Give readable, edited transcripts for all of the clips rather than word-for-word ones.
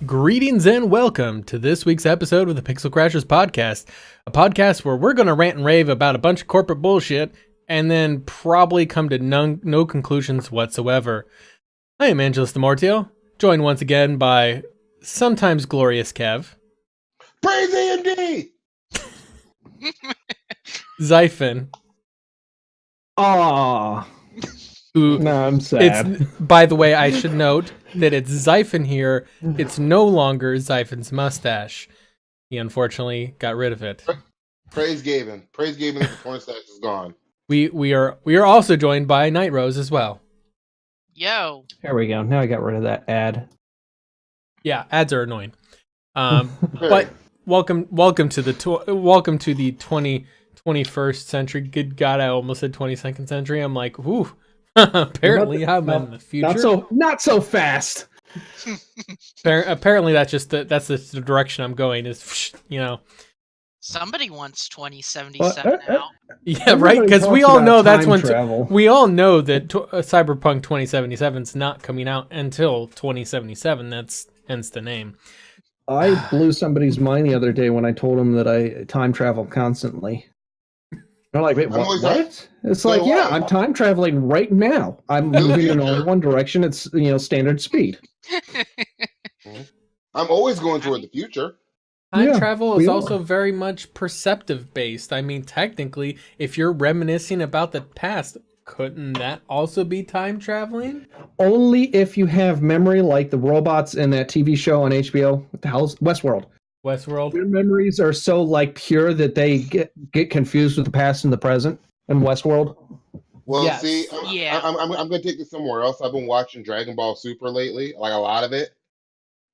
Greetings and welcome to this week's episode of the Pixel Crashers podcast, a podcast where we're going to rant and rave about a bunch of corporate bullshit and then probably come to no conclusions whatsoever. I am Angelus de Mortiel, joined once again by sometimes glorious Kev. Praise AMD! Xaiphen. Aww. No, I'm sad. By the way, I should note that it's Xaiphen here. It's no longer Xaiphen's mustache. He unfortunately got rid of it. Praise Gavin. Praise Gavin that the porn stash is gone. We are also joined by NightRose as well. Yo. There we go. Now I got rid of that ad. Yeah, ads are annoying. But welcome to the 21st century. Good God, I almost said 22nd century. I'm like, ooh. Apparently, I'm in the future. Not so fast. Apparently, that's the direction I'm going. Is Somebody wants 2077 now. Yeah, right. Because we all know that's when we all know that Cyberpunk 2077 is not coming out until 2077. That's hence the name. I blew somebody's mind the other day when I told them that I time travel constantly. They're like, wait, what? It's like, yeah, I'm time traveling right now. I'm moving in only one direction. It's, standard speed. I'm always going toward the future. Time travel is also very much perceptive based. I mean, technically, if you're reminiscing about the past, couldn't that also be time traveling? Only if you have memory like the robots in that TV show on HBO. What the hell's Westworld? Their memories are so pure that they get confused with the past and the present in Westworld. Well, yes. See, I'm going to take it somewhere else. I've been watching Dragon Ball Super lately, like a lot of it,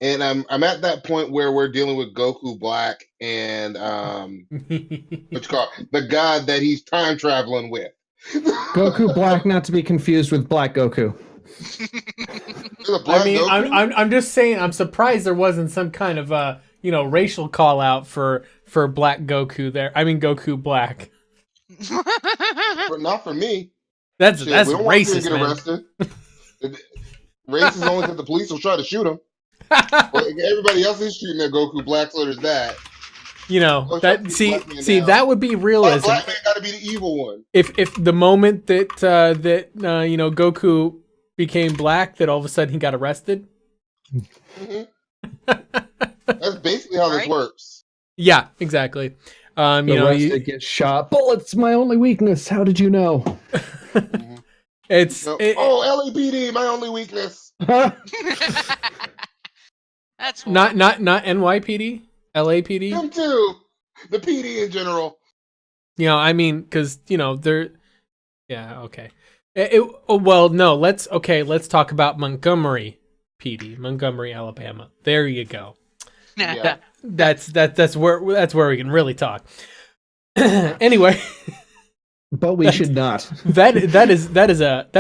and I'm at that point where we're dealing with Goku Black and the god that he's time traveling with. Goku Black, not to be confused with Black Goku. I mean, Goku? I'm just saying. I'm surprised there wasn't some kind of racial call out for Black Goku there. I mean, Goku Black. But not for me. That's racist, man. Arrested. Racist only because the police will try to shoot him. But everybody else is shooting at Goku Black, so there's that. That would be realism. Black man got to be the evil one. If the moment that Goku became black, that all of a sudden he got arrested. Mm-hmm. That's basically how this works. Yeah, exactly. You get shot. Bullets, my only weakness. How did you know? Mm-hmm. LAPD, my only weakness. That's not NYPD, LAPD. Them too. The PD in general. Because they're. Yeah. Okay. Let's talk about Montgomery PD, Montgomery, Alabama. There you go. Yeah. That's where we can really talk. Anyway, but we should not. That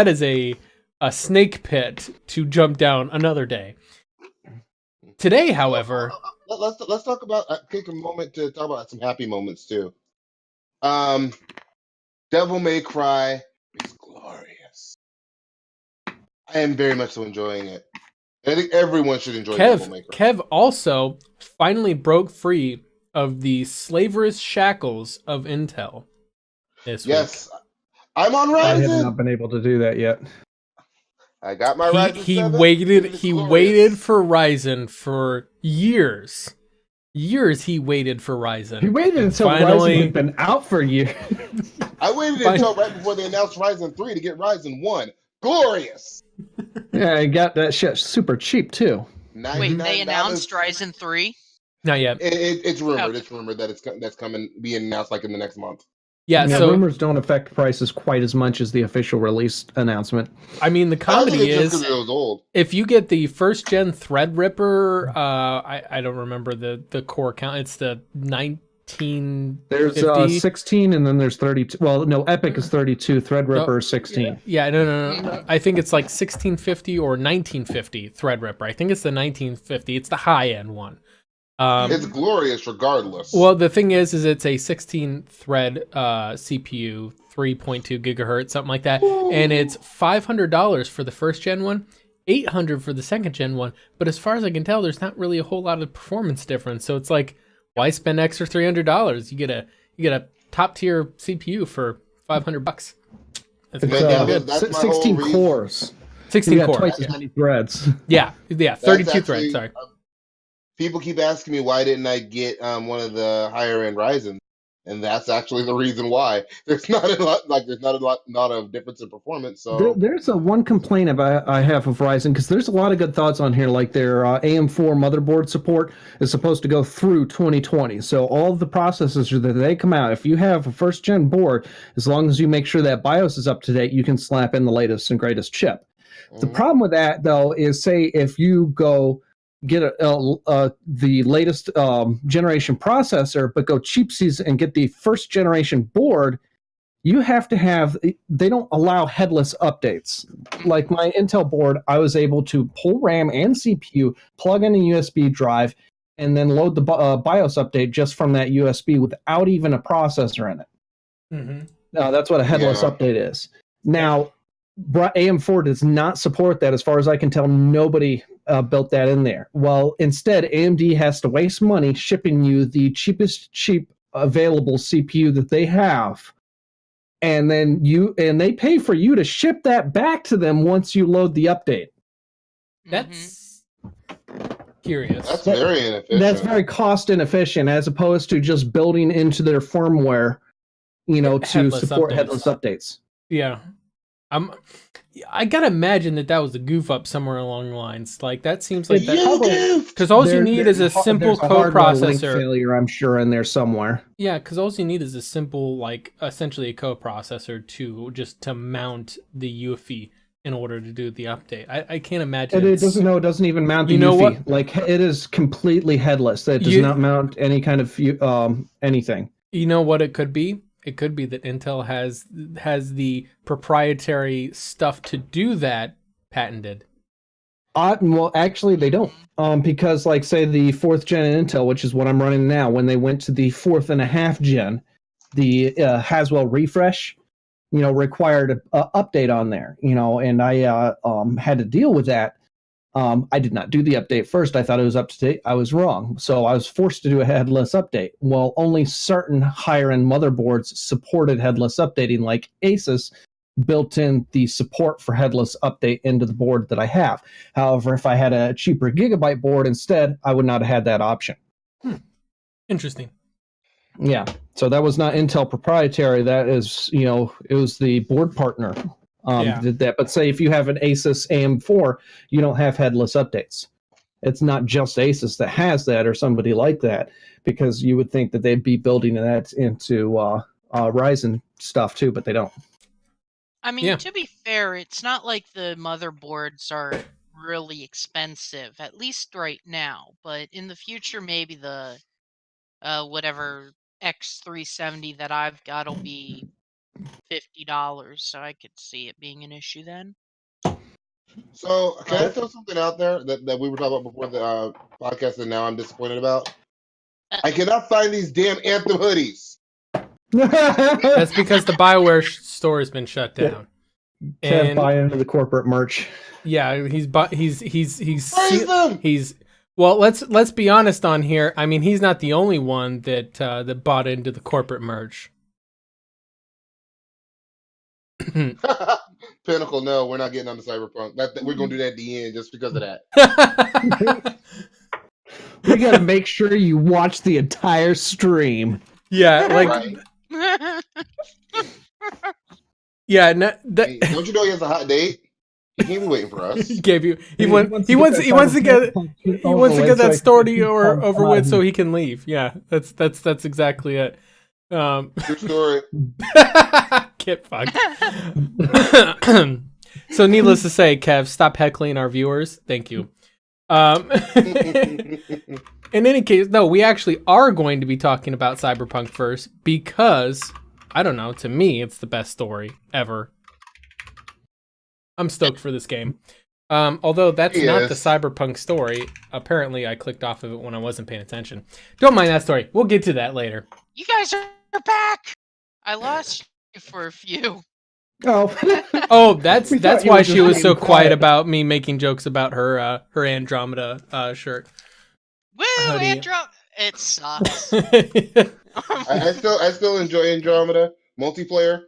is a snake pit to jump down another day. Today, however, let's talk about take a moment to talk about some happy moments too. Devil May Cry is glorious. I am very much so enjoying it. I think everyone should enjoy Devil May Cry. Kev also finally broke free of the slaverish shackles of Intel this week. I'm on Ryzen. I have not been able to do that yet. I got my Ryzen. He waited for Ryzen for years. He waited for Ryzen. He waited until Ryzen had been out for years. I waited until right before they announced Ryzen 3 to get Ryzen 1. Glorious. Yeah, I got that shit super cheap too. Wait, they announced Ryzen 3? Not yet. It's rumored. Okay. It's rumored that that's coming, being announced in the next month. Yeah, so rumors don't affect prices quite as much as the official release announcement. I mean, the comedy is if you get the first gen Threadripper, I don't remember the core count. It's the 19. There's 16, and then there's 32. Well, no, Epic is 32. Threadripper is 16. Yeah, no. I think it's 1650 or 1950 Threadripper. I think it's the 1950. It's the high end one. It's glorious regardless. Well, the thing is it's a 16-thread CPU, 3.2 gigahertz, something like that. Ooh. And it's $500 for the first-gen one. $800 for the second gen one, but as far as I can tell, there's not really a whole lot of performance difference. So it's like, why spend extra $300? You get a top tier CPU for $500. That's good. That's 16 cores. 16 cores. Twice as many threads. Yeah, 32 threads. Sorry. People keep asking me why didn't I get one of the higher end Ryzen, and that's actually the reason why. There's not a lot of difference in performance. So there's a one complaint I have of Ryzen, because there's a lot of good thoughts on here, like their AM4 motherboard support is supposed to go through 2020. So all of the processors that they come out, if you have a first gen board, as long as you make sure that BIOS is up to date, you can slap in the latest and greatest chip. The problem with that, though, is say if you go get the latest generation processor, but go cheapsies and get the first generation board, you have to have, they don't allow headless updates. Like my Intel board, I was able to pull RAM and CPU, plug in a USB drive, and then load the BIOS update just from that USB without even a processor in it. Mm-hmm. That's what a headless update is. Now, AM4 does not support that. As far as I can tell, nobody built that in there. Well, instead, AMD has to waste money shipping you the cheapest available CPU that they have, and then they pay for you to ship that back to them once you load the update. That's curious. That's very inefficient. That's very cost inefficient, as opposed to just building into their firmware, to support headless updates. Yeah. I gotta imagine that was a goof up somewhere along the lines. Like, that seems like that, because all you need is a simple coprocessor failure, I'm sure, in there somewhere. Yeah, because all you need is a simple, like, essentially a coprocessor to mount the UEFI in order to do the update. I can't imagine. It doesn't even mount the UEFI. What? Like, it is completely headless. It does not mount any kind of anything. You know what it could be? It could be that Intel has the proprietary stuff to do that patented. Well, actually, they don't. Because, like, say, the 4th gen Intel, which is what I'm running now, when they went to the 4.5 gen, the Haswell refresh, required an update on there, and I had to deal with that. I did not do the update first. I thought it was up to date. I was wrong. So I was forced to do a headless update. Well, only certain higher-end motherboards supported headless updating, like Asus built in the support for headless update into the board that I have. However, if I had a cheaper Gigabyte board instead, I would not have had that option. Interesting. Yeah. So that was not Intel proprietary. That is, it was the board partner. Did that. But say if you have an Asus AM4, you don't have headless updates. It's not just Asus that has that, or somebody like that, because you would think that they'd be building that into Ryzen stuff too, but they don't. I mean, to be fair, it's not like the motherboards are really expensive, at least right now. But in the future, maybe the whatever X370 that I've got will be $50, so I could see it being an issue then. So, can I throw something out there that we were talking about before the podcast, and now I'm disappointed about? I cannot find these damn Anthem hoodies. That's because the BioWare store has been shut down. Can't buy into the corporate merch. Yeah, well, let's be honest on here. I mean, he's not the only one that bought into the corporate merch. Pinnacle, no, we're not getting on the Cyberpunk. We're gonna do that at the end just because of that. We gotta make sure you watch the entire stream. Yeah, like. Right. Yeah, don't you know he has a hot date? He can't be waiting for us. He gave you. He wants to get that story over with so he can leave. Yeah, that's exactly it. True story. Get fucked. So, needless to say, Kev, stop heckling our viewers. Thank you. In any case, no, we actually are going to be talking about Cyberpunk first because, I don't know, to me, it's the best story ever. I'm stoked for this game. Although that's not the Cyberpunk story. Apparently, I clicked off of it when I wasn't paying attention. Don't mind that story. We'll get to that later. You guys are back! I lost you for a few. Oh, that's why she was so quiet about me making jokes about her Andromeda shirt. Woo, Andromeda! It sucks. I still enjoy Andromeda multiplayer.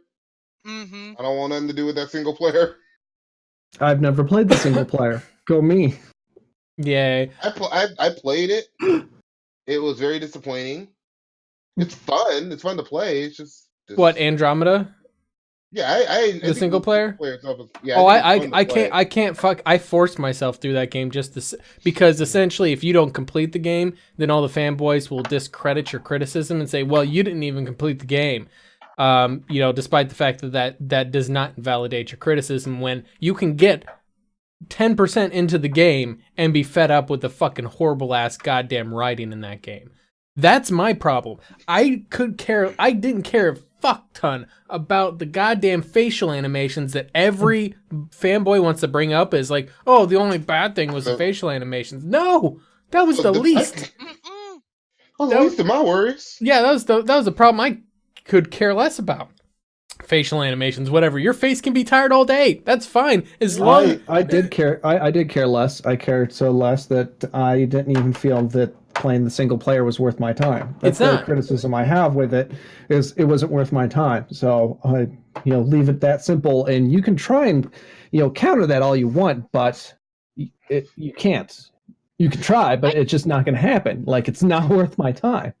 Mm-hmm. I don't want nothing to do with that single player. I've never played the single player. Go me. Yay. I played it. It was very disappointing. It's fun. It's fun to play. It's just what, Andromeda? Yeah, I the single player. Yeah. Oh, I can't fuck. I forced myself through that game because essentially, if you don't complete the game, then all the fanboys will discredit your criticism and say, "Well, you didn't even complete the game." Despite the fact that does not invalidate your criticism when you can get 10% into the game and be fed up with the fucking horrible ass goddamn writing in that game. That's my problem. I didn't care a fuck ton about the goddamn facial animations that every fanboy wants to bring up as like, oh, the only bad thing was the facial animations. No, that was the least. That was the least of my worries. Yeah, that was the problem I could care less about. Facial animations, whatever. Your face can be tired all day. That's fine. As long I did care. I did care less. I cared so less that I didn't even feel that playing the single player was worth my time. That's the criticism I have with it, is it wasn't worth my time. So I leave it that simple, and you can try and counter that all you want, but you can't. You can try, but it's just not going to happen. Like, it's not worth my time.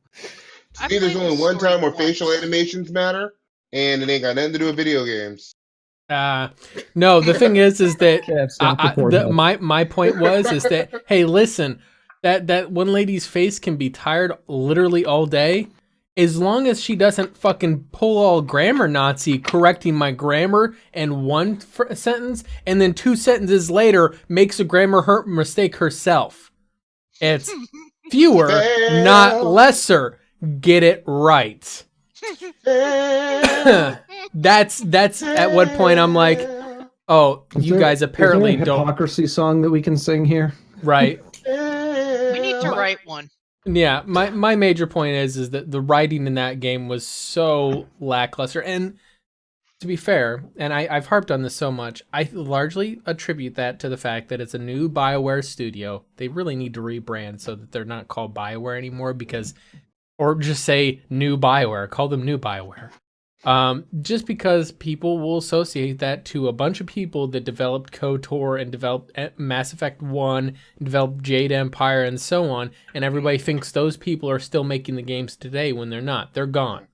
To me, there's only one time where facial animations matter, and it ain't got nothing to do with video games. No, the thing is that my point is that, hey, listen, that one lady's face can be tired literally all day, as long as she doesn't fucking pull all grammar Nazi correcting my grammar in one sentence, and then 2 sentences later makes a grammar mistake herself. It's fewer, not lesser. Get it right. That's at what point I'm like, oh, you guys apparently don't. Hypocrisy song that we can sing here, right? We need to write one. Yeah, my major point is that the writing in that game was so lackluster, and to be fair, and I've harped on this so much, I largely attribute that to the fact that it's a new BioWare studio. They really need to rebrand so that they're not called BioWare anymore, or just say new BioWare, call them new BioWare. Just because people will associate that to a bunch of people that developed KOTOR and developed Mass Effect 1, and developed Jade Empire and so on, and everybody thinks those people are still making the games today when they're not. They're gone.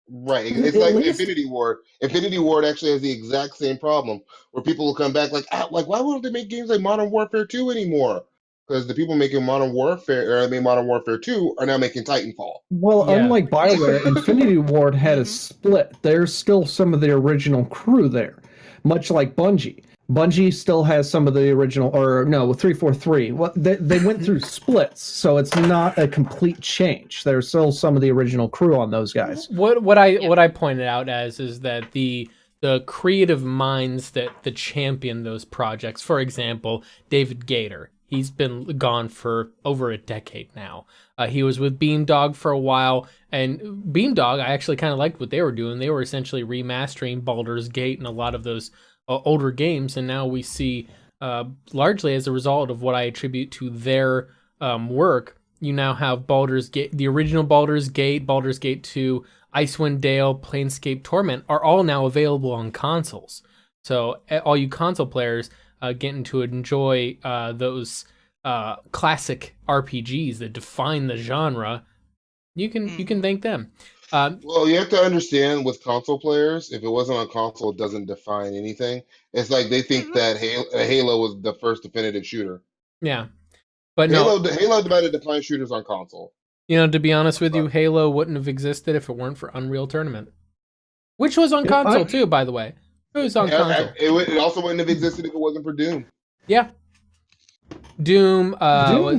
Right. It's like Infinity Ward. Infinity Ward actually has the exact same problem, where people will come back like why won't they make games like Modern Warfare 2 anymore? Because the people making Modern Warfare 2 are now making Titanfall. Well, unlike BioWare, Infinity Ward had a split. There's still some of the original crew there, much like Bungie. Bungie still has some of the original, 343. Well, they went through splits, so it's not a complete change. There's still some of the original crew on those guys. What I pointed out is that the creative minds that champion those projects, for example, David Gator. He's been gone for over a decade now. He was with Beamdog for a while, and Beamdog, I actually kind of liked what they were doing. They were essentially remastering Baldur's Gate and a lot of those older games, and now we see, largely as a result of what I attribute to their work, you now have Baldur's Gate, the original Baldur's Gate 2, Icewind Dale, Planescape Torment are all now available on consoles. So all you console players getting to enjoy those classic RPGs that define the genre, you can thank them. Well, you have to understand with console players, if it wasn't on console, it doesn't define anything. It's like they think that Halo was the first definitive shooter. Yeah, but Halo might have defined shooters on console. To be honest with you, Halo wouldn't have existed if it weren't for Unreal Tournament, which was on console too, by the way. It was on console. It also wouldn't have existed if it wasn't for Doom. Yeah. Doom,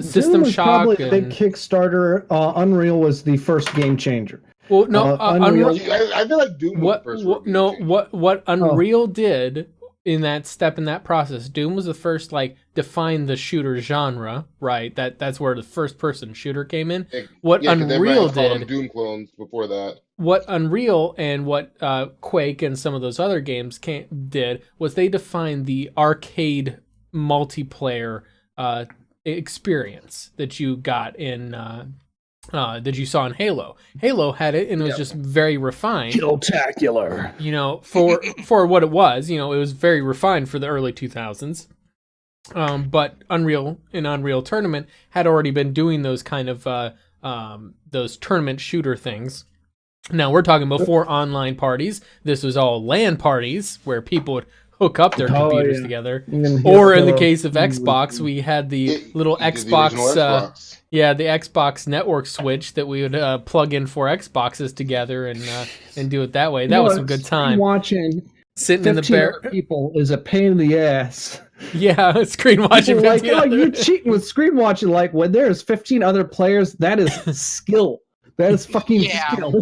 System was Shock. Probably a big Kickstarter. Unreal was the first game changer. Well, no, Unreal. I feel like Doom was the first. What Unreal did in that process, Doom was the first define the shooter genre, right? That's where the first person shooter came in. What Unreal did. Doom clones before that. what Unreal and what Quake and some of those other games did was they defined the arcade multiplayer experience that you got in that you saw in Halo. Halo had it, and it was just very refined. Killtacular. You know, for what it was, you know, it was very refined for the early 2000s. But Unreal Tournament had already been doing those kind of those tournament shooter things. Now we're talking before online parties. This was all LAN parties where people would hook up their computers together. Or in the case of Xbox, we had the little Xbox, the Xbox network switch that we would plug in 4 Xboxes together and do it that way. That was some good time. Watching sitting in the bear people is a pain in the ass. Yeah, screen watching. Like, oh, you're cheating with screen watching. Like when there's 15 other players, that is skill. That is fucking skill.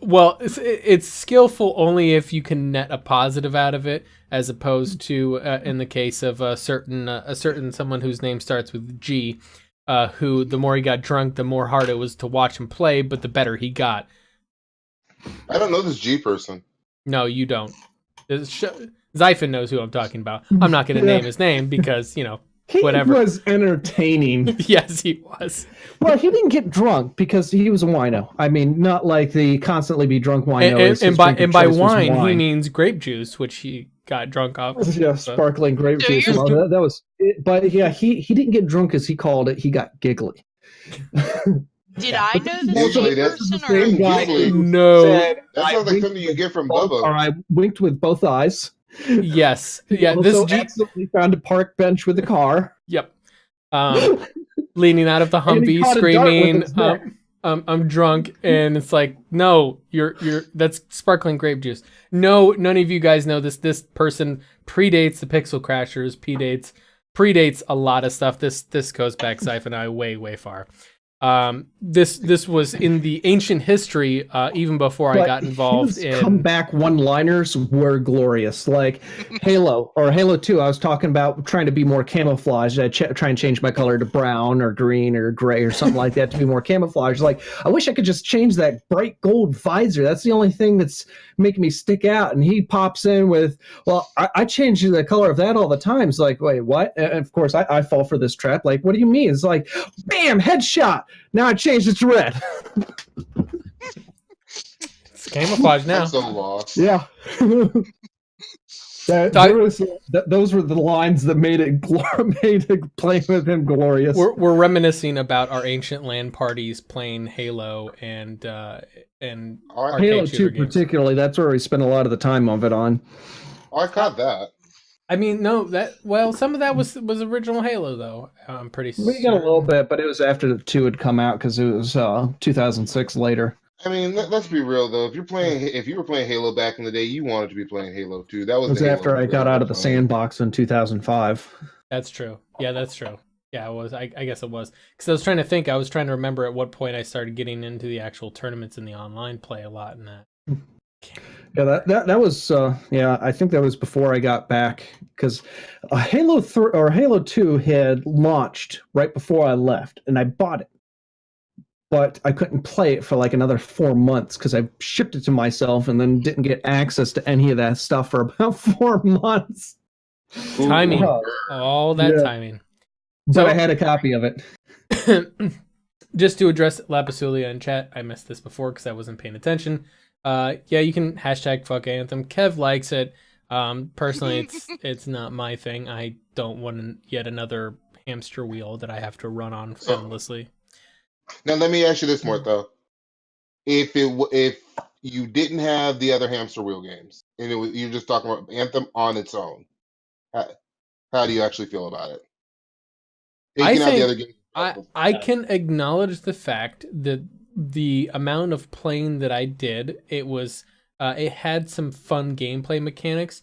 It's skillful only if you can net a positive out of it, as opposed to in the case of a certain someone whose name starts with G, who the more he got drunk, the more hard it was to watch him play, but the better he got. I don't know this G person. No, you don't. Xaiphen knows who I'm talking about. I'm not going to name his name because, you know, whatever. He was entertaining. Yes, he was. Well, he didn't get drunk because he was a wino. I mean, not like the constantly be drunk wino. And by wine, he means grape juice, which he got drunk off. Yeah, sparkling grape juice. Well, that was it. But yeah, he didn't get drunk as he called it. He got giggly. Did I know this person or same guy? No. That sounds like something you get from Bubba. Or I winked with both eyes. Yes. Yeah. This absolutely found a park bench with a car. Yep. Leaning out of the Humvee, screaming, "I'm drunk!" And it's like, no, you're that's sparkling grape juice. No, none of you guys know this. This person predates the Pixel Crashers. Predates a lot of stuff. This goes back, Xaiphen and I, way far. This was in the ancient history, even before I got involved in comeback one-liners were glorious. Like Halo or Halo 2, I was talking about trying to be more camouflaged. I try and change my color to brown or green or gray or something like that to be more camouflaged. Like, I wish I could just change that bright gold visor. That's the only thing that's making me stick out. And he pops in with, well, I change the color of that all the time. It's like, wait, what? And of course, I fall for this trap. Like, what do you mean? It's like, bam, headshot. Now I changed it to red. It's camouflage now. I'm so lost. Yeah. Those were the lines that made it play with him glorious. We're reminiscing about our ancient LAN parties playing Halo and Halo 2 particularly. That's where we spent a lot of the time of it on. Oh, I caught that. I mean, no, some of that was original Halo though. I'm pretty sure. We got a little bit, but it was after the 2 had come out because it was 2006 later. I mean, let's be real though. If you were playing Halo back in the day, you wanted to be playing Halo 2. That was after I got out of the sandbox in 2005. That's true. Yeah, that's true. Yeah, it was. I guess it was because I was trying to think. I was trying to remember at what point I started getting into the actual tournaments and the online play a lot in that. Yeah, that was I think that was before I got back because Halo 3 or Halo 2 had launched right before I left, and I bought it, but I couldn't play it for like another 4 months because I shipped it to myself and then didn't get access to any of that stuff for about 4 months. Timing, all that timing. But I had a copy of it. Just to address Lapisulia in chat, I missed this before because I wasn't paying attention. Yeah, you can hashtag fuck Anthem. Kev likes it. Personally, it's not my thing. I don't want yet another hamster wheel that I have to run on endlessly. Now let me ask you this, Mortho. If you didn't have the other hamster wheel games and you're just talking about Anthem on its own, how do you actually feel about it? I can acknowledge the fact that the amount of playing that I did, it had some fun gameplay mechanics,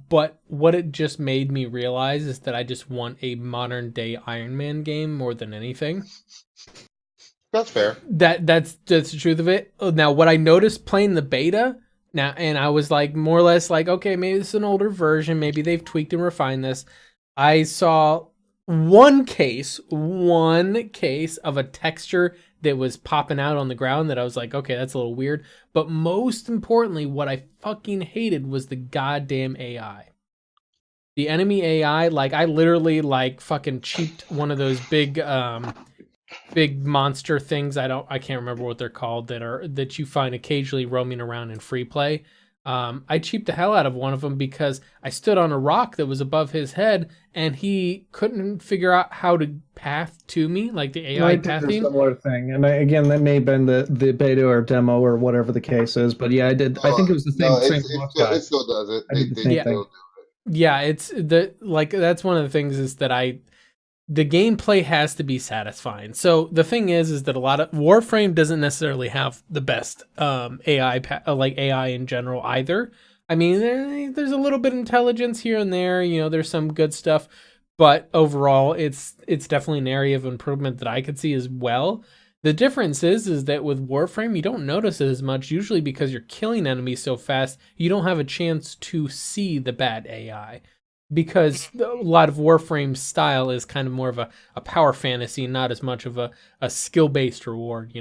but what it just made me realize is that I just want a modern day Iron Man game more than anything. That's fair. That's the truth of it. Now, what I noticed playing the beta now, and I was like more or less like, okay, maybe this is an older version, maybe they've tweaked and refined this. I saw one case of a texture that was popping out on the ground that I was like, okay, that's a little weird. But most importantly, what I fucking hated was the goddamn AI. The enemy AI, like I literally like fucking cheaped one of those big monster things. I can't remember what they're called that you find occasionally roaming around in free play. I cheaped the hell out of one of them because I stood on a rock that was above his head and he couldn't figure out how to path to me, like the AI pathing. A similar thing, and again, that may have been the beta or demo or whatever the case is. But yeah, I did. I think it was the same. It still does it. They still do it. Yeah, it's that's one of the things is that the gameplay has to be satisfying. So the thing is that a lot of Warframe doesn't necessarily have the best AI like AI in general either. I mean, there's a little bit of intelligence here and there. There's some good stuff, but overall, it's definitely an area of improvement that I could see as well. The difference is that with Warframe, you don't notice it as much, usually because you're killing enemies so fast, you don't have a chance to see the bad AI. Because a lot of Warframe style is kind of more of a power fantasy, not as much of a skill-based reward,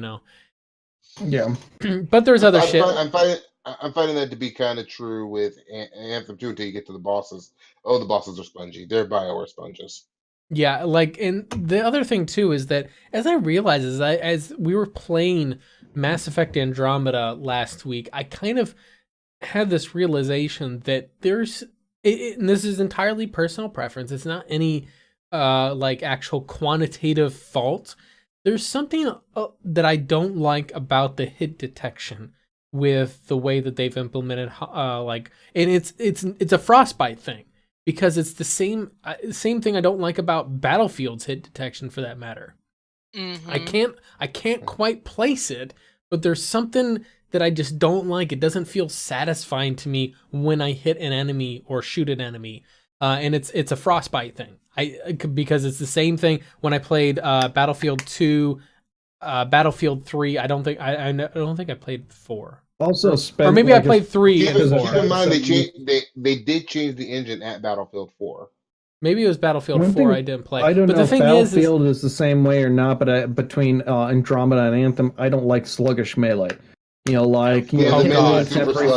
Yeah. But there's other shit. I'm finding that to be kind of true with Anthem 2 until you get to the bosses. Oh, the bosses are spongy. They're BioWare sponges. Yeah, and the other thing too is that as I realized as we were playing Mass Effect Andromeda last week, I kind of had this realization that and this is entirely personal preference. It's not any like actual quantitative fault. There's something that I don't like about the hit detection with the way that they've implemented and it's a Frostbite thing. Because it's the same thing I don't like about Battlefield's hit detection, for that matter. Mm-hmm. I can't quite place it, but there's something that I just don't like. It doesn't feel satisfying to me when I hit an enemy or shoot an enemy, and it's a Frostbite thing. Because it's the same thing when I played Battlefield 2, Battlefield 3. I don't think I played 4. Also, or maybe I played 3. Keep in mind they did change the engine at Battlefield 4. Maybe it was Battlefield 4 I didn't play. I don't know if Battlefield is the same way or not, but between Andromeda and Anthem, I don't like sluggish melee. Every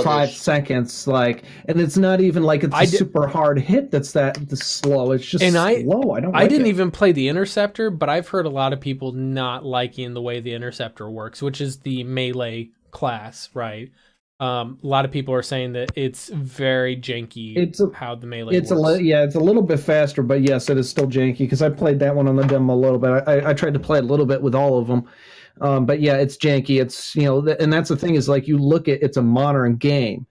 5 seconds, and it's not even like it's a super hard hit that's slow. It's just slow. I didn't even play the Interceptor, but I've heard a lot of people not liking the way the Interceptor works, which is the melee class, right? A lot of people are saying that it's very janky. How the melee works. It's a little bit faster, but yes, it is still janky because I played that one on the demo a little bit. I tried to play it a little bit with all of them, but yeah, it's janky. It's and that's the thing is you look at it's a modern game.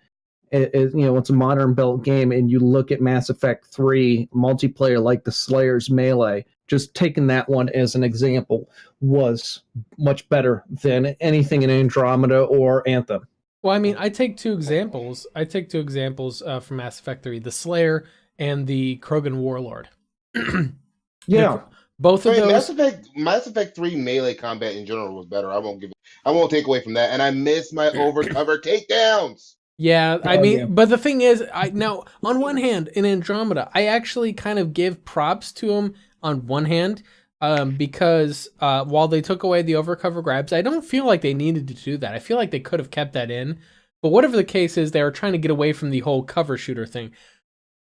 It's a modern built game, and you look at Mass Effect 3 multiplayer like the Slayer's Melee. Just taking that one as an example was much better than anything in Andromeda or Anthem. Well, I mean, I take two examples from Mass Effect 3, the Slayer and the Krogan Warlord. Yeah. Both of those. Mass Effect 3 melee combat in general was better. I won't take away from that. And I miss my overcover takedowns. Yeah, but the thing is, now on one hand, in Andromeda, I actually kind of give props to him on one hand, because while they took away the overcover grabs, I don't feel like they needed to do that. I feel like they could have kept that in. But whatever the case is, they were trying to get away from the whole cover shooter thing.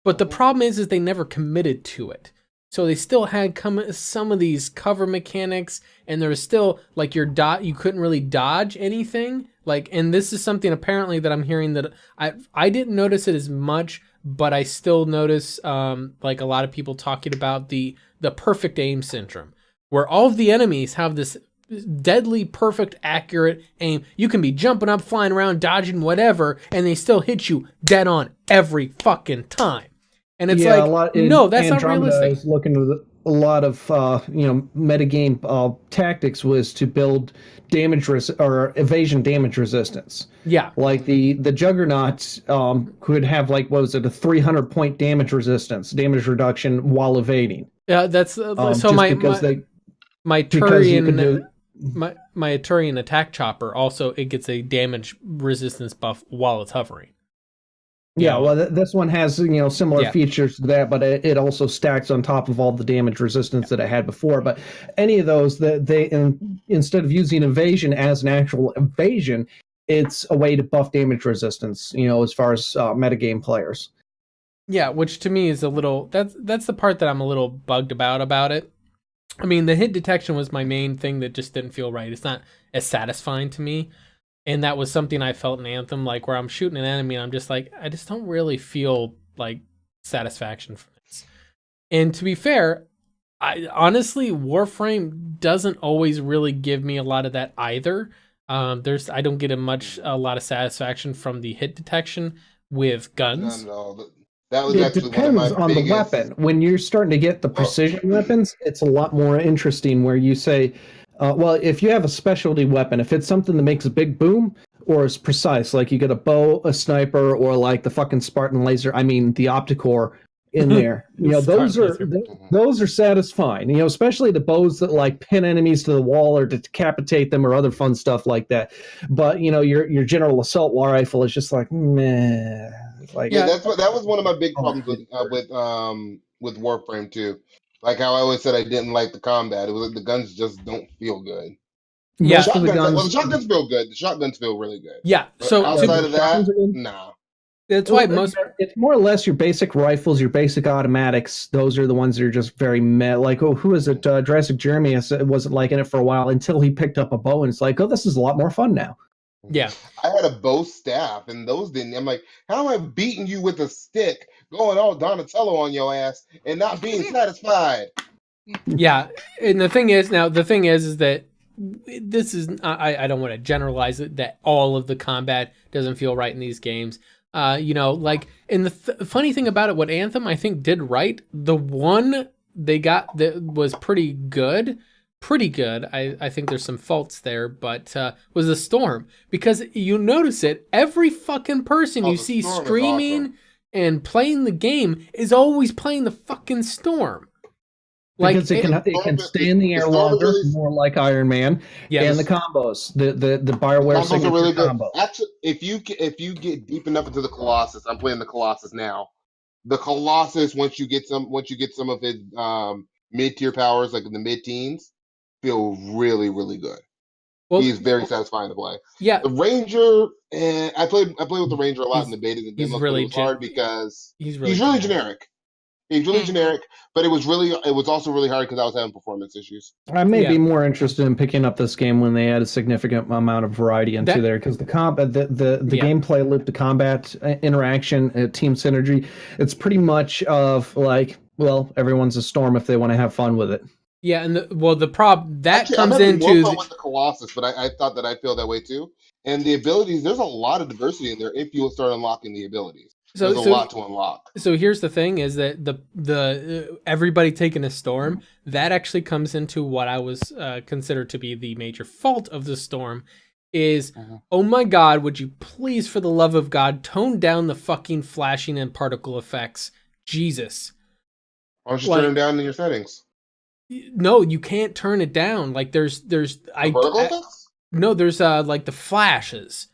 But the problem is they never committed to it. So they still had some of these cover mechanics, and there was still you couldn't really dodge anything. And this is something apparently that I'm hearing that I didn't notice it as much, but I still notice a lot of people talking about the perfect aim syndrome, where all of the enemies have this deadly perfect accurate aim. You can be jumping up, flying around, dodging whatever, and they still hit you dead on every fucking time. And it's no, that's not realistic. I was looking at a lot of metagame tactics was to build or evasion damage resistance. Yeah, like the Juggernaut could have a 300-point damage reduction while evading. Yeah, that's so my Turian. My Turian attack chopper also it gets a damage resistance buff while it's hovering. Yeah, well, this one has similar features to that, but it also stacks on top of all the damage resistance that it had before. But any of those that instead of using evasion as an actual evasion, it's a way to buff damage resistance. As far as metagame players. Yeah, which to me is a little that's the part that I'm a little bugged about it. I mean, the hit detection was my main thing that just didn't feel right. It's not as satisfying to me. And that was something I felt in Anthem, like where I'm shooting an enemy and I'm just like, I just don't really feel like satisfaction from this. And to be fair, honestly, Warframe doesn't always really give me a lot of that either. I don't get a lot of satisfaction from the hit detection with guns. Not at all. That was it depends on the weapon. When you're starting to get the precision weapons, it's a lot more interesting where you say, well, if you have a specialty weapon, if it's something that makes a big boom or is precise, like you get a bow, a sniper, or like the fucking Spartan laser, I mean the Opticore in there, those are satisfying. It's the bows that like pin enemies to the wall or decapitate them or other fun stuff like that. But your general assault rifle is just like meh. Like, that was one of my big problems with Warframe too. Like how I always said I didn't like the combat. It was like the guns just don't feel good. Yeah, the shotguns feel good. The shotguns feel really good. Yeah. So outside of that, nah. That's why it's more or less your basic rifles, your basic automatics. Those are the ones that are just very meh. Like, who is it? Jurassic Jeremy wasn't liking it for a while until he picked up a bow, and it's like, this is a lot more fun now. Yeah. I had a bow staff, and those didn't. I'm like, how am I beating you with a stick, going all Donatello on your ass, and not being satisfied? Yeah, and the thing is that this is I don't want to generalize it that all of the combat doesn't feel right in these games. Like, and the funny thing about it, what Anthem I think did right, the one they got that was pretty good. I think there's some faults there, but was the storm, because you notice it, every fucking person you see streaming and playing the game is always playing the fucking storm. Like, because it can stay in the air longer, more like Iron Man. Yeah, and the combos, the Bioware combos are really good. Combos. Actually, if you get deep enough into the Colossus, I'm playing the Colossus now. The Colossus, once you get some of its mid-tier powers, like in the mid-teens, feel really, really good. Well, he's very satisfying to play. Yeah, the Ranger, and I played with the Ranger a lot in the betas and demos. Really, it was hard because he's really generic. He's really generic, but it was also really hard because I was having performance issues. I may be more interested in picking up this game when they add a significant amount of variety into there, because the gameplay loop, the combat interaction, team synergy, it's pretty much of like, well, everyone's a storm if they want to have fun with it. Yeah, and the problem that actually, comes into with the Colossus, but I thought that I feel that way too. And the abilities, there's a lot of diversity in there if you will start unlocking the abilities. There's a lot to unlock. So here's the thing: is that the everybody taking a storm, that actually comes into what I was considered to be the major fault of the storm. Is oh my God, would you please, for the love of God, tone down the fucking flashing and particle effects? Jesus. Why don't you turn them down in your settings? No, you can't turn it down. Like there's no, there's like the flashes.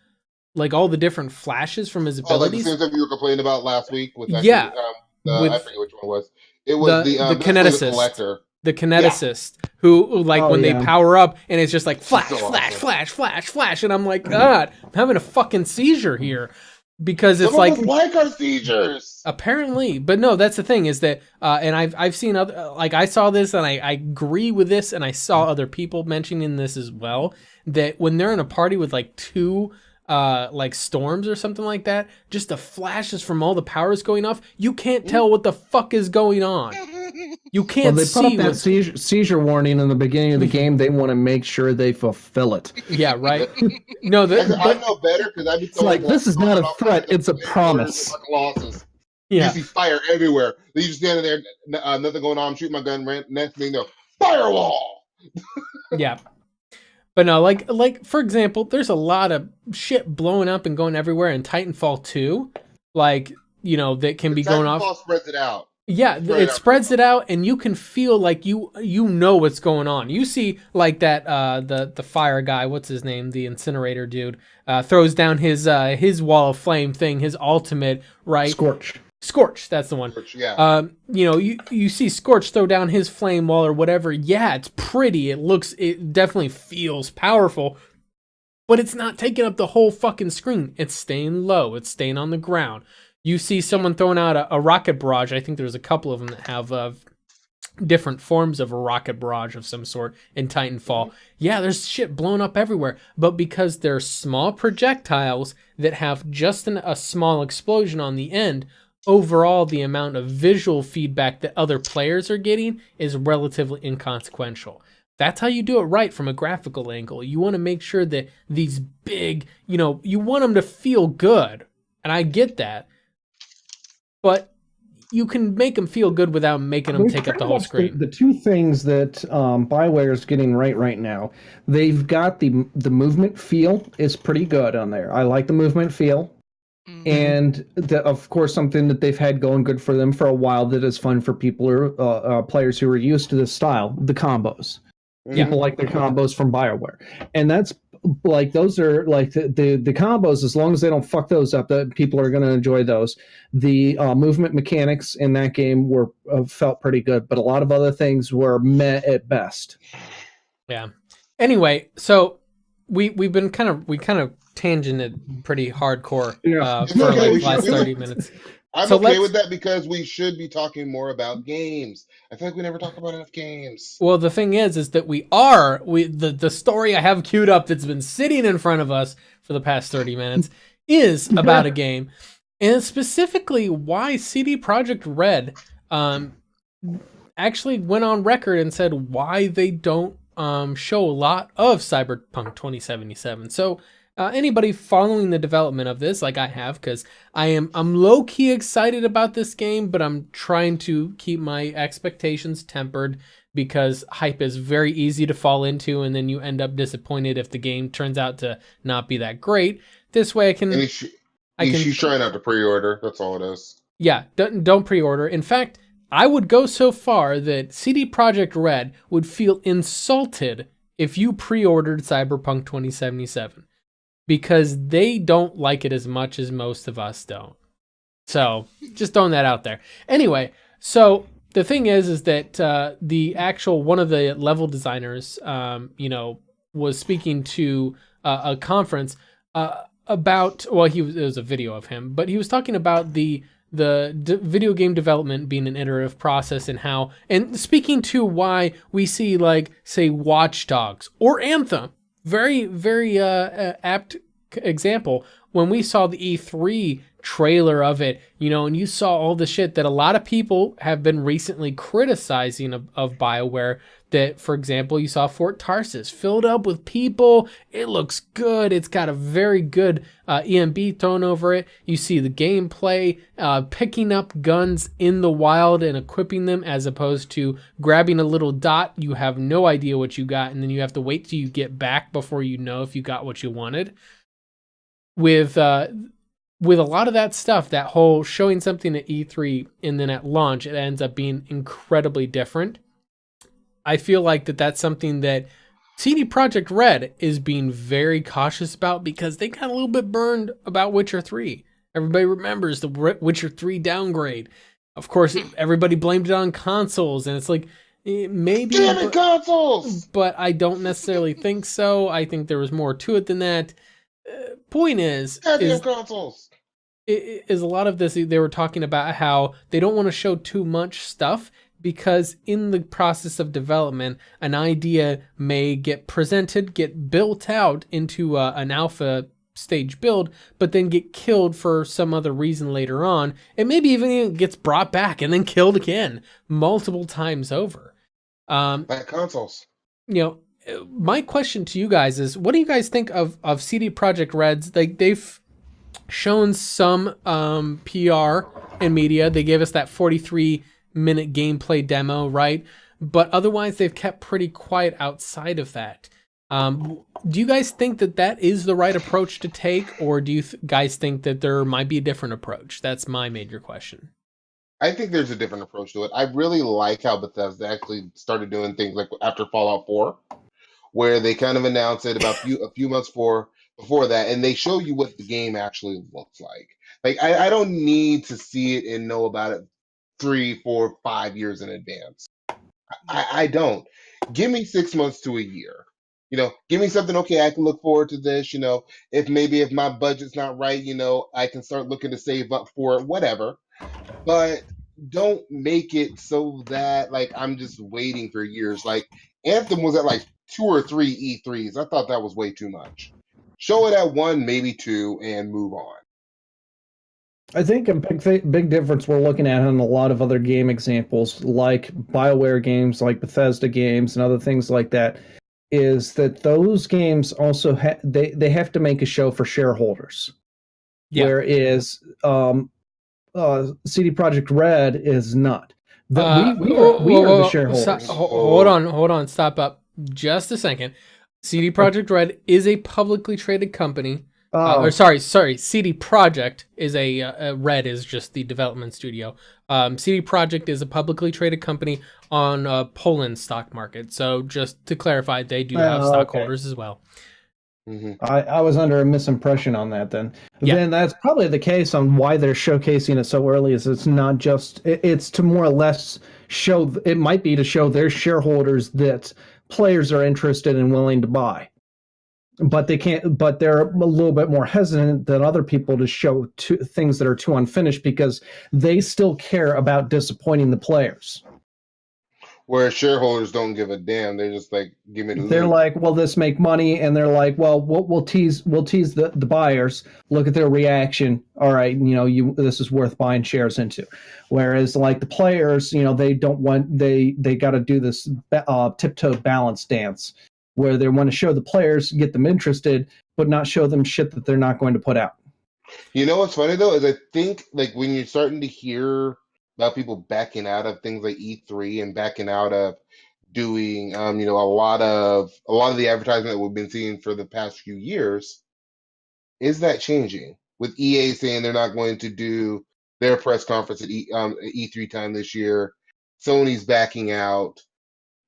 Like all the different flashes from his abilities. Like the same stuff you were complaining about last week with I forget which one it was. It was the kineticist. The kineticist who when they power up and it's just like flash, flash, and I'm like, God, I'm having a fucking seizure here. Because it's like our seizures. Apparently, but no, that's the thing is that, and I've seen other, like I saw this and I agree with this, and I saw other people mentioning this as well, that when they're in a party with like two like storms or something like that, just the flashes from all the powers going off, you can't tell what the fuck is going on. You can't see. They put up that seizure warning in the beginning of the game. They want to make sure they fulfill it. Yeah, right. No, I know better because I've been like, this is not a threat; it's a promise. Yeah, you see fire everywhere. You just standing there, nothing going on. I'm shooting my gun. Next thing you know, firewall. Yeah. But no, like for example, there's a lot of shit blowing up and going everywhere in Titanfall 2, like, that can be going off. Titanfall spreads it out. Yeah, it spreads it out, and you can feel like you know what's going on. You see like that the fire guy, what's his name, the incinerator dude, throws down his wall of flame thing, his ultimate, right? Scorch, that's the one. Scorch, yeah. You see Scorch throw down his flame wall or whatever. Yeah, it's pretty. It definitely feels powerful, but it's not taking up the whole fucking screen. It's staying low. It's staying on the ground. You see someone throwing out a rocket barrage. I think there's a couple of them that have different forms of a rocket barrage of some sort in Titanfall. Yeah, there's shit blown up everywhere. But because they're small projectiles that have just a small explosion on the end, overall the amount of visual feedback that other players are getting is relatively inconsequential. That's how you do it right from a graphical angle. You want to make sure that these big, you want them to feel good. And I get that. But you can make them feel good without making them take up the whole screen. The two things that BioWare is getting right now, they've got the movement feel is pretty good on there. I like the movement feel. Mm-hmm. And of course, something that they've had going good for them for a while that is fun for people or players who are used to this style, the combos. Yeah. People like the combos from BioWare. And that's like, those are like the combos, as long as they don't fuck those up, that people are going to enjoy those. The movement mechanics in that game were felt pretty good, but a lot of other things were meh at best. Yeah. Anyway, so we kind of tangented pretty hardcore for like the last 30 minutes. I'm okay with that because we should be talking more about games. I feel like we never talk about enough games. Well, the thing is that the story I have queued up that's been sitting in front of us for the past 30 minutes is about a game, and specifically why CD Projekt Red actually went on record and said why they don't show a lot of Cyberpunk 2077. So anybody following the development of this, like I have, because I'm low-key excited about this game, but I'm trying to keep my expectations tempered because hype is very easy to fall into, and then you end up disappointed if the game turns out to not be that great. This way I can... She's trying not to pre-order, that's all it is. Yeah, don't pre-order. In fact, I would go so far that CD Projekt Red would feel insulted if you pre-ordered Cyberpunk 2077. Because they don't like it as much as most of us don't. So, just throwing that out there. Anyway, so the thing is that the actual one of the level designers, was speaking to a conference about. Well, it was a video of him, but he was talking about the video game development being an iterative process and speaking to why we see, like, say, Watch Dogs or Anthem. Very, very apt example. When we saw the E3 trailer of it, and you saw all the shit that a lot of people have been recently criticizing of BioWare, that, for example, you saw Fort Tarsis filled up with people. It looks good. It's got a very good EMB thrown over it. You see the gameplay, picking up guns in the wild and equipping them, as opposed to grabbing a little dot. You have no idea what you got, and then you have to wait till you get back before you know if you got what you wanted. With a lot of that stuff, that whole showing something at E3 and then at launch, it ends up being incredibly different. I feel like that's something that CD Projekt Red is being very cautious about because they got a little bit burned about Witcher 3. Everybody remembers the Witcher 3 downgrade. Of course, everybody blamed it on consoles, and it's like, maybe... Damn it, consoles! But I don't necessarily think so. I think there was more to it than that. Point is consoles. Is a lot of this, they were talking about how they don't want to show too much stuff because in the process of development, an idea may get presented, get built out into an alpha stage build, but then get killed for some other reason later on, and maybe even gets brought back and then killed again multiple times over. Like consoles. My question to you guys is, what do you guys think of CD Projekt Red's? They've shown some PR and media. They gave us that 43-minute gameplay demo, right? But otherwise, they've kept pretty quiet outside of that. Do you guys think that is the right approach to take, or do you guys think that there might be a different approach? That's my major question. I think there's a different approach to it. I really like how Bethesda actually started doing things like after Fallout 4, where they kind of announced it about a few months before that, and they show you what the game actually looks like. Like I don't need to see it and know about it 3, 4, 5 years in advance. I don't. Give me 6 months to a year. Give me something. Okay, I can look forward to this. If my budget's not right, I can start looking to save up for it. Whatever. But don't make it so that like I'm just waiting for years. Like Anthem was at like 2 or 3 E3s. I thought that was way too much. Show it at 1, maybe 2, and move on. I think a big difference we're looking at in a lot of other game examples, like BioWare games, like Bethesda games, and other things like that, is that those games also they have to make a show for shareholders. Yeah. Whereas CD Projekt Red is not. We are the shareholders. Hold on, stop up just a second. CD Projekt Red is a publicly traded company. Sorry. CD Projekt is Red is just the development studio. CD Projekt is a publicly traded company on Poland stock market. So just to clarify, they do have stockholders as well. Mm-hmm. I was under a misimpression on that then. Yeah. Then that's probably the case on why they're showcasing it so early, is it's not just, it's to more or less show, it might be to show their shareholders that players are interested and willing to buy. But they're a little bit more hesitant than other people to show things that are too unfinished, because they still care about disappointing the players. Where shareholders don't give a damn. They're just like, give me the They're loot. like, will this make money? And they're like, well, we'll tease the buyers. Look at their reaction. All right, this is worth buying shares into. Whereas like the players, they don't want, they got to do this tiptoe balance dance, where they want to show the players, get them interested, but not show them shit that they're not going to put out. What's funny though is I think like when you're starting to hear about people backing out of things like E3 and backing out of doing a lot of the advertisement that we've been seeing for the past few years, is that changing? With EA saying they're not going to do their press conference at E3 time this year, Sony's backing out.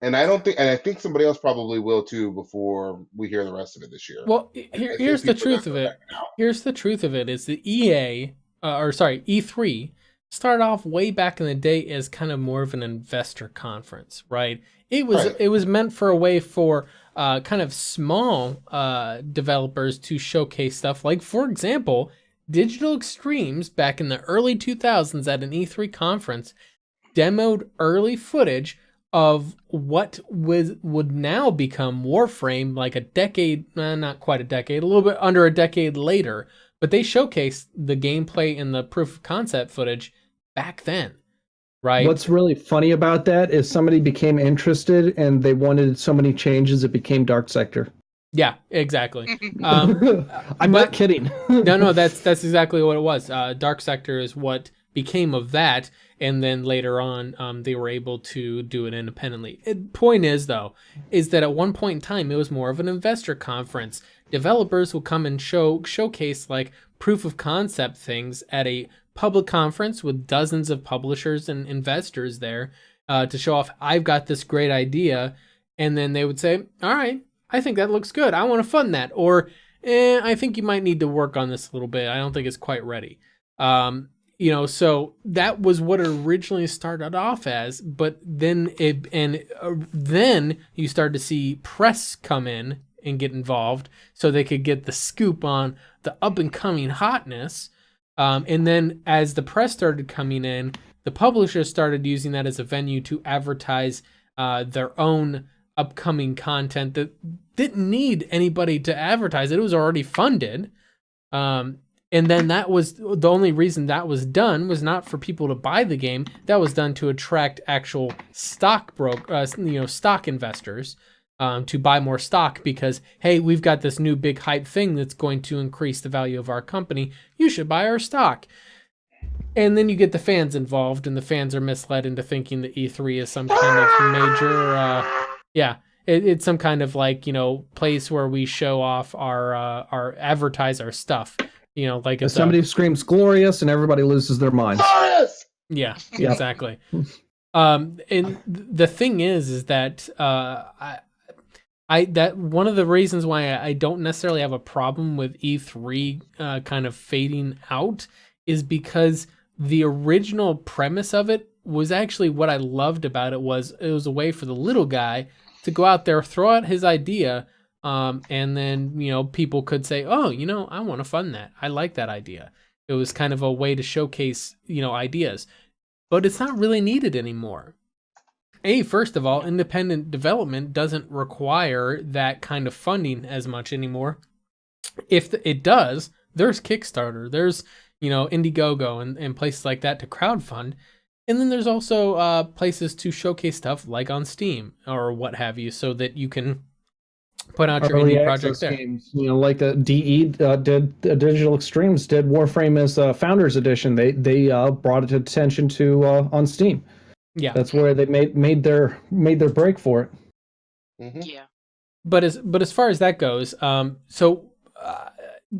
And I think somebody else probably will too before we hear the rest of it this year. Well, here's the truth of it. Here's the truth of it: is the E3 started off way back in the day as kind of more of an investor conference, right? It was meant for a way for kind of small developers to showcase stuff. Like, for example, Digital Extremes back in the early 2000s at an E3 conference demoed early footage of what would now become Warframe, like a decade, not quite a decade, a little bit under a decade later. But they showcased the gameplay and the proof of concept footage back then, right? What's really funny about that is somebody became interested and they wanted so many changes it became Dark Sector. Yeah, exactly. I'm not kidding. No, that's exactly what it was. Dark Sector is what became of that, and then later on, they were able to do it independently. Point is, though, is that at one point in time, it was more of an investor conference. Developers will come and showcase like proof of concept things at a public conference with dozens of publishers and investors there to show off, I've got this great idea. And then they would say, all right, I think that looks good. I want to fund that. Or I think you might need to work on this a little bit. I don't think it's quite ready. So that was what it originally started off as, but then then you started to see press come in and get involved so they could get the scoop on the up and coming hotness. And then as the press started coming in, the publishers started using that as a venue to advertise their own upcoming content that didn't need anybody to advertise it. It was already funded. And then that was the only reason that was done was not for people to buy the game. That was done to attract actual stock investors to buy more stock because, hey, we've got this new big hype thing that's going to increase the value of our company. You should buy our stock. And then you get the fans involved, and the fans are misled into thinking that E3 is some kind of major, it's some kind of place where we show off our advertise our stuff. Like somebody screams glorious and everybody loses their minds. Glorious! Yeah, exactly. And the thing is that I that one of the reasons why I don't necessarily have a problem with E3 kind of fading out is because the original premise of it was actually what I loved about it was a way for the little guy to go out there, throw out his idea, and then people could say, oh, I want to fund that. I like that idea. It was kind of a way to showcase ideas, but it's not really needed anymore. First of all, independent development doesn't require that kind of funding as much anymore. If it does, there's Kickstarter, there's Indiegogo and places like that to crowdfund, and then there's also places to showcase stuff like on Steam or what have you, so that you can put out your indie project there. Games, like the DE did Digital Extremes did Warframe as Founders Edition. They brought it to attention to on Steam. Yeah, that's where they made their break for it. Mm-hmm. Yeah, but as far as that goes, so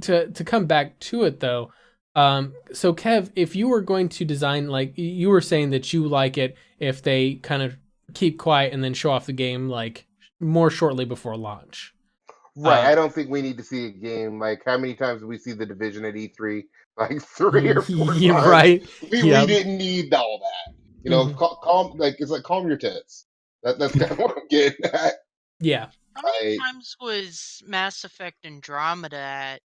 to come back to it though, so Kev, if you were going to design, like you were saying that you like it if they kind of keep quiet and then show off the game like more shortly before launch. Right. I don't think we need to see a game. Like, how many times did we see the Division at E3? Like 3 or 4 times. Right. We didn't need all that. Calm. Like, it's like calm your tits. That's kind of what I'm getting at. Yeah. How many times was Mass Effect Andromeda at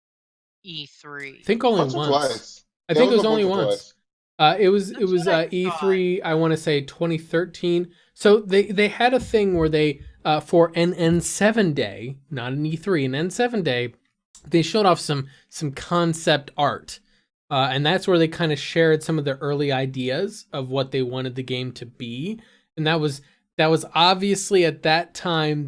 E3? I think only once. I think it was only once. It was E3. I want to say 2013. So they had a thing where they for an N7 day, not an E3, an N7 day, they showed off some concept art, and that's where they kind of shared some of their early ideas of what they wanted the game to be, and that was obviously at that time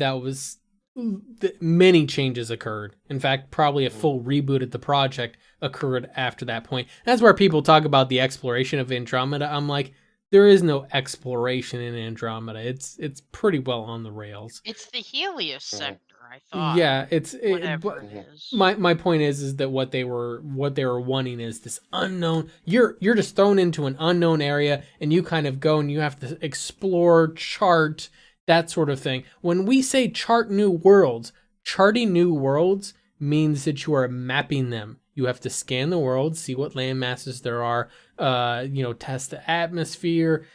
many changes occurred. In fact, probably a full reboot of the project occurred after that point. That's where people talk about the exploration of Andromeda. I'm like, there is no exploration in Andromeda. It's pretty well on the rails. It's the Helios sector, I thought. Yeah, whatever it is. My point is that what they were wanting is this unknown. You're just thrown into an unknown area, and you kind of go and you have to explore, chart, that sort of thing. When we say chart new worlds, charting new worlds means that you are mapping them. You have to scan the world, see what land masses there are, test the atmosphere.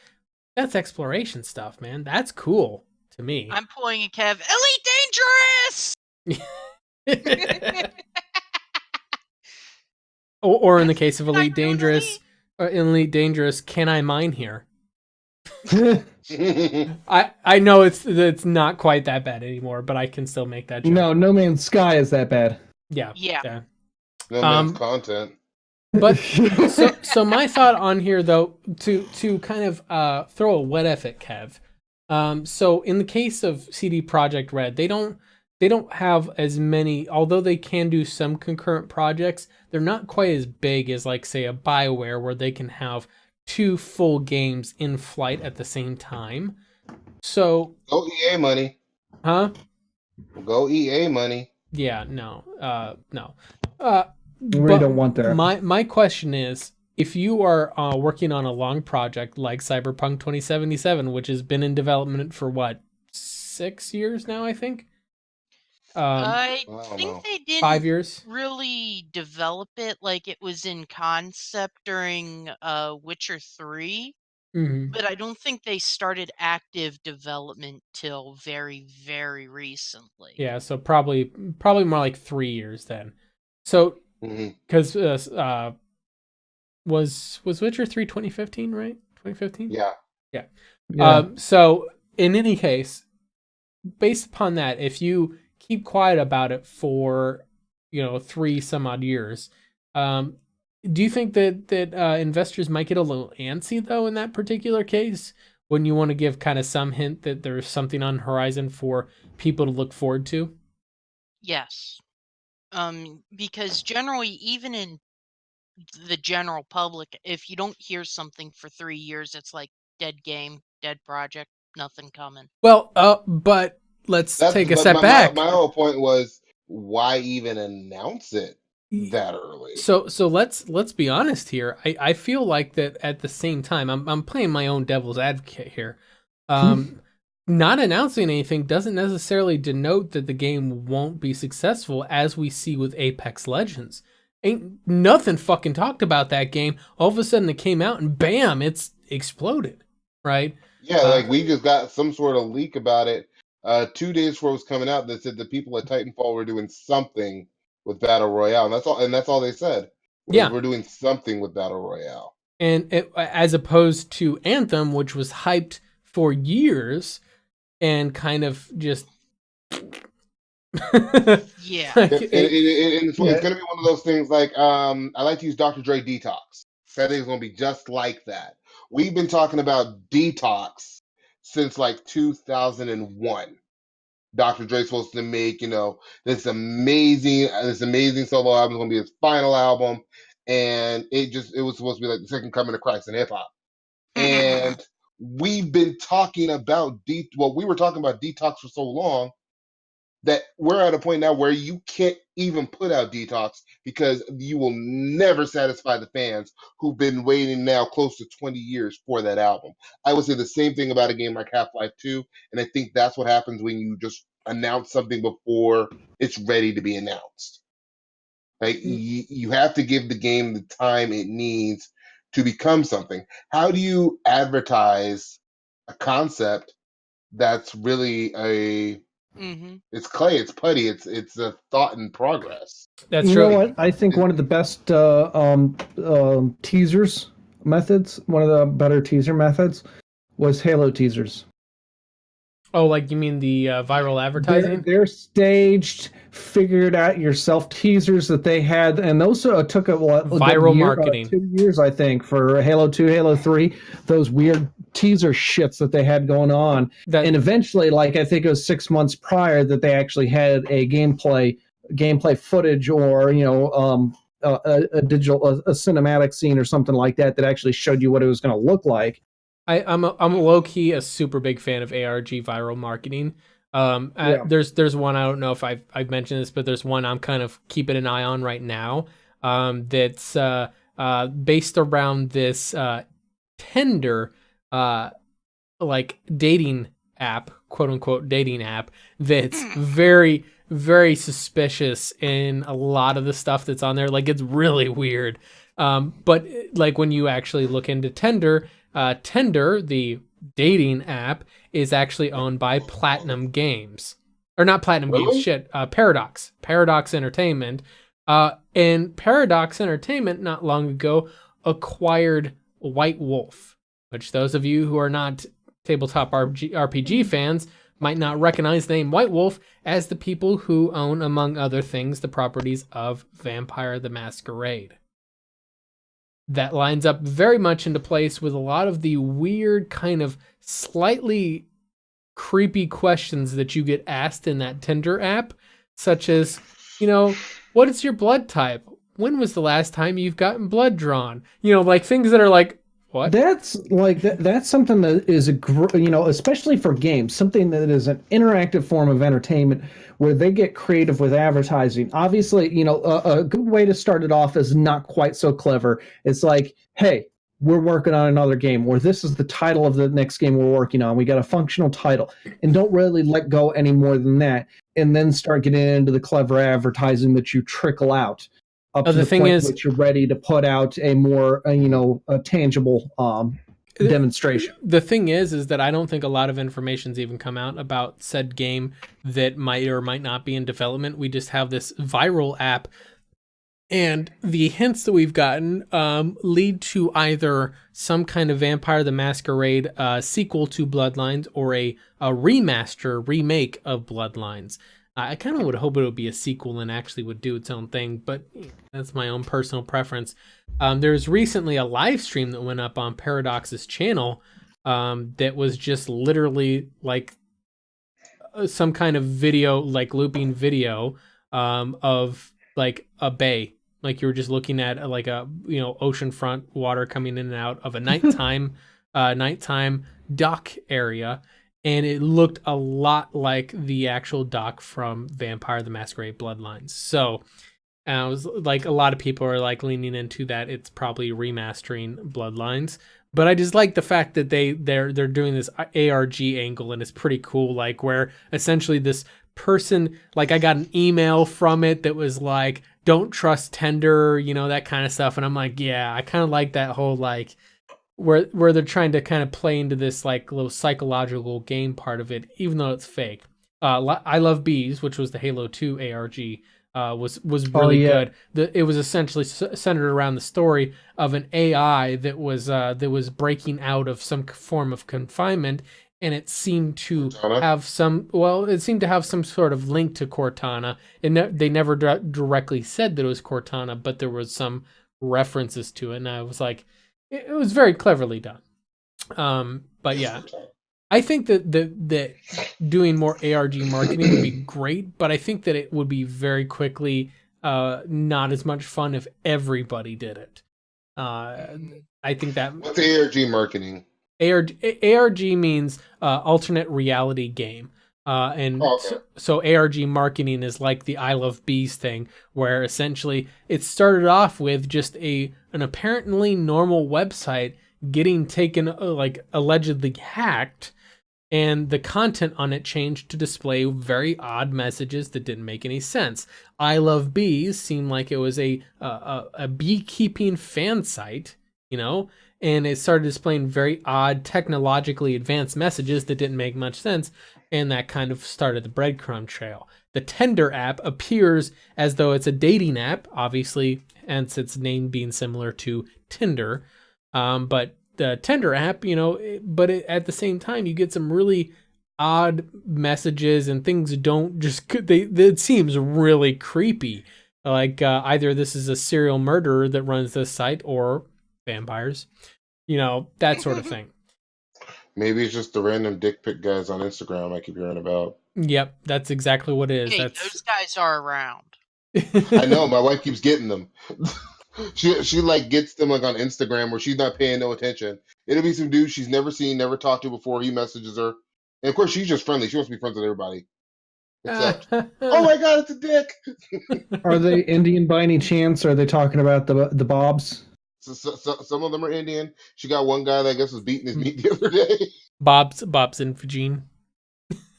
That's exploration stuff, man. That's cool to me. I'm pulling a Kev. Elite Dangerous! or in the case of Elite Dangerous, can I mine here? I know it's not quite that bad anymore, but I can still make that joke. No Man's Sky is that bad. Yeah. No man's content. But so my thought on here though, to kind of throw a what if at Kev. So in the case of CD Projekt Red, they don't have as many, although they can do some concurrent projects, they're not quite as big as like say a BioWare where they can have 2 full games in flight at the same time. So go EA money. Huh? Go EA money. Yeah, no. We really don't want that. My question is, if you are working on a long project like Cyberpunk 2077, which has been in development for what, 6 years now, I think? I think they didn't 5 years? really develop it. Like, it was in concept during Witcher 3. Mm-hmm. But I don't think they started active development till very, very recently. Yeah, so probably more like 3 years then. So, because was Witcher 3 2015, right? 2015? Yeah. So in any case, based upon that, if you keep quiet about it for 3 some odd years, do you think that investors might get a little antsy though in that particular case, when you want to give kind of some hint that there's something on the horizon for people to look forward to? Yes. Because generally, even in the general public, if you don't hear something for 3 years, it's like dead game, dead project, nothing coming. Well, but let's take a step back. My whole point was, why even announce it? that early. So let's be honest here. I feel like that at the same time, I'm playing my own devil's advocate here. Not announcing anything doesn't necessarily denote that the game won't be successful, as we see with Apex Legends. Ain't nothing fucking talked about that game. All of a sudden it came out and bam, it's exploded, right? Yeah, like we just got some sort of leak about it 2 days before it was coming out that said the people at Titanfall were doing something with Battle Royale. And that's all they said. We're doing something with Battle Royale. And as opposed to Anthem, which was hyped for years and kind of just yeah. It's going to be one of those things like I like to use Dr. Dre Detox. I think it's going to be just like that. We've been talking about Detox since like 2001. Dr. Dre's supposed to make, this amazing solo album. It's going to be his final album, and it was supposed to be like the second coming of Christ in hip hop. And we've been talking about we were talking about Detox for so long that we're at a point now where you can't even put out Detox because you will never satisfy the fans who've been waiting now close to 20 years for that album. I would say the same thing about a game like Half-Life 2, and I think that's what happens when you just announce something before it's ready to be announced. Like, you have to give the game the time it needs to become something. How do you advertise a concept that's really it's clay, it's putty, it's a thought in progress. That's you true. know what? I think one of the best teasers methods, one of the better teaser methods, was Halo teasers. Oh, like you mean the viral advertising? They're staged, figured out yourself teasers that they had, and those took viral marketing 2 years, I think, for Halo 2, Halo 3. Those weird teaser shits that they had going on, and eventually, like I think it was 6 months prior, that they actually had a gameplay footage, or a digital cinematic scene or something like that actually showed you what it was going to look like. I'm low key a super big fan of ARG viral marketing. There's one, I don't know if I've mentioned this, but there's one I'm kind of keeping an eye on right now. That's based around this Tinder like dating app, quote unquote dating app, that's very, very suspicious in a lot of the stuff that's on there. Like, it's really weird. But like when you actually look into Tinder, the dating app, is actually owned by Platinum Games. Or not Platinum Games, Paradox Entertainment. And Paradox Entertainment not long ago acquired White Wolf, which those of you who are not tabletop RPG fans might not recognize the name White Wolf as the people who own, among other things, the properties of Vampire the Masquerade. That lines up very much into place with a lot of the weird, kind of slightly creepy questions that you get asked in that Tinder app, such as, what is your blood type? When was the last time you've gotten blood drawn? Like things that are like, what? That's like that's something that is especially for games, something that is an interactive form of entertainment where they get creative with advertising. Obviously, a good way to start it off is not quite so clever. It's like, hey, we're working on another game, or this is the title of the next game we're working on. We got a functional title, and don't really let go any more than that, and then start getting into the clever advertising that you trickle out. Up to the point that you're ready to put out a more, a tangible demonstration. The thing is that I don't think a lot of information's even come out about said game that might or might not be in development. We just have this viral app, and the hints that we've gotten lead to either some kind of Vampire the Masquerade sequel to Bloodlines, or a remake of Bloodlines. I kind of would hope it would be a sequel and actually would do its own thing, but that's my own personal preference. There's recently a live stream that went up on Paradox's channel that was just literally like some kind of video, like looping video of like a bay. Like you were just looking at like a oceanfront water coming in and out of a nighttime dock area. And it looked a lot like the actual dock from Vampire the Masquerade Bloodlines. So And I was like, a lot of people are like leaning into that. It's probably remastering Bloodlines, but I just like the fact that they're doing this ARG angle, and it's pretty cool. Like where essentially this person, like I got an email from it that was like, "Don't trust Tinder," that kind of stuff, and I'm like, yeah, I kind of like that whole like where they're trying to kind of play into this like little psychological game part of it, even though it's fake. I Love Bees, which was the Halo 2 ARG. Was really good. It was essentially centered around the story of an AI that was breaking out of some form of confinement, and it seemed to have some sort of link to Cortana. And they never directly said that it was Cortana, but there was some references to it, and I was like, it was very cleverly done. But yeah. I think that doing more ARG marketing would be great, but I think that it would be very quickly not as much fun if everybody did it. I think that... What's ARG marketing? ARG means alternate reality game. So ARG marketing is like the I Love Bees thing, where essentially it started off with just an apparently normal website getting taken, like allegedly hacked, and the content on it changed to display very odd messages that didn't make any sense. I Love Bees seemed like it was a beekeeping fan site, and it started displaying very odd, technologically advanced messages that didn't make much sense, and that kind of started the breadcrumb trail. The Tinder app appears as though it's a dating app, obviously, hence its name being similar to Tinder, but the Tinder app, at the same time, you get some really odd messages and things it seems really creepy. Like either this is a serial murderer that runs this site or vampires, that sort of thing. Maybe it's just the random dick pic guys on Instagram I keep hearing about. Yep, that's exactly what it is. Hey, those guys are around. I know, my wife keeps getting them. She like gets them like on Instagram where she's not paying no attention. It'll be some dude she's never seen, never talked to before. He messages her, and of course she's just friendly. She wants to be friends with everybody. Except, oh my god, it's a dick. Are they Indian by any chance? Or are they talking about the Bobs? So, some of them are Indian. She got one guy that I guess was beating his meat the other day. Bob's and Fajin.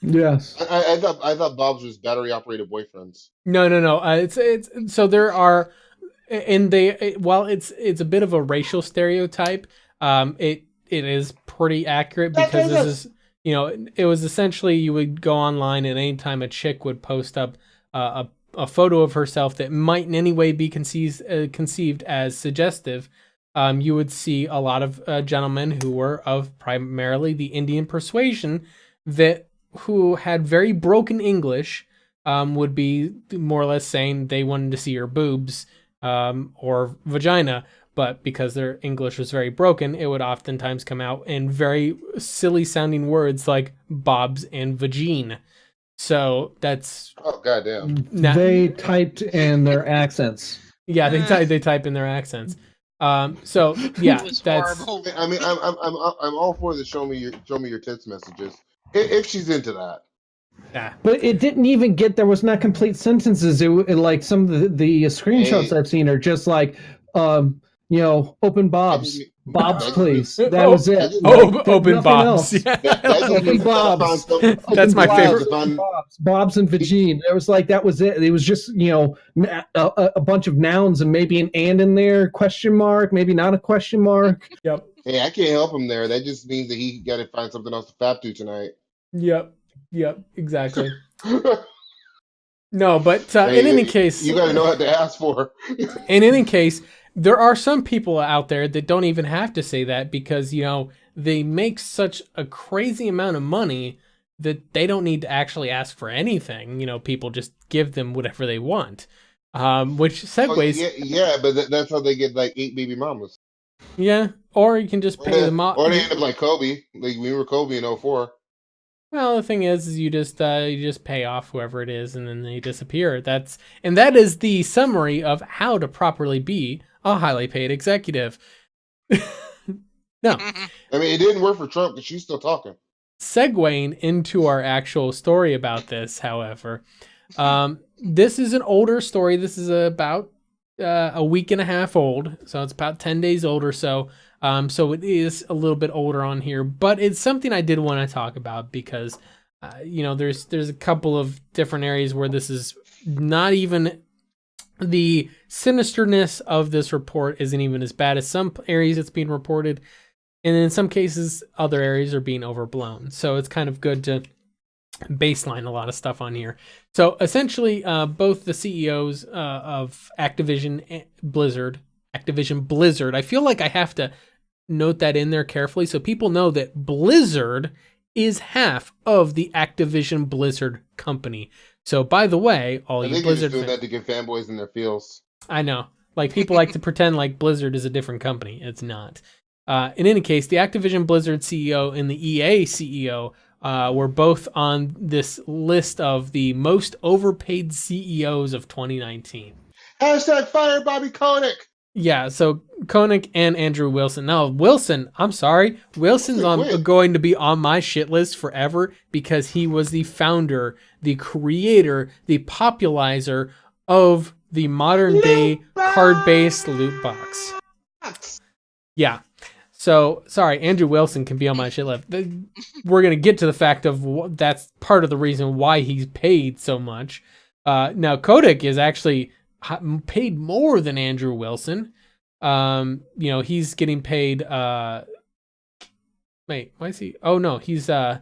Yes. I thought Bob's was battery operated boyfriends. No. It's so there are. And while it's a bit of a racial stereotype, it is pretty accurate because this is, it was essentially you would go online and anytime a chick would post up a photo of herself that might in any way be conceived as suggestive, you would see a lot of gentlemen who were of primarily the Indian persuasion who had very broken English, would be more or less saying they wanted to see her boobs. Or vagina, but because their English was very broken, it would oftentimes come out in very silly sounding words like Bob's and vagine. So that's... Oh, goddamn. They typed in their accents. Yeah, they type in their accents. So yeah, that's... Horrible. I mean, I'm all for the show me your tits messages. If she's into that. Yeah. But it didn't even there was not complete sentences. It like some of the screenshots I've seen are just like, open Bob's. Bob's, please. That was it. Open Bob's. Yeah. Open Bob's. That's my favorite. Bob's and vagine. It was like, that was it. It was just, a bunch of nouns and maybe an and in there, question mark, maybe not a question mark. Yep. Hey, I can't help him there. That just means that he got to find something else to fap to tonight. Yep, exactly. No, but in any case... You got to know what to ask for. In any case, there are some people out there that don't even have to say that because, they make such a crazy amount of money that they don't need to actually ask for anything. People just give them whatever they want. Which segues... Yeah, but that's how they get like 8 baby mamas. Yeah, or you can just pay them off. Or they end up like Kobe. Like we were Kobe in 04. Well, the thing is you just pay off whoever it is, and then they disappear. That is the summary of how to properly be a highly paid executive. No, I mean it didn't work for Trump because she's still talking. Segueing into our actual story about this, however, this is an older story. This is about a week and a half old, so it's about 10 days old or so. So it is a little bit older on here, but it's something I did want to talk about because, there's a couple of different areas where this is not even, the sinisterness of this report isn't even as bad as some areas it's being reported. And in some cases, other areas are being overblown. So it's kind of good to baseline a lot of stuff on here. So essentially, both the CEOs of Activision Blizzard, I feel like I have to note that in there carefully so people know that Blizzard is half of the Activision Blizzard company. So by the way, all you Blizzard fans, that to get fanboys in their feels. I know. Like people like to pretend like Blizzard is a different company. It's not. In any case, the Activision Blizzard CEO and the EA CEO were both on this list of the most overpaid CEOs of 2019. Hashtag fire Bobby Kotick. Yeah, so Koenig and Andrew Wilson. Now, Wilson, I'm sorry. Wilson's going to be on my shit list forever because he was the founder, the creator, the popularizer of the modern day card-based loot box. Yeah. So, sorry, Andrew Wilson can be on my shit list. We're going to get to the fact of that's part of the reason why he's paid so much. Now, Kotick is actually paid more than Andrew Wilson. He's getting paid. Wait, why is he? Oh no, he's I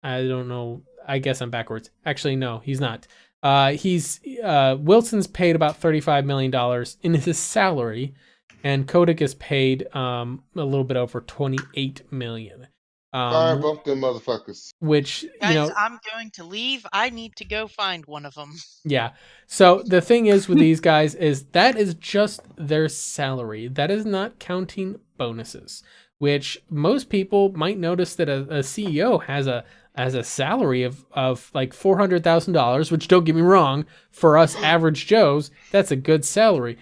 don't know. I guess I'm backwards. Actually, no, he's not. Wilson's paid about $35 million in his salary, and Kotick is paid a little bit over $28 million. Fire both them motherfuckers. Which, guys, I'm going to leave. I need to go find one of them. Yeah. So the thing is with these guys is that is just their salary. That is not counting bonuses, which most people might notice that a CEO has a salary of like $400,000, which don't get me wrong, for us average Joes, that's a good salary.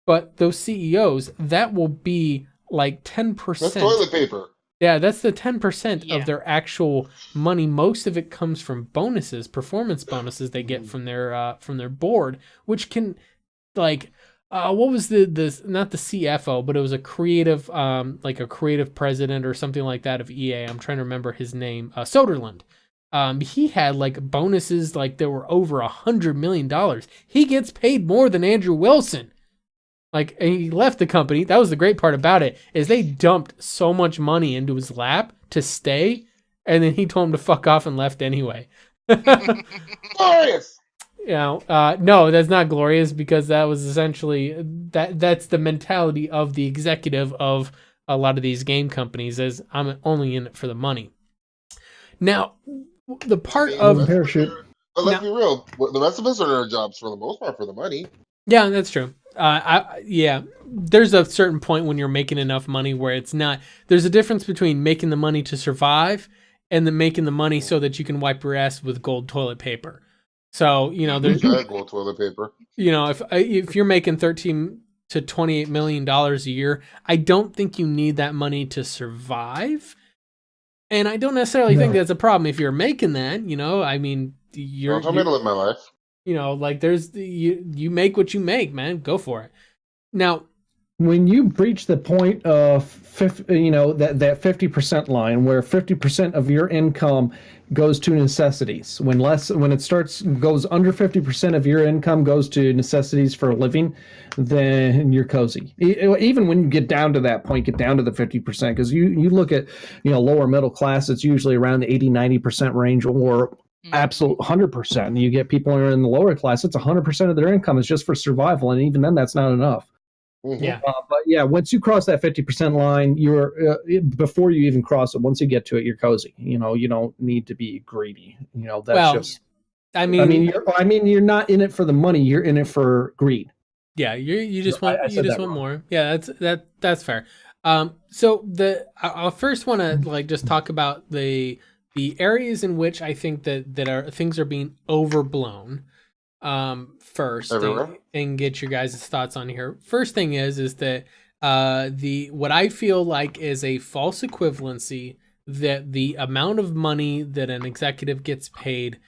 But those CEOs, that will be like 10%. That's toilet paper. Yeah, that's the 10% of their actual money. Most of it comes from bonuses, performance bonuses they get from their board, which can, like, what was the not the CFO, but it was a creative, like a creative president or something like that of EA. I'm trying to remember his name. Soderlund. He had like bonuses like there were over $100 million. He gets paid more than Andrew Wilson. Like, he left the company. That was the great part about it, is they dumped so much money into his lap to stay, and then he told him to fuck off and left anyway. Glorious! No, that's not glorious, because that was essentially, that's the mentality of the executive of a lot of these game companies, is I'm only in it for the money. Now, the part of... Parachute. But let's be real, the rest of us are in our jobs for the most part for the money. Yeah, that's true. There's a certain point when you're making enough money where it's not. There's a difference between making the money to survive and then making the money so that you can wipe your ass with gold toilet paper. So there's gold toilet paper. If you're making $13 to $28 million a year, I don't think you need that money to survive. And I don't necessarily think that's a problem if you're making that. I mean, you're I'm to live my life. Like there's you make what you make, man. Go for it. Now, when you breach the point of that 50% line where 50% of your income goes to necessities, when it goes under 50% of your income goes to necessities for a living, then you're cozy. Even when you get down to that point, get down to the 50%, because you look at lower middle class, it's usually around the 80-90% range, or absolute 100%. And you get people who are in the lower class, it's 100% of their income is just for survival, and even then that's not enough. Yeah. But yeah, once you cross that 50% line, you're before you even cross it, once you get to it, you're cozy. You don't need to be greedy. I mean, you're not in it for the money, you're in it for greed. Yeah, you just want want more. Yeah, that's fair. So I first want to just talk about the areas in which I think that things are being overblown first, and get your guys' thoughts on here. First thing is that what I feel like is a false equivalency, that the amount of money that an executive gets paid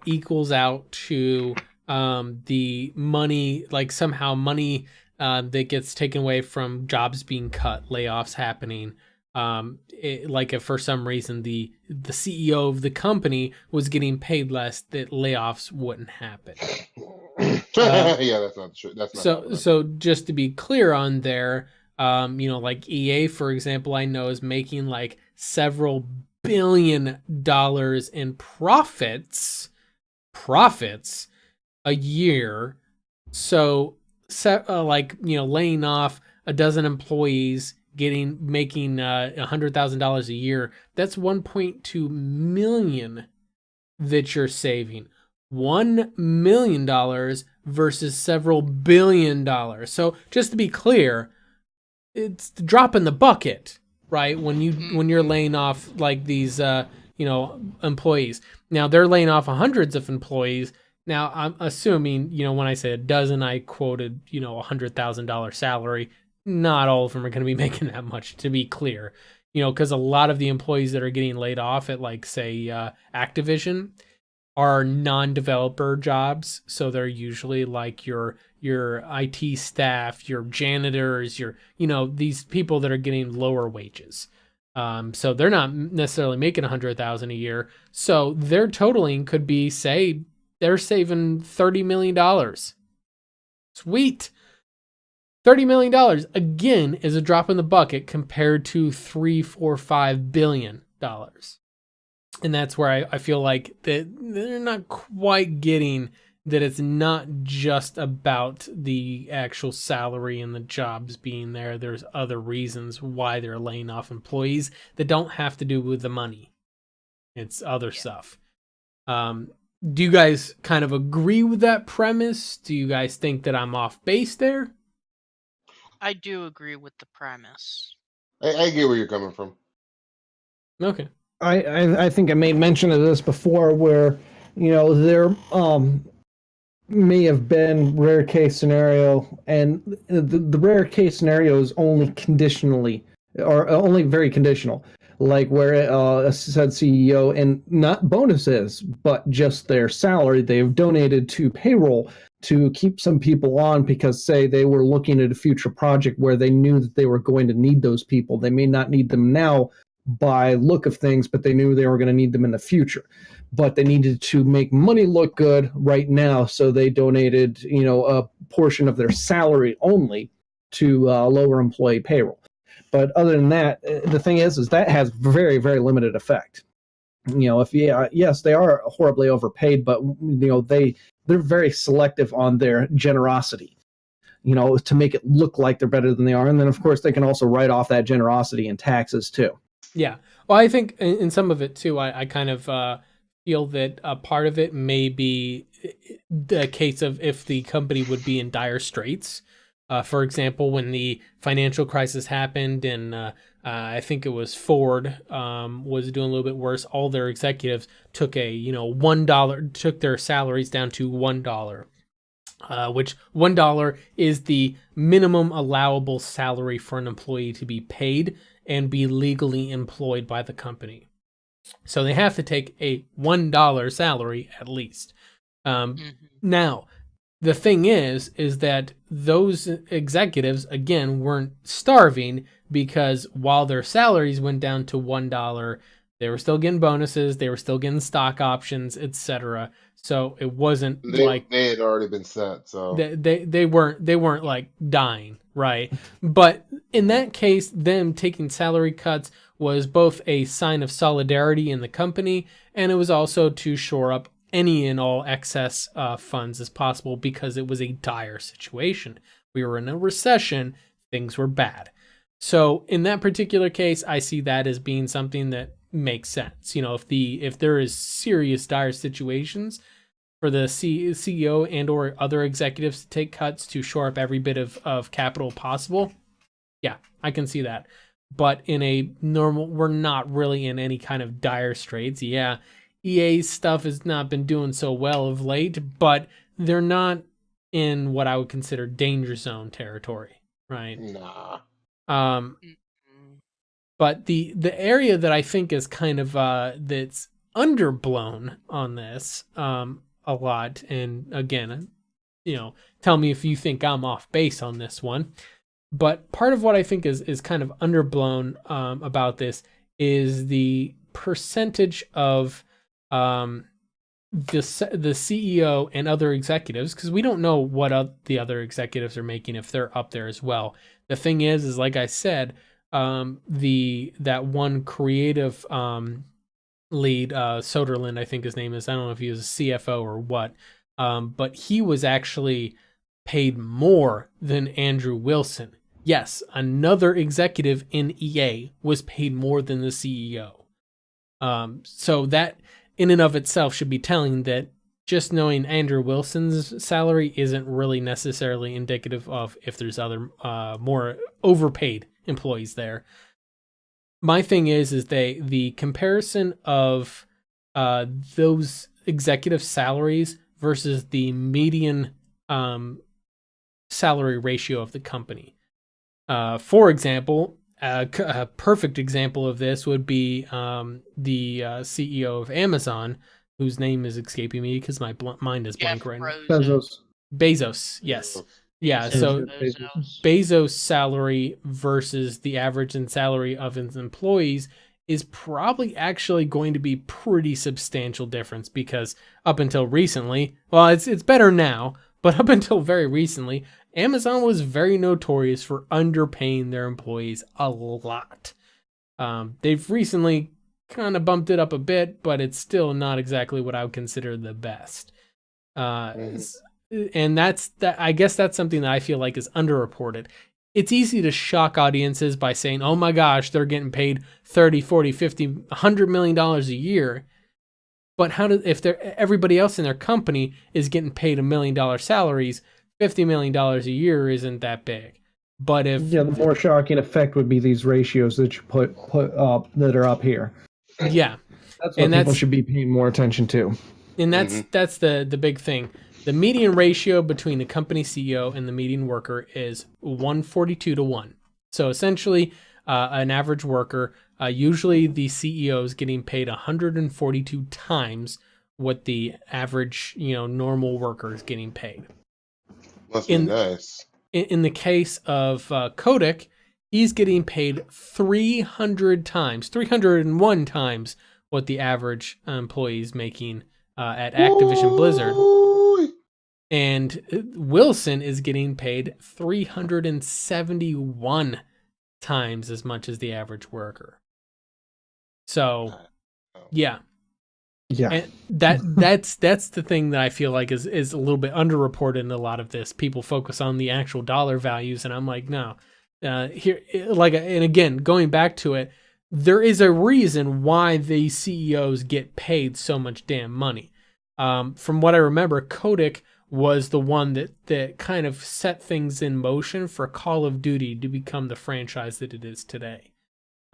equals out to the money, like somehow money that gets taken away from jobs being cut, layoffs happening. Like if for some reason the CEO of the company was getting paid less, that layoffs wouldn't happen. Yeah, that's not true. That's not so just to be clear on there, like EA, for example, I know is making like several $1 billion in profits a year. So laying off a dozen employees, making $100,000 a year, that's 1.2 million that you're saving. $1 million versus several $1 billion. So just to be clear, it's the drop in the bucket, right? When you're laying off like these employees. Now they're laying off hundreds of employees. Now I'm assuming, when I say a dozen, I quoted, $100,000 salary. Not all of them are going to be making that much, to be clear. Because a lot of the employees that are getting laid off at like say Activision are non-developer jobs, so they're usually like your IT staff, your janitors, these people that are getting lower wages. So they're not necessarily making $100,000 a year. So their totaling could be, say, they're saving $30 million. Sweet. $30 million again is a drop in the bucket compared to $3, $4, $5 billion. And that's where I feel like that they're not quite getting that it's not just about the actual salary and the jobs being there. There's other reasons why they're laying off employees that don't have to do with the money. It's other stuff. Do you guys kind of agree with that premise? Do you guys think that I'm off base there? I do agree with the premise. I get where you're coming from. Okay. I think I made mention of this before, where there may have been rare case scenario, and the rare case scenario is only conditionally, or only very conditional, like where a said CEO, and not bonuses, but just their salary, they have donated to payroll to keep some people on because, say, they were looking at a future project where they knew that they were going to need those people. They may not need them now by look of things, but they knew they were going to need them in the future. But they needed to make money look good right now, so they donated, a portion of their salary only to lower employee payroll. But other than that, the thing is that has very, very limited effect. Yes, they are horribly overpaid, but they're very selective on their generosity, to make it look like they're better than they are. And then, of course, they can also write off that generosity in taxes, too. Yeah. Well, I think in some of it, too, I kind of feel that a part of it may be the case of if the company would be in dire straits. For example, when the financial crisis happened and I think it was Ford was doing a little bit worse, all their executives took took their salaries down to $1, which $1 is the minimum allowable salary for an employee to be paid and be legally employed by the company. So they have to take a $1 salary at least. Now, the thing is that those executives, again, weren't starving, because while their salaries went down to $1, they were still getting bonuses, they were still getting stock options, etc. So it wasn't like they had already been set. So they weren't like dying, right? But in that case, them taking salary cuts was both a sign of solidarity in the company, and it was also to shore up any and all excess funds as possible, because it was a dire situation. We were in a recession, things were bad. So in that particular case, I see that as being something that makes sense. If there is serious dire situations for the CEO and or other executives to take cuts to shore up every bit of capital possible, yeah, I can see that. But in a normal, we're not really in any kind of dire straits. Yeah, EA's stuff has not been doing so well of late, but they're not in what I would consider danger zone territory, right? Nah. But the area that I think is kind of that's underblown on this, a lot. And again, tell me if you think I'm off base on this one. But part of what I think is kind of underblown about this is the percentage of the CEO and other executives, because we don't know what the other executives are making if they're up there as well. The thing is like I said, that one creative lead, Soderlund, I think his name is. I don't know if he was a CFO or what, but he was actually paid more than Andrew Wilson. Yes, another executive in EA was paid more than the CEO. So that in and of itself should be telling that just knowing Andrew Wilson's salary isn't really necessarily indicative of if there's other more overpaid employees there. My thing is the comparison of those executive salaries versus the median salary ratio of the company. For example, a perfect example of this would be the CEO of Amazon, whose name is escaping me because my mind is blank right now. Bezos, yes. Yeah, so Bezos' salary versus the average in salary of his employees is probably actually going to be pretty substantial difference, because up until recently, well, it's better now, but up until very recently, Amazon was very notorious for underpaying their employees a lot. They've recently kind of bumped it up a bit, but it's still not exactly what I would consider the best. And I guess that's something that I feel like is underreported. It's easy to shock audiences by saying, oh my gosh, they're getting paid 30, 40, 50, $100 million a year. But if everybody else in their company is getting paid $1 million salaries, $50 million a year isn't that big. But the more shocking effect would be these ratios that you put up that are up here. Yeah, that's what people should be paying more attention to. And that's the big thing. The median ratio between the company CEO and the median worker is 142 to 1. So essentially, an average worker, usually the CEO is getting paid 142 times what the average, normal worker is getting paid. Must be nice. In the case of Kotick, he's getting paid 301 times what the average employee is making at Activision Blizzard. And Wilson is getting paid 371 times as much as the average worker. So, yeah. And that's the thing that I feel like is a little bit underreported in a lot of this. People focus on the actual dollar values, and I'm like, no. And again, going back to it, there is a reason why the CEOs get paid so much damn money. From what I remember, Kotick was the one that kind of set things in motion for Call of Duty to become the franchise that it is today.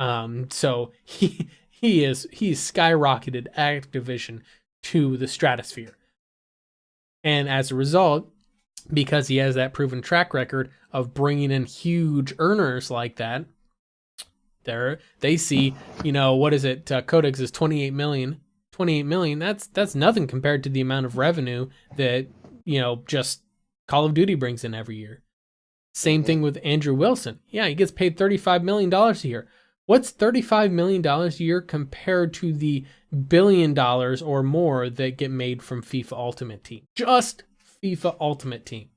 So he's skyrocketed Activision to the stratosphere. And as a result, because he has that proven track record of bringing in huge earners like that, they see, what is it? Codex is 28 million. 28 million, that's nothing compared to the amount of revenue that, just Call of Duty brings in every year. Same thing with Andrew Wilson. Yeah, he gets paid $35 million a year. What's $35 million a year compared to the $1 billion or more that get made from FIFA Ultimate Team? Just FIFA Ultimate Team.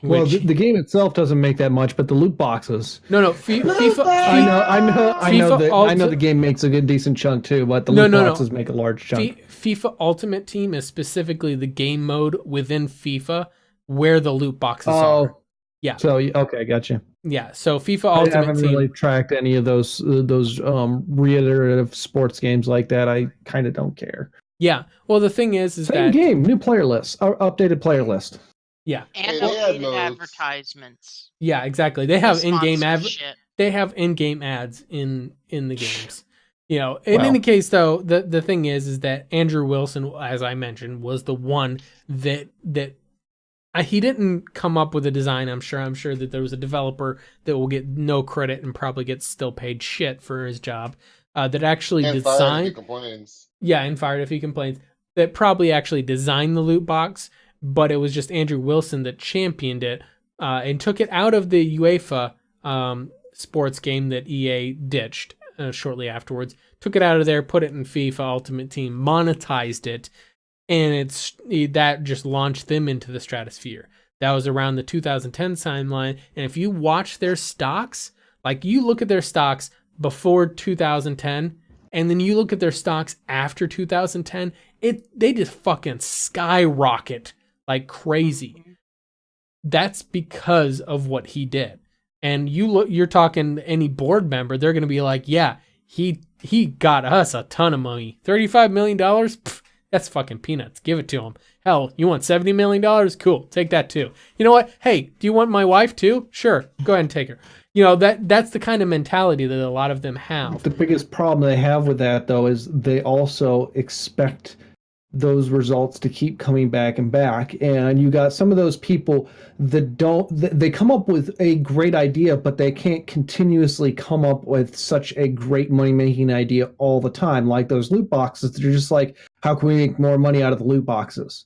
Well, the game itself doesn't make that much, but the loot boxes. No, FIFA. I know the game makes a good decent chunk too, but the loot boxes make a large chunk. FIFA Ultimate Team is specifically the game mode within FIFA where the loot boxes are. Yeah. So okay, gotcha. Yeah. So FIFA Ultimate Team. I haven't really tracked any of those reiterative sports games like that. I kind of don't care. Yeah. Well, the thing is same game, new player list, updated player list. Yeah. And updated advertisements. Yeah, exactly. They have in-game in-game ads in the games. In any case though, the thing is that Andrew Wilson, as I mentioned, was the one that he didn't come up with a design. I'm sure that there was a developer that will get no credit and probably gets still paid shit for his job. That actually designed. Fired if he complains. Yeah, and fired if he complains. that probably actually designed the loot box, but it was just Andrew Wilson that championed it and took it out of the UEFA sports game that EA ditched shortly afterwards. Took it out of there, put it in FIFA Ultimate Team, monetized it, and that just launched them into the stratosphere. That was around the 2010 timeline, and if you watch their stocks, like you look at their stocks before 2010, and then you look at their stocks after 2010, they just fucking skyrocket like crazy. That's because of what he did. And you're talking any board member, they're going to be like, yeah, he got us a ton of money. $35 million? Pff, that's fucking peanuts. Give it to him. Hell, you want $70 million? Cool. Take that too. You know what? Hey, do you want my wife too? Sure. Go ahead and take her. You know, that's the kind of mentality that a lot of them have. The biggest problem they have with that, though, is they also expect those results to keep coming back and back. And you got some of those people that they come up with a great idea, but they can't continuously come up with such a great money-making idea all the time. Like those loot boxes, they're just like, how can we make more money out of the loot boxes?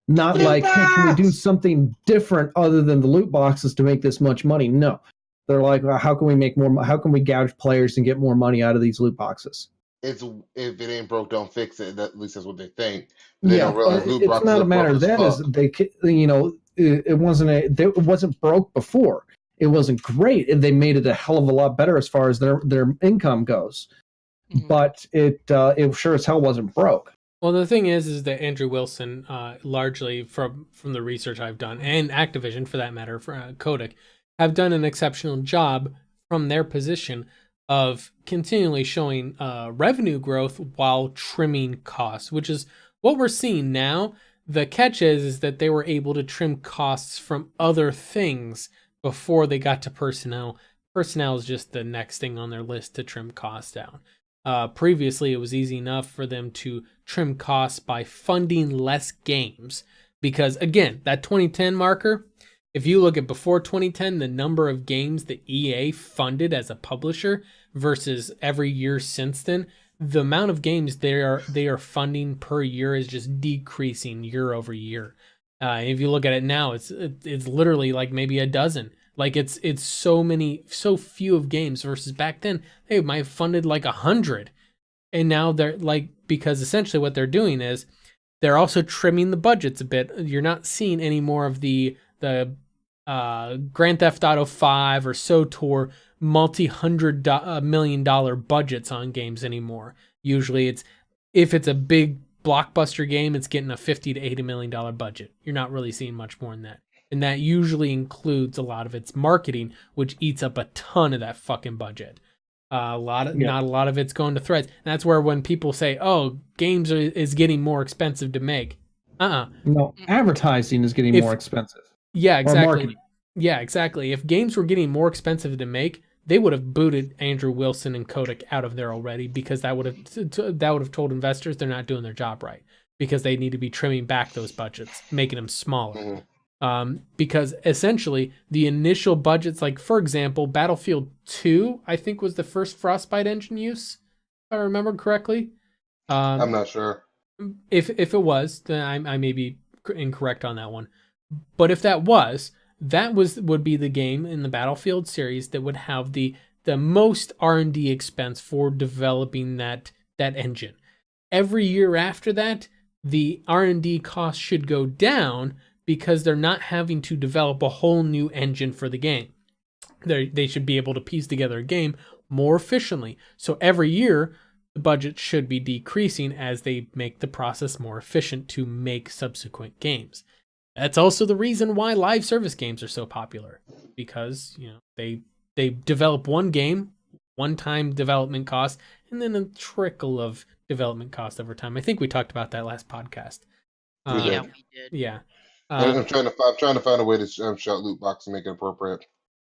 Not like, hey, can we do something different other than the loot boxes to make this much money? No. They're like, well, how can we make more? How can we gouge players and get more money out of these loot boxes? If it ain't broke, don't fix it. At least that's what they think. They don't realize loot it's boxes not a matter of that. Is it wasn't broke before. It wasn't great, and they made it a hell of a lot better as far as their income goes. Mm-hmm. But it sure as hell wasn't broke. Well, the thing is that Andrew Wilson, largely from the research I've done, and Activision for that matter, for Kodak, have done an exceptional job from their position of continually showing revenue growth while trimming costs, which is what we're seeing now. The catch is that they were able to trim costs from other things before they got to personnel. Personnel is just the next thing on their list to trim costs down. Previously, it was easy enough for them to trim costs by funding less games because, again, that 2010 marker, if you look at before 2010, the number of games that EA funded as a publisher versus every year since then, the amount of games they are funding per year is just decreasing year over year. If you look at it now, it's literally like maybe a dozen. Like it's so few of games versus back then they might have funded like 100, and now they're like, because essentially what they're doing is they're also trimming the budgets a bit. You're not seeing any more of the Grand Theft Auto 5 or SOTOR multi-hundred million dollar budgets on games anymore. Usually if it's a big blockbuster game, it's getting a $50 to $80 million budget. You're not really seeing much more than that. And that usually includes a lot of its marketing, which eats up a ton of that fucking budget. Not a lot of it's going to threads. And that's where when people say, "Oh, games is getting more expensive to make," no, advertising is getting more expensive. Yeah, exactly. Yeah, exactly. If games were getting more expensive to make, they would have booted Andrew Wilson and Kodak out of there already, because that would have told investors they're not doing their job right, because they need to be trimming back those budgets, making them smaller. Mm-hmm. Because essentially the initial budgets, like for example, Battlefield 2, I think was the first Frostbite engine use, if I remember correctly. I'm not sure. If it was, then I may be incorrect on that one. But if that would be the game in the Battlefield series that would have the most R&D expense for developing that engine. Every year after that, the R&D cost should go down, because they're not having to develop a whole new engine for the game. They should be able to piece together a game more efficiently. So every year, the budget should be decreasing as they make the process more efficient to make subsequent games. That's also the reason why live service games are so popular, because they develop one game, one-time development cost, and then a trickle of development cost over time. I think we talked about that last podcast. Yeah, we did. Yeah. I'm trying to find a way to shout loot box and make it appropriate.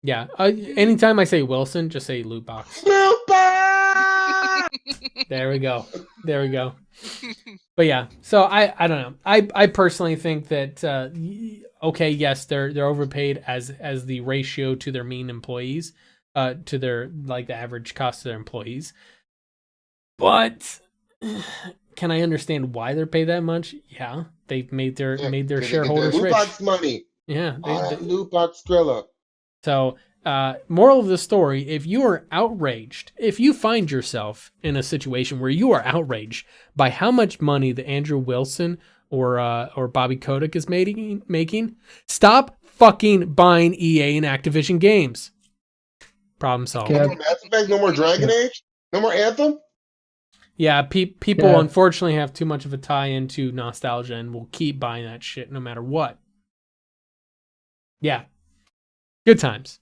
Yeah. Anytime I say Wilson, just say loot box. Loot box! There we go. But yeah, so I don't know. I personally think that okay, yes, they're overpaid as the ratio to their mean employees, to their, like, the average cost of their employees. But can I understand why they're paid that much? Yeah, they've made their shareholders loot rich. box money. Yeah, that loot box Skrilla. So, moral of the story: if you are outraged, if you find yourself in a situation where you are outraged by how much money that Andrew Wilson or Bobby Kotick is making, stop fucking buying EA and Activision games. Problem solved. No more Mass Effect, no more Dragon Age, no more Anthem. Yeah, people unfortunately have too much of a tie into nostalgia and will keep buying that shit no matter what. Yeah. Good times.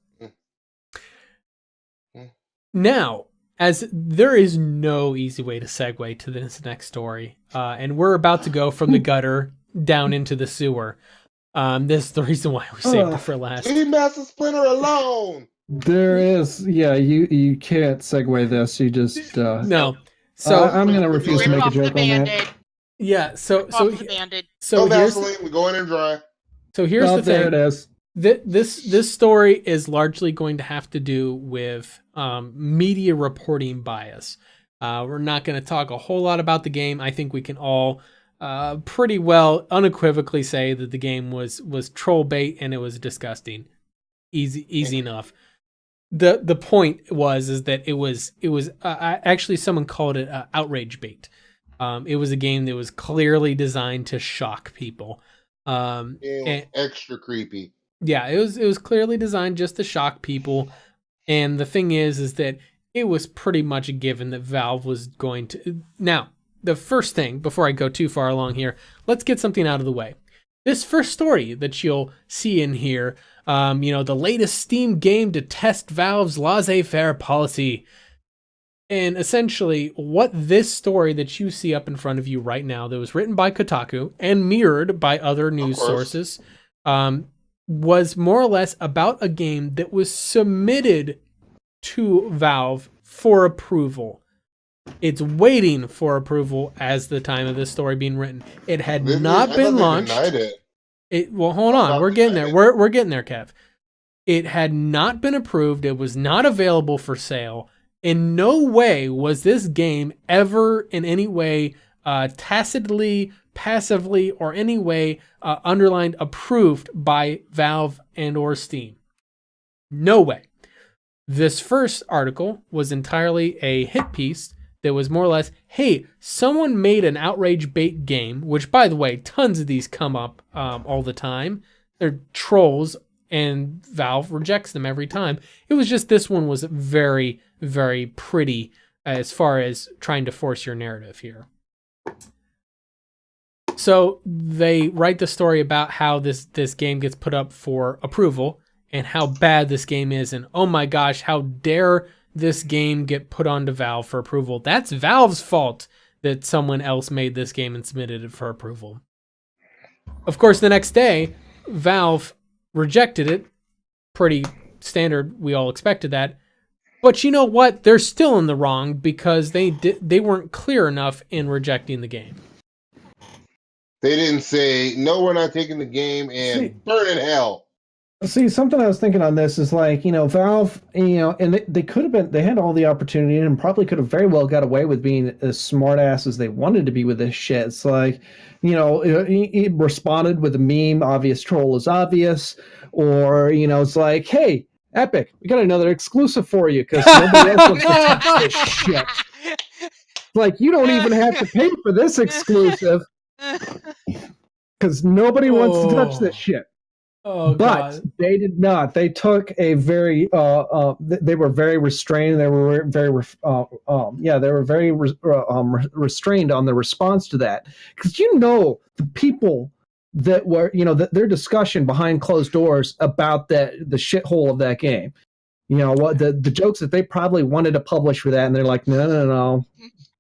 Now, as there is no easy way to segue to this next story, and we're about to go from the gutter down into the sewer. This is the reason why we saved it for last. Leave Master Splinter alone. There is, you can't segue this. You just no. So I'm gonna refuse to make a joke on that. Yeah. So no Vaseline. We go in and dry. So here's the thing. There it is. This story is largely going to have to do with media reporting bias. We're not going to talk a whole lot about the game. I think we can all pretty well unequivocally say that the game was troll bait and it was disgusting. Easy enough. The point is that it was actually someone called it outrage bait. It was a game that was clearly designed to shock people. It was extra creepy. Yeah, it was clearly designed just to shock people. And the thing is that it was pretty much a given that Valve was going to. Now, the first thing, before I go too far along here, let's get something out of the way. This first story that you'll see in here, the latest Steam game to test Valve's laissez-faire policy. And essentially, what this story that you see up in front of you right now, that was written by Kotaku and mirrored by other news sources, was more or less about a game that was submitted to Valve for approval. It's waiting for approval as the time of this story being written. It had not been launched. Well, hold on. We're getting there. We're getting there, Kev. It had not been approved. It was not available for sale. In no way was this game ever in any way tacitly, passively, or any way underlined approved by Valve and or Steam. No way. This first article was entirely a hit piece that was more or less, hey, someone made an outrage bait game, which, by the way, tons of these come up all the time. They're trolls, and Valve rejects them every time. It was just this one was very, very pretty as far as trying to force your narrative here. So they write the story about how this game gets put up for approval and how bad this game is, and oh my gosh, how dare this game get put onto Valve for approval. That's Valve's fault that someone else made this game and submitted it for approval. Of course, the next day, Valve rejected it. Pretty standard. We all expected that. But you know what? They're still in the wrong because they weren't clear enough in rejecting the game. They didn't say, no, we're not taking the game and burn in hell. See, something I was thinking on this is like, Valve, and they could have been, they had all the opportunity and probably could have very well got away with being as smart ass as they wanted to be with this shit. It's like, he responded with a meme, obvious troll is obvious, or, it's like, hey, Epic, we got another exclusive for you because nobody else wants to touch this shit. Like, you don't even have to pay for this exclusive because nobody wants to touch this shit. Oh, but God. They did not. They took a very, they were very restrained. They were very, restrained on the response to that. Because the people that were, their discussion behind closed doors about the shithole of that game. What the jokes that they probably wanted to publish for that, and they're like, no,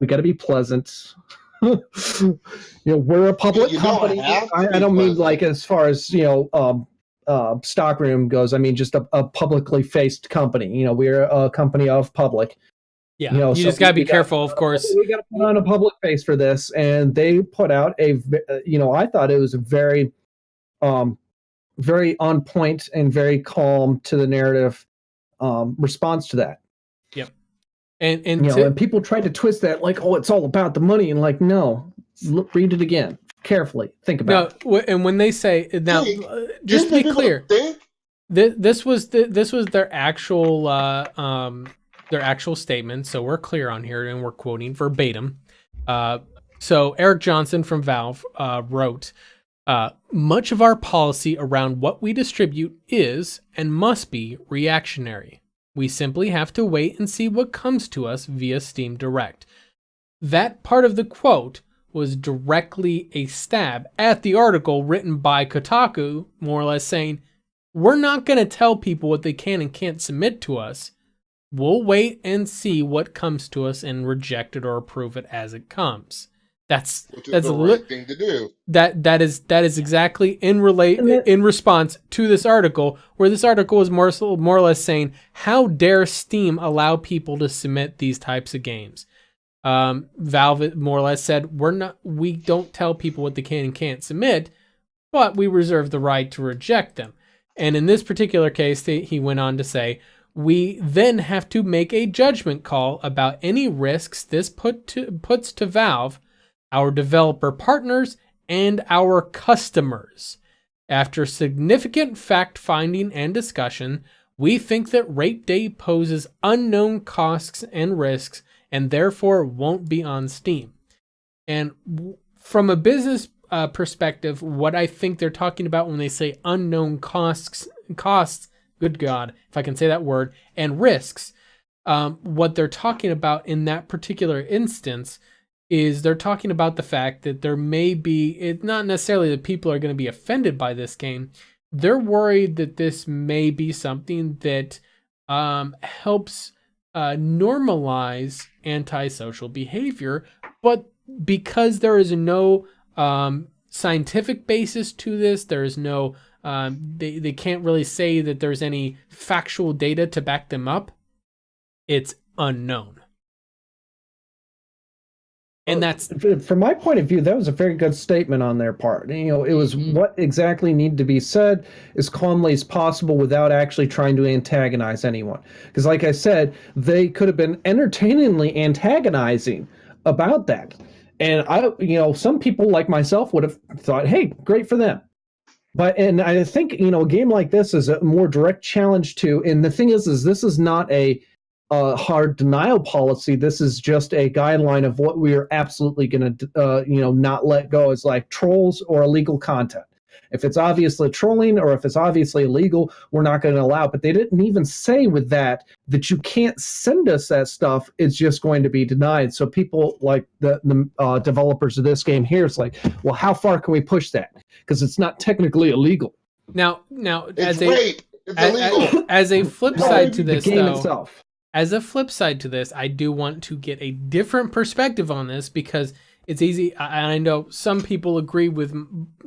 we got to be pleasant. We're a public company. I don't mean like as far as stockroom goes. I mean just a publicly faced company. We're a company of public. Yeah, you just gotta be careful, of course. We gotta put on a public face for this, and they put out I thought it was a very, very on point and very calm to the narrative response to that. Yep. And people tried to twist that like, oh, it's all about the money, and like, no, read it again carefully, think about it. And when they say now, just to be clear, this was their actual statement, so we're clear on here, and we're quoting verbatim. So Eric Johnson from Valve wrote, much of our policy around what we distribute is and must be reactionary. We simply have to wait and see what comes to us via Steam Direct. That part of the quote was directly a stab at the article written by Kotaku, more or less saying, we're not going to tell people what they can and can't submit to us. We'll wait and see what comes to us and reject it or approve it as it comes. That's the right thing to do. That is exactly in response to this article, where this article was more or less saying, how dare Steam allow people to submit these types of games? Valve more or less said, we don't tell people what they can and can't submit, but we reserve the right to reject them. And in this particular case, he went on to say, we then have to make a judgment call about any risks this puts to Valve, our developer partners, and our customers. After significant fact-finding and discussion, we think that Rape Day poses unknown costs and risks and therefore won't be on Steam. And from a business perspective, what I think they're talking about when they say unknown costs, good God, if I can say that word, and risks, what they're talking about in that particular instance is they're talking about the fact that there may be, it's not necessarily that people are going to be offended by this game. They're worried that this may be something that helps normalize antisocial behavior, but because there is no scientific basis to this, there is no, they can't really say that there's any factual data to back them up. It's unknown. And that's, from my point of view, that was a very good statement on their part. It was what exactly needed to be said as calmly as possible without actually trying to antagonize anyone. Because like I said, they could have been entertainingly antagonizing about that. And some people like myself would have thought, hey, great for them. And I think, a game like this is a more direct challenge to, and the thing is this is not a hard denial policy. This is just a guideline of what we are absolutely going to, not let go. It's like trolls or illegal content. If it's obviously trolling or if it's obviously illegal, we're not going to allow it. But they didn't even say with that you can't send us that stuff. It's just going to be denied. So people like the developers of this game here, it's like, well, how far can we push that? Because it's not technically illegal. Now, it's rape. It's illegal. As a flip side to this, the game though, itself. As a flip side to this, I do want to get a different perspective on this because it's easy. I know some people agree with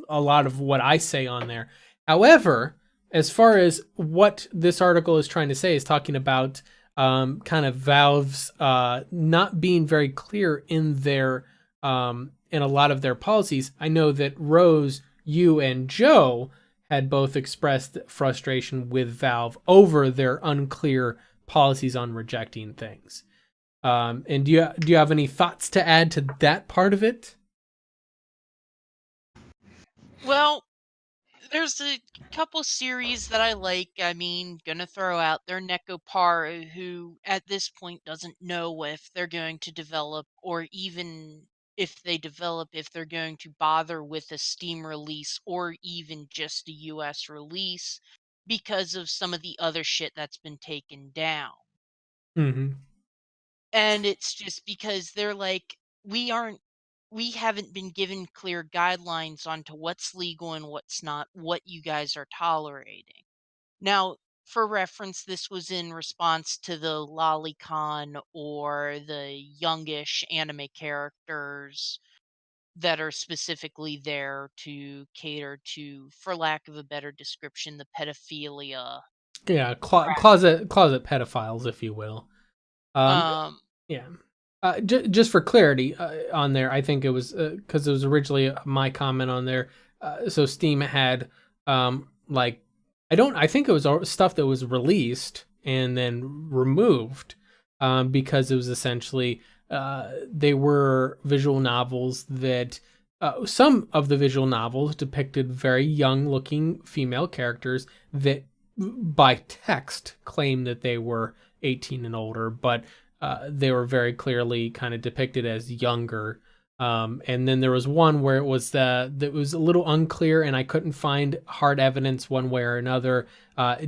a lot of what I say on there. However, as far as what this article is trying to say, is talking about kind of Valve's not being very clear in their in a lot of their policies. I know that Rose, you, and Joe had both expressed frustration with Valve over their unclear policies on rejecting things. And do you have any thoughts to add to that part of it? Well, there's a couple series that I like. I mean, gonna throw out there Nekopar, who at this point doesn't know if they're going to develop, or even if they develop, if they're going to bother with a Steam release or even just a US release because of some of the other shit that's been taken down. Mm-hmm. And it's just because they're like, we haven't been given clear guidelines onto what's legal and what's not, what you guys are tolerating. Now, for reference, this was in response to the Lolicon or the youngish anime characters that are specifically there to cater to, for lack of a better description, the pedophilia. Yeah, closet pedophiles, if you will. Yeah. Just for clarity on there, I think it was because it was originally my comment on there. So Steam had I think it was stuff that was released and then removed because it was essentially they were visual novels that some of the visual novels depicted very young-looking female characters that, by text, claim that they were 18 and older, but they were very clearly kind of depicted as younger. And then there was one where it was that was a little unclear, and I couldn't find hard evidence one way or another.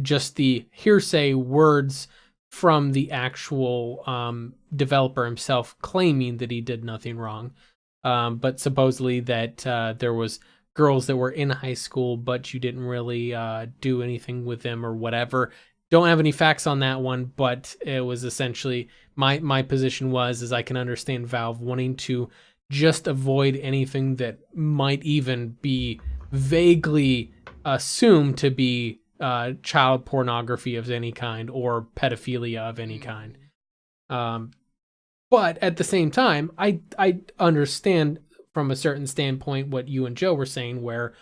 Just the hearsay words from the actual developer himself claiming that he did nothing wrong. But supposedly that there was girls that were in high school, but you didn't really do anything with them or whatever. Don't have any facts on that one, but it was essentially my position was I can understand Valve wanting to just avoid anything that might even be vaguely assumed to be child pornography of any kind or pedophilia of any kind. But at the same time, I understand from a certain standpoint what you and Joe were saying, where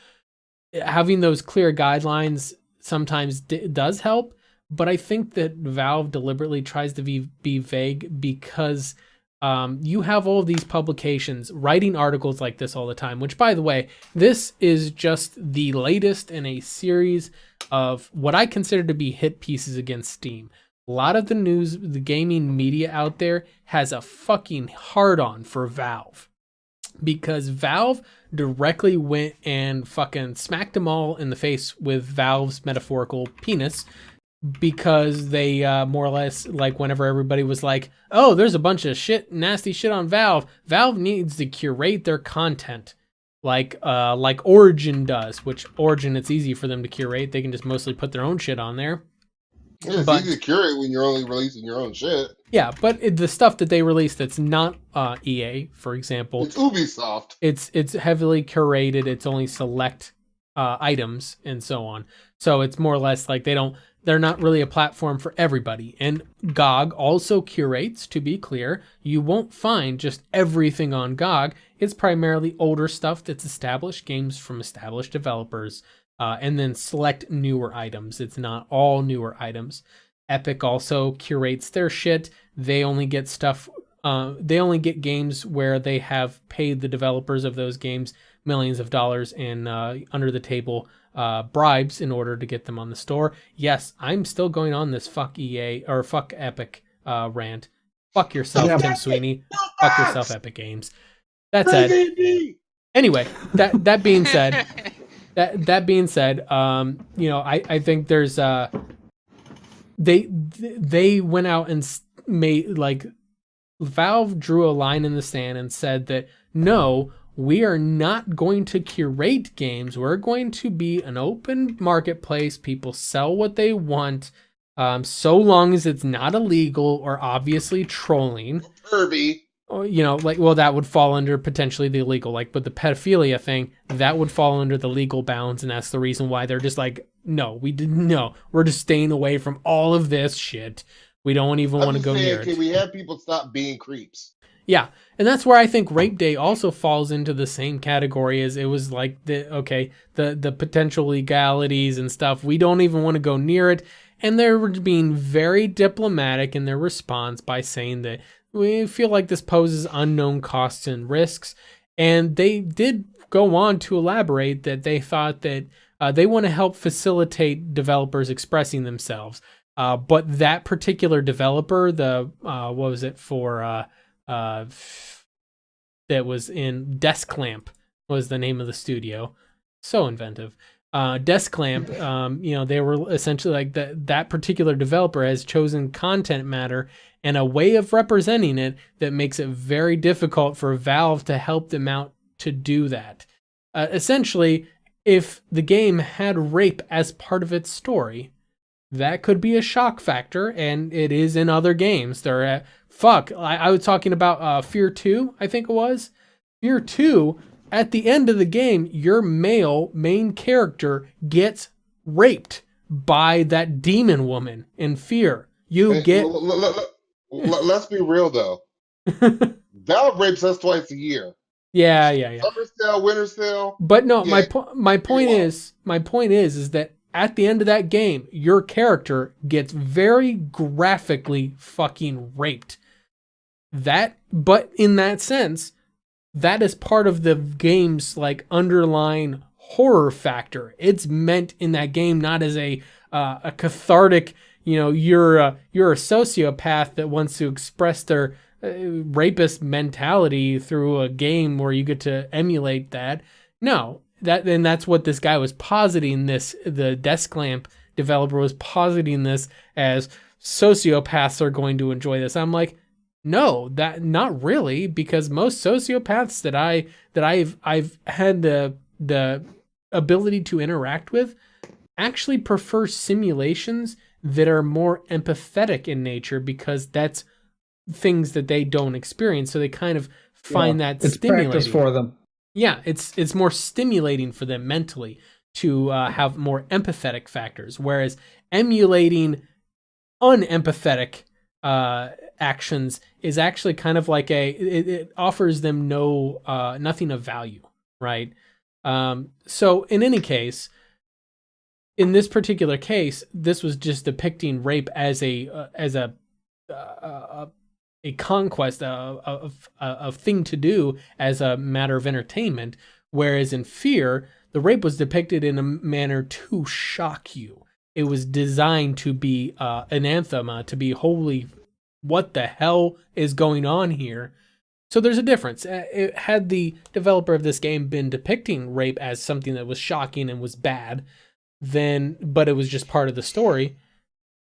having those clear guidelines sometimes does help. But I think that Valve deliberately tries to be vague because you have all of these publications writing articles like this all the time, which, by the way, this is just the latest in a series of what I consider to be hit pieces against Steam. A lot of the news, the gaming media out there has a fucking hard-on for Valve because Valve directly went and fucking smacked them all in the face with Valve's metaphorical penis, because they more or less, like, whenever everybody was like, oh, there's a bunch of nasty shit on Valve needs to curate their content like Origin does, which Origin, it's easy for them to curate. They can just mostly put their own shit on there. Yeah, it's easy to curate when you're only releasing your own shit. Yeah, but the stuff that they release that's not EA, for example, it's Ubisoft. It's heavily curated. It's only select items and so on. So it's more or less like they're not really a platform for everybody. And GOG also curates, to be clear. You won't find just everything on GOG. It's primarily older stuff that's established games from established developers, and then select newer items. It's not all newer items. Epic also curates their shit. They only get stuff, they only get games where they have paid the developers of those games millions of dollars in under the table bribes in order to get them on the store. Yes, I'm still going on this fuck EA or fuck Epic rant. Fuck yourself, Tim Sweeney. Fuck yourself, Epic Games. That said, anyway, that being said, that being said, I think there's they went out and made, like, Valve drew a line in the sand and said that no, we are not going to curate games. We're going to be an open marketplace. People sell what they want, so long as it's not illegal or obviously trolling. Kirby. That would fall under potentially the illegal, but the pedophilia thing, that would fall under the legal bounds, and that's the reason why they're just like, no, we're just staying away from all of this shit. We don't even want to go near it. Can we have people stop being creeps? Yeah, and that's where I think Rape Day also falls into the same category as it was like the potential legalities and stuff. We don't even want to go near it, and they were being very diplomatic in their response by saying that we feel like this poses unknown costs and risks, and they did go on to elaborate that they thought that they want to help facilitate developers expressing themselves. But that particular developer, what was it for? That was in Desk Clamp was the name of the studio. So inventive. Desk Clamp, they were essentially like that particular developer has chosen content matter and a way of representing it that makes it very difficult for Valve to help them out to do that. Essentially, if the game had rape as part of its story, that could be a shock factor, and it is in other games. I was talking about Fear 2, I think it was. Fear 2, at the end of the game, your male main character gets raped by that demon woman in Fear. Let's be real, though. Valve rapes us twice a year. Yeah. Summer sale, winter sale. But no, my point is that at the end of that game, your character gets very graphically fucking raped. But in that sense, that is part of the game's like underlying horror factor. It's meant in that game not as a cathartic, you're a sociopath that wants to express their rapist mentality through a game where you get to emulate that. No, that's what this guy was positing. The Desk Lamp developer was positing this as sociopaths are going to enjoy this. I'm like, no, that not really, because most sociopaths that I've had the ability to interact with actually prefer simulations that are more empathetic in nature, because that's things that they don't experience. So they kind of find that it's stimulating practice for them. Yeah, it's more stimulating for them mentally to have more empathetic factors, whereas emulating unempathetic actions is actually kind of like it offers them nothing of value, right? So in any case, in this particular case, this was just depicting rape as a conquest, a thing to do as a matter of entertainment, whereas in Fear, the rape was depicted in a manner to shock you. It was designed to be an anthem, to be holy. What the hell is going on here? So there's a difference. Had the developer of this game been depicting rape as something that was shocking and was bad, but it was just part of the story,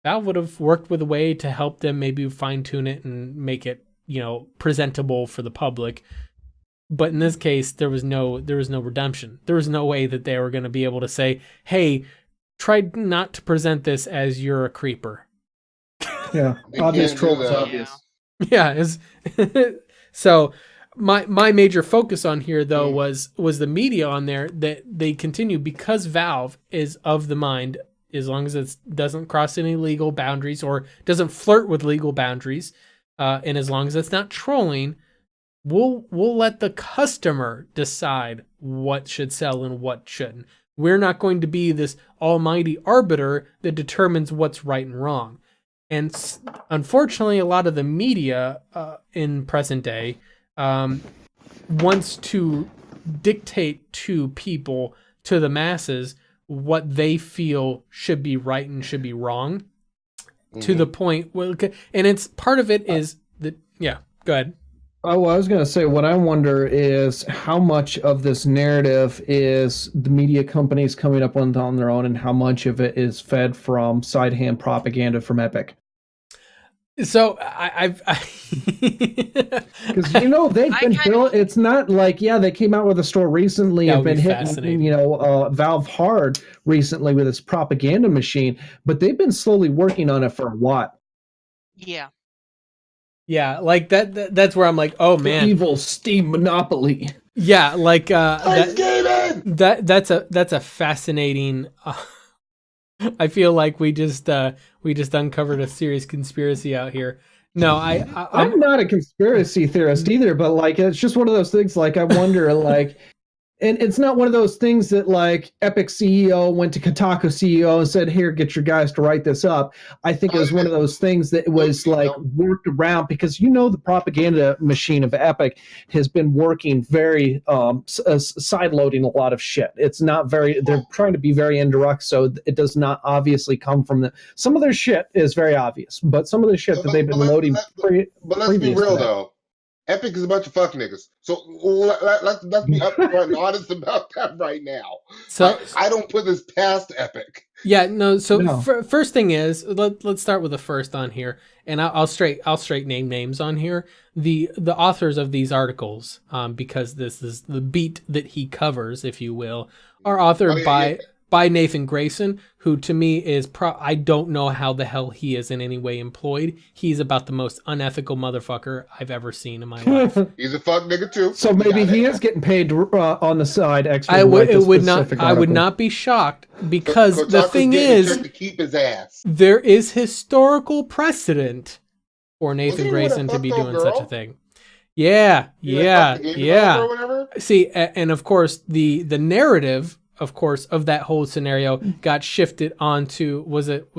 Valve would have worked with a way to help them maybe fine tune it and make it, presentable for the public. But in this case, there was no redemption. There was no way that they were going to be able to say, "Hey, try not to present this as you're a creeper." Yeah, obvious troll is obvious. Yeah, so my major focus on here though was the media on there, that they continue, because Valve is of the mind, as long as it doesn't cross any legal boundaries or doesn't flirt with legal boundaries, and as long as it's not trolling, we'll let the customer decide what should sell and what shouldn't. We're not going to be this almighty arbiter that determines what's right and wrong. And unfortunately, a lot of the media in present day wants to dictate to people, to the masses, what they feel should be right and should be wrong, to the point. Well, and it's part of it is that. Yeah, go ahead. Oh, well, I was going to say, what I wonder is how much of this narrative is the media companies coming up on their own, and how much of it is fed from side-hand propaganda from Epic. So I've because they've been built. It's not like they came out with a store recently. Have been hitting Valve hard recently with its propaganda machine, but they've been slowly working on it for a while. Yeah. Yeah, like that's where I'm like, oh man, the evil Steam monopoly. Yeah, like that's a fascinating. I feel like we just uncovered a serious conspiracy out here. No, I'm not a conspiracy theorist either, but like it's just one of those things. Like I wonder, like. And it's not one of those things that like Epic CEO went to Kotaku CEO and said, "Here, get your guys to write this up." I think it was one of those things that was like worked around, because the propaganda machine of Epic has been working very side-loading a lot of shit. It's not very. They're trying to be very indirect, so it does not obviously come from the. Some of their shit is very obvious, but some of the shit that they've been loading. But let's be real though. Epic is a bunch of fuck niggas. So let's be upfront and honest about that right now. So I don't put this past Epic. Yeah, no. So no. First thing is, let's start with the first on here, and I'll straight name names on here. The authors of these articles, because this is the beat that he covers, if you will, are authored by Nathan Grayson, who to me is I don't know how the hell he is in any way employed. He's about the most unethical motherfucker I've ever seen in my life. He's a fuck nigga too. So maybe he is getting paid on the side extra. I would not be shocked, because the thing is, to keep his ass. There is historical precedent for Nathan Grayson to be doing such a thing. Yeah. See, and of course the narrative of course, of that whole scenario got shifted onto, was it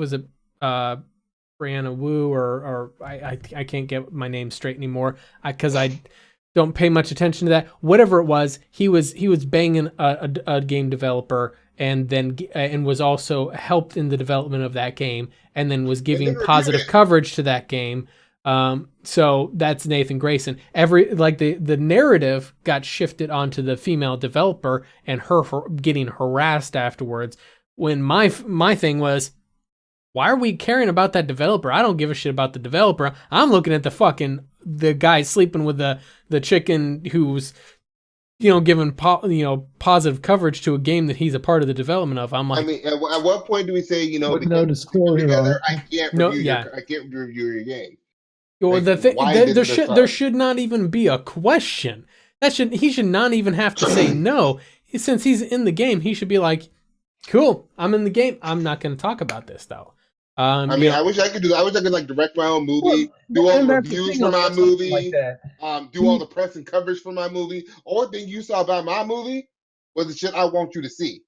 Brianna Wu or I can't get my name straight anymore because I don't pay much attention to that. Whatever it was, he was banging a game developer and was also helped in the development of that game and then was giving positive coverage to that game. So that's Nathan Grayson. The narrative got shifted onto the female developer and her getting harassed afterwards. When my thing was, why are we caring about that developer? I don't give a shit about the developer. I'm looking at the guy sleeping with the chicken who's, giving positive coverage to a game that he's a part of the development of. I'm like, I mean, at what point do we say, with no disclosure on it. I can't review your game. Well, there should not even be a question. He should not even have to say no. Since he's in the game, he should be like, cool, I'm in the game. I'm not going to talk about this though. I wish I could do that. I wish I could direct my own movie, do all the reviews for my movie, do all the press and coverage for my movie. Only thing you saw about my movie was the shit I want you to see.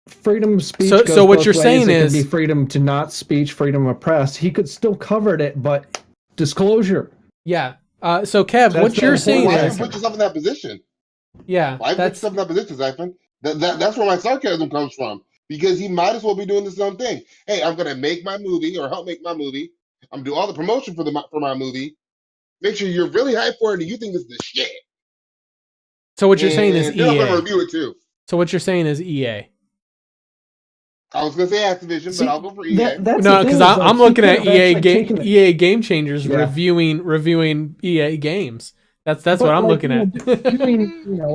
Freedom of speech. So what you're saying is, it can be freedom to not speech, freedom of press. He could still covered it, but disclosure. Yeah. So Kev, what you're saying is, why is, put yourself in that position? Yeah. Why put yourself in that position, Xaiphen? That's where my sarcasm comes from. Because he might as well be doing the same thing. Hey, I'm gonna make my movie or help make my movie. I'm gonna do all the promotion for my movie. Make sure you're really hyped for it and you think it's the shit. So what you're saying is EA. I'm gonna review it too. So what you're saying is EA. I was gonna say Activision, but I'll go for EA. No, because I'm looking at EA Game Changers reviewing EA games. That's what I'm looking at.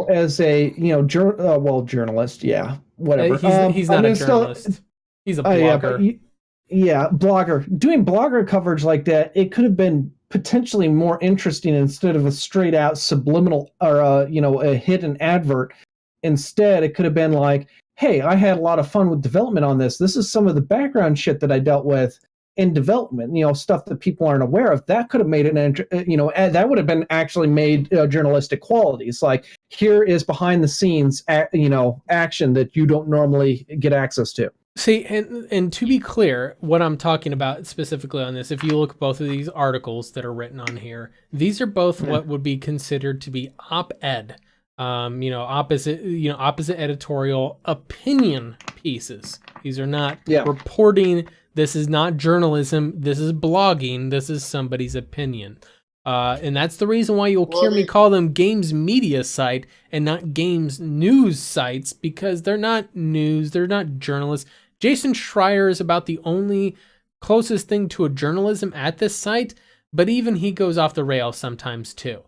As a journalist, yeah, whatever. He's not a journalist. He's a blogger. Blogger. Doing blogger coverage like that, it could have been potentially more interesting instead of a straight out subliminal or a hidden advert. Instead, it could have been like, hey, I had a lot of fun with development on this. This is some of the background shit that I dealt with in development, stuff that people aren't aware of. That could have made that would have been actually made journalistic qualities. Like, here is behind the scenes, action that you don't normally get access to. See, and to be clear, what I'm talking about specifically on this, if you look at both of these articles that are written on here, these are both what would be considered to be op-ed, opposite editorial opinion pieces. These are not reporting. This is not journalism. This is blogging. This is somebody's opinion. And that's the reason why you'll hear me call them games media site and not games news sites, because they're not news. They're not journalists. Jason Schreier is about the only closest thing to a journalism at this site, but even he goes off the rails sometimes too.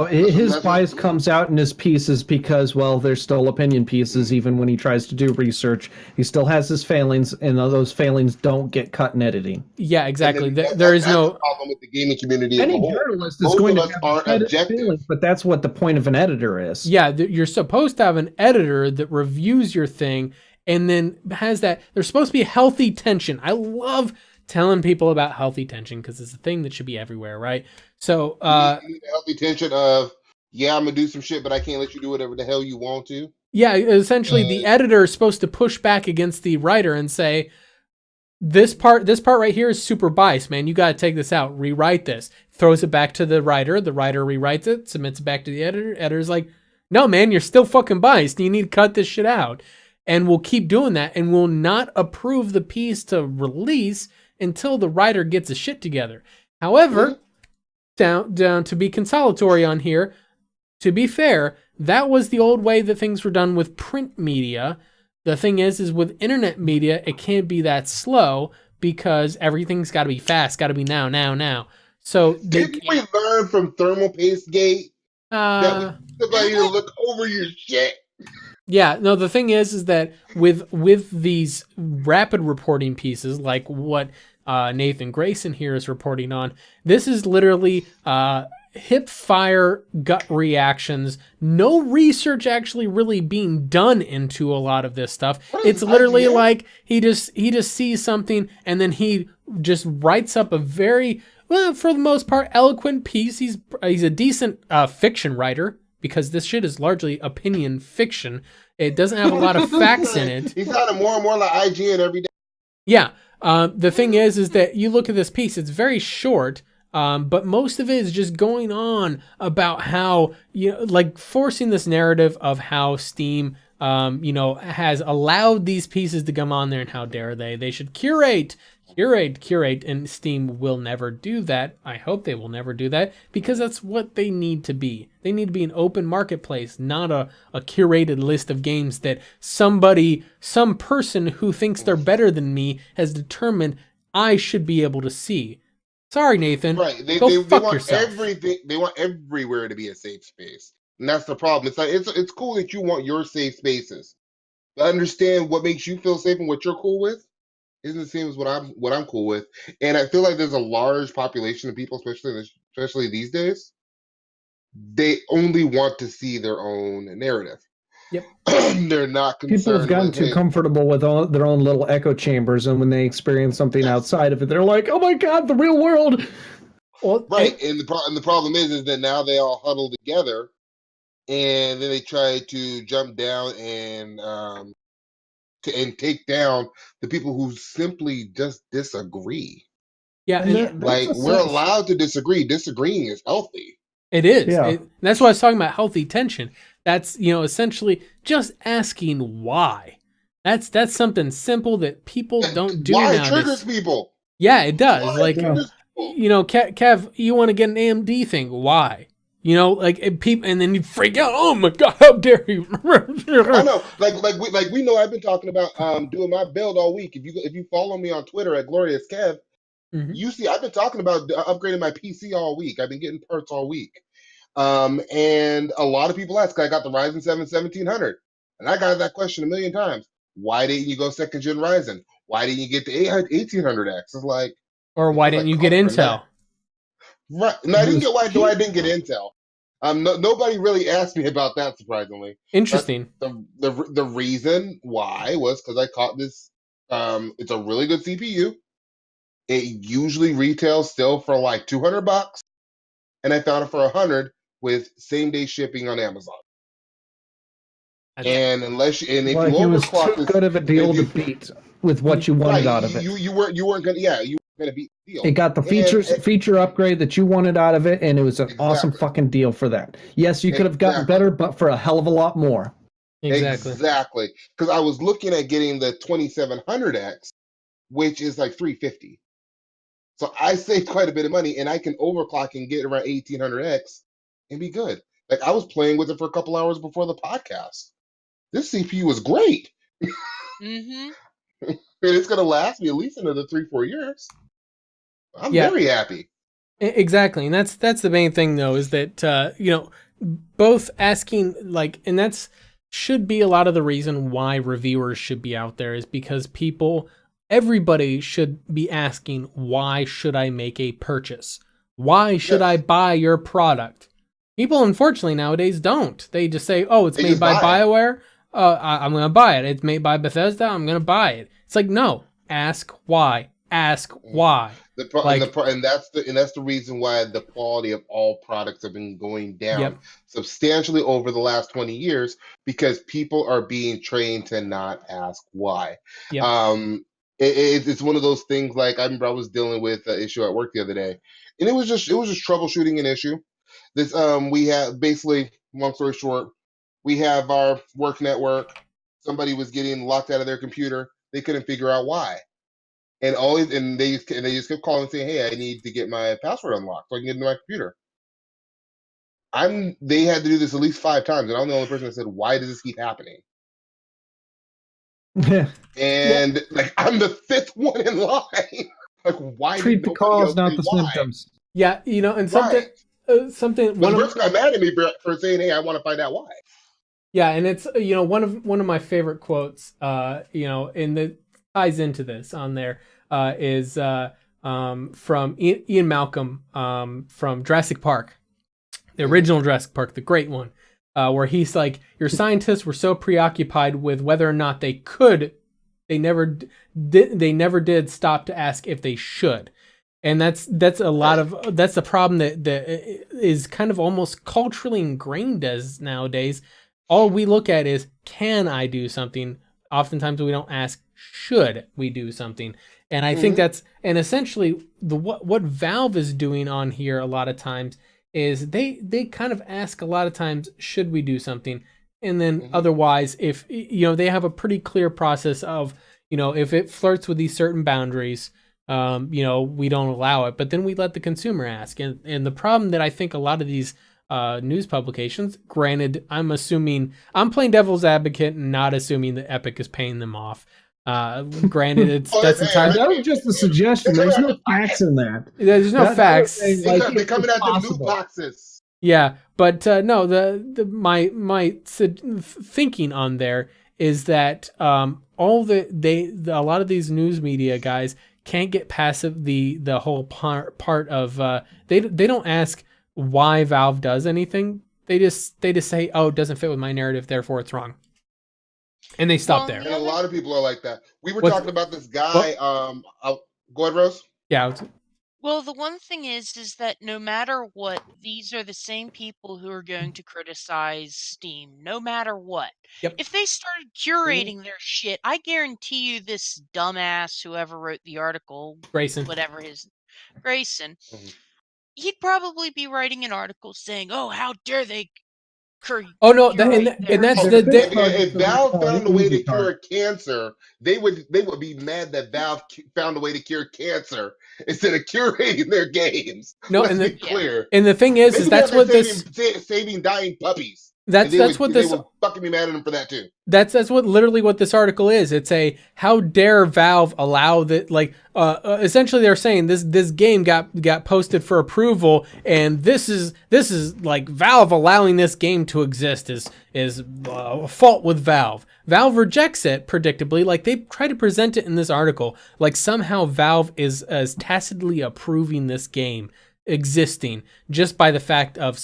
His bias comes out in his pieces because, they're still opinion pieces. Even when he tries to do research, he still has his failings, and those failings don't get cut in editing. Yeah, exactly. There is no problem with the gaming community. Any journalist is going to have objective failings, but that's what the point of an editor is. Yeah, you're supposed to have an editor that reviews your thing and then has that. There's supposed to be a healthy tension. I love telling people about healthy tension because it's a thing that should be everywhere, right? So you need a healthy tension of, I'm gonna do some shit, but I can't let you do whatever the hell you want to. Yeah, essentially the editor is supposed to push back against the writer and say, this part right here is super biased, man. You got to take this out, rewrite this. Throws it back to the writer rewrites it, submits it back to the editor. Editor's like, no, man, you're still fucking biased. You need to cut this shit out. And we'll keep doing that, and we'll not approve the piece to release until the writer gets his shit together. However, down to be consolatory on here, to be fair, that was the old way that things were done with print media. The thing is with internet media, it can't be that slow because everything's got to be fast, got to be now. So didn't we learn from Thermal Paste Gate that somebody to look over your shit? Yeah, no, the thing is that with these rapid reporting pieces, like what Nathan Grayson here is reporting on, this is literally hip fire gut reactions. No research actually really being done into a lot of this stuff. It's literally like he just sees something and then he just writes up a very, for the most part, eloquent piece. He's a decent fiction writer. because this shit is largely opinion fiction. It doesn't have a lot of facts in it. He's sounding more and more like IGN every day. Yeah. The thing is that you look at this piece, it's very short, but most of it is just going on about how, like forcing this narrative of how Steam, has allowed these pieces to come on there and how dare they. They should curate, and Steam will never do that. I hope they will never do that, because that's what they need to be. They need to be an open marketplace, not a curated list of games that some person who thinks they're better than me has determined I should be able to see. Sorry, Nathan. Right. They fuck want yourself. everything. They want everywhere to be a safe space. And that's the problem. It's like it's cool that you want your safe spaces. But understand what makes you feel safe and what you're cool with isn't the same as what I'm cool with. And I feel like there's a large population of people, especially these days. They only want to see their own narrative. Yep. They're not concerned. People have gotten too comfortable with their own little echo chambers, and when they experience something outside of it, they're like, "Oh my god, the real world!" Well, right, and the problem is that now they all huddle together, and then they try to jump down and take down the people who simply just disagree. Yeah, and we're allowed to disagree. Disagreeing is healthy. It is. Yeah. That's why I was talking about healthy tension. That's, essentially just asking why. That's something simple that people don't do why nowadays. It triggers people. Yeah, it does. Why Kev, you want to get an AMD thing? Why? People, and then you freak out. Oh my god, how dare you? I know, we know. I've been talking about doing my build all week. If you follow me on Twitter at Glorious Kev, you see I've been talking about upgrading my PC all week. I've been getting parts all week. And a lot of people ask, I got the Ryzen 7 1700, and I got that question a million times. Why didn't you go second gen Ryzen? Why didn't you get the 1800X? It's like, or why didn't you get Intel? Right? No, I didn't get why I didn't get Intel. Nobody really asked me about that, surprisingly. Interesting. The reason why was because I caught this. It's a really good CPU. It usually retails still for like $200, and I found it for $100 with same day shipping on Amazon. And if you overclock, it was too good of a deal to beat with what you wanted out of it. You weren't gonna beat the deal. It got the feature upgrade that you wanted out of it, and it was an awesome fucking deal for that. Yes, you could have gotten better, but for a hell of a lot more. Exactly. Because I was looking at getting the 2700X, which is like $350. So I saved quite a bit of money, and I can overclock and get around 1800X and be good. Like I was playing with it for a couple hours before the podcast. This CPU was great. Mm-hmm. And it's going to last me at least another 3-4 years. I'm very happy. Exactly. And that's the main thing, though, is that, both asking, and that's should be a lot of the reason why reviewers should be out there, is because everybody should be asking, why should I make a purchase? Why should I buy your product? People, unfortunately, nowadays don't. They just say, oh, it's made by BioWare. I'm going to buy it. It's made by Bethesda. I'm going to buy it. It's like, no, ask why. Ask why. And that's the reason why the quality of all products have been going down substantially over the last 20 years, because people are being trained to not ask why. Yep. It's one of those things. Like I remember I was dealing with an issue at work the other day, and it was just troubleshooting an issue. This we have basically, long story short, we have our work network. Somebody was getting locked out of their computer. They couldn't figure out why, and they just kept calling and saying, "Hey, I need to get my password unlocked so I can get into my computer." They had to do this at least 5 times, and I'm the only person that said, "Why does this keep happening?" And I'm the 5th one in line. Why treat the cause, not the symptoms? Yeah, and something. One person got mad at me for saying, "Hey, I want to find out why." Yeah, and it's one of my favorite quotes. And that ties into this on there is from Ian Malcolm from Jurassic Park, the original Jurassic Park, the great one, where he's like, your scientists were so preoccupied with whether or not they could, they never did stop to ask if they should. And that's a lot of that's the problem that is kind of almost culturally ingrained as nowadays. All we look at is, can I do something? Oftentimes we don't ask, should we do something? And I think that's, and essentially what Valve is doing on here a lot of times is they kind of ask a lot of times, should we do something? And then otherwise, if they have a pretty clear process of, if it flirts with these certain boundaries, we don't allow it, but then we let the consumer ask. And the problem that I think a lot of these news publications, granted, I'm playing devil's advocate and not assuming that Epic is paying them off. Granted, that's entirely. That was just a suggestion. There's no facts in that. There's no facts. They're coming out the loot boxes. Yeah, but no, my thinking on there is that a lot of these news media guys can't get past the whole part of they don't ask why Valve does anything. They just say, oh, it doesn't fit with my narrative, therefore it's wrong. And they stop there. And a lot of people are like that. We were talking about this guy. Go ahead, Rose. Yeah. Well, the one thing is that no matter what, these are the same people who are going to criticize Steam, no matter what. Yep. If they started curating their shit, I guarantee you this dumbass, whoever wrote the article, Grayson, he'd probably be writing an article saying, "Oh, how dare they?" Oh no, and that's if Valve found a way to cure cancer, they would be mad that Valve found a way to cure cancer instead of curating their games. No, Let's be clear. And the thing is that's what saving dying puppies. That's what this. They would fucking be mad at them for that too. That's what literally what this article is. It's a how dare Valve allow that, like essentially they're saying this game got posted for approval, and this is like Valve allowing this game to exist is a fault with Valve. Valve rejects it predictably, like they try to present it in this article, like somehow Valve is tacitly approving this game existing just by the fact of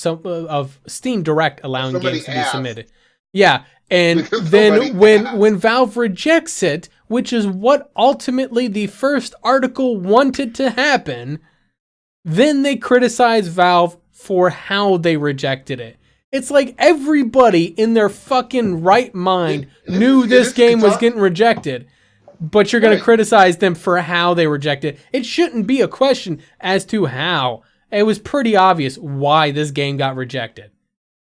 Steam Direct allowing games to be submitted. Yeah, and then when Valve rejects it, which is what ultimately the first article wanted to happen, then they criticize Valve for how they rejected it. It's like everybody in their fucking right mind knew this game was getting rejected, but you're going to criticize them for how they rejected it. It shouldn't be a question as to how. It was pretty obvious why this game got rejected.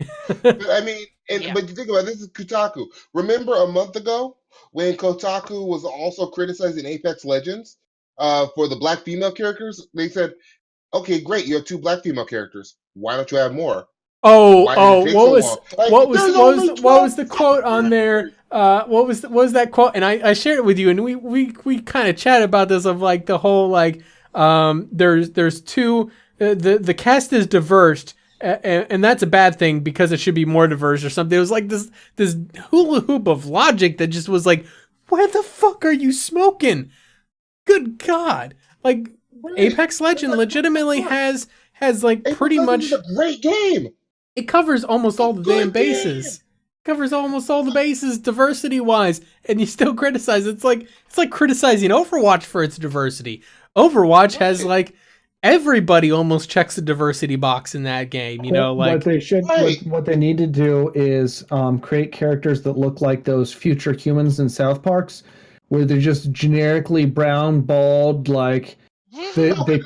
I mean, but you think about it, this is Kotaku. Remember a month ago when Kotaku was also criticizing Apex Legends for the black female characters? They said, okay, great, you have 2 black female characters. Why don't you have more? What was the quote on there? What was that quote? And I shared it with you, and we kind of chatted about this of like the whole like there's 2. The cast is diverse, and that's a bad thing because it should be more diverse or something. It was like this hula hoop of logic that just was like, where the fuck are you smoking? Good God! Like Apex Legend legitimately has like pretty much a great game. It covers almost all the damn bases. Covers almost all the bases diversity wise, and you still criticize it. It's like criticizing Overwatch for its diversity. Overwatch has like everybody almost checks the diversity box in that game, what they need to do is create characters that look like those future humans in South Parks, where they're just generically brown, bald, like they could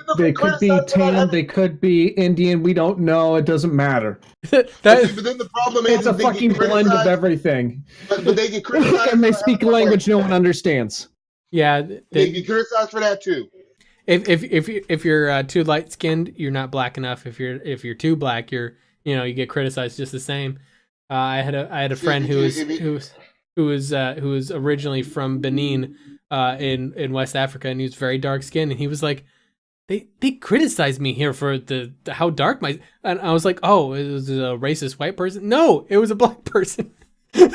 be tan, they could be Indian, we don't know, it doesn't matter. But then the problem is it's a fucking blend of everything. But they get criticized and they speak a language no one understands. Yeah, they get criticized for that too. If you're too light skinned, you're not black enough. If you're too black, you get criticized just the same. I had a friend who was originally from Benin, in West Africa, and he was very dark skinned, and he was like, they criticized me here for the how dark and I was like, oh, it was a racist white person? No, it was a black person. Yeah,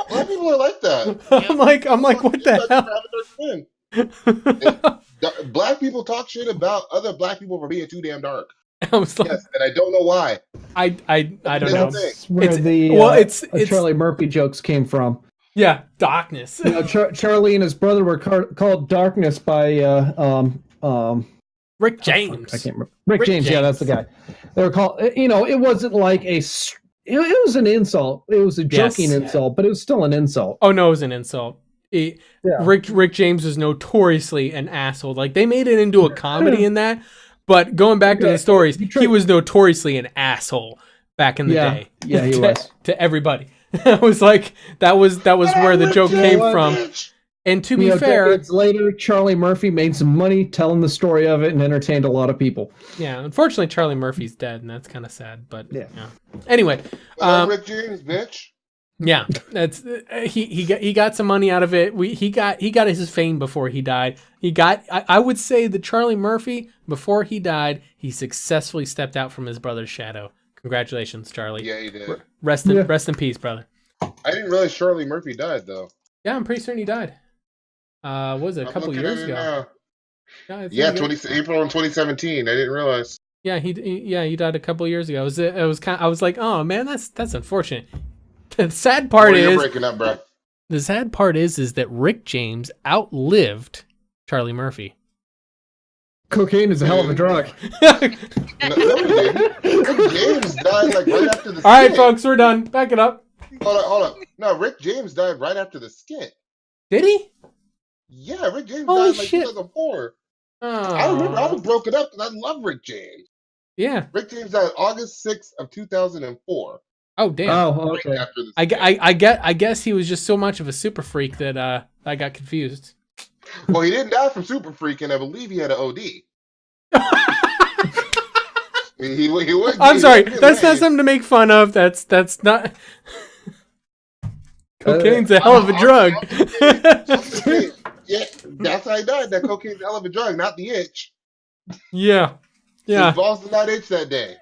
black people are like that. I'm like, what the hell? Black people talk shit about other black people for being too damn dark. I was like, yes, and I don't know why. I don't know. That's where it's Charlie Murphy jokes came from. Yeah, darkness. Charlie and his brother were called darkness by Rick James. I can't remember. Rick James. Yeah, that's the guy. They were called. It wasn't like a. It was an insult. It was a joking insult, but it was still an insult. Oh no, it was an insult. Rick James was notoriously an asshole. Like they made it into a comedy in that, but going back to the stories, he was notoriously an asshole back in the day. Yeah, he was to everybody. It was like that was where the joke came from. And to be fair, decades later, Charlie Murphy made some money telling the story of it and entertained a lot of people. Yeah, unfortunately, Charlie Murphy's dead, and that's kind of sad. But yeah. Anyway, Rick James, bitch. Yeah, that's he got some money out of it. He got his fame before he died. I would say that Charlie Murphy, before he died, he successfully stepped out from his brother's shadow. Congratulations, Charlie. Yeah, he did. Rest in peace, brother. I didn't realize Charlie Murphy died though. Yeah, I'm pretty certain he died. What was it, a couple years ago? Yeah, April in 2017. I didn't realize. Yeah, he died a couple years ago. I was like, oh man, that's unfortunate. The sad part is breaking up, bro. The sad part is that Rick James outlived Charlie Murphy. Cocaine is a hell of a drug. No, Rick James died like right after the skit. All right, folks, we're done. Back it up. Hold up. No, Rick James died right after the skit. Did he? Yeah, Rick James Holy died like shit. 2004. Oh. I remember I was broken up because I love Rick James. Yeah. Rick James died August 6th of 2004. Oh damn. Oh, okay. Right after the I guess he was just so much of a super freak that I got confused. Well, he didn't die from super freaking. I believe he had an OD. he was. I'm sorry. That's not something to make fun of. That's not. Cocaine's a hell of a drug. Yeah, that's how he died. That cocaine's a hell of a drug, not the itch. Yeah. His balls did not itch that day.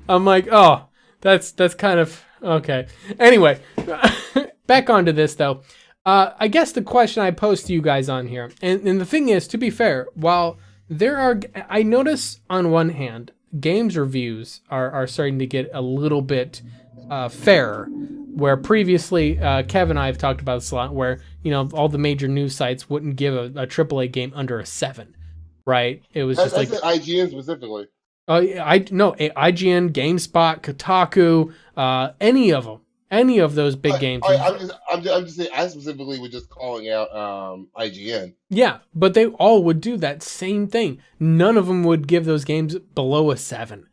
I'm like, oh, that's kind of okay. Anyway, back onto this though. I guess the question I posed to you guys on here, and the thing is, to be fair, while I notice on one hand, games reviews are starting to get a little bit fairer, where previously Kev and I have talked about this a lot, where all the major news sites wouldn't give a AAA game under a 7, right? It was just like IGN specifically. IGN, GameSpot, Kotaku, any of those big games. I'm just saying. I specifically was just calling out IGN. Yeah, but they all would do that same thing. None of them would give those games below a 7.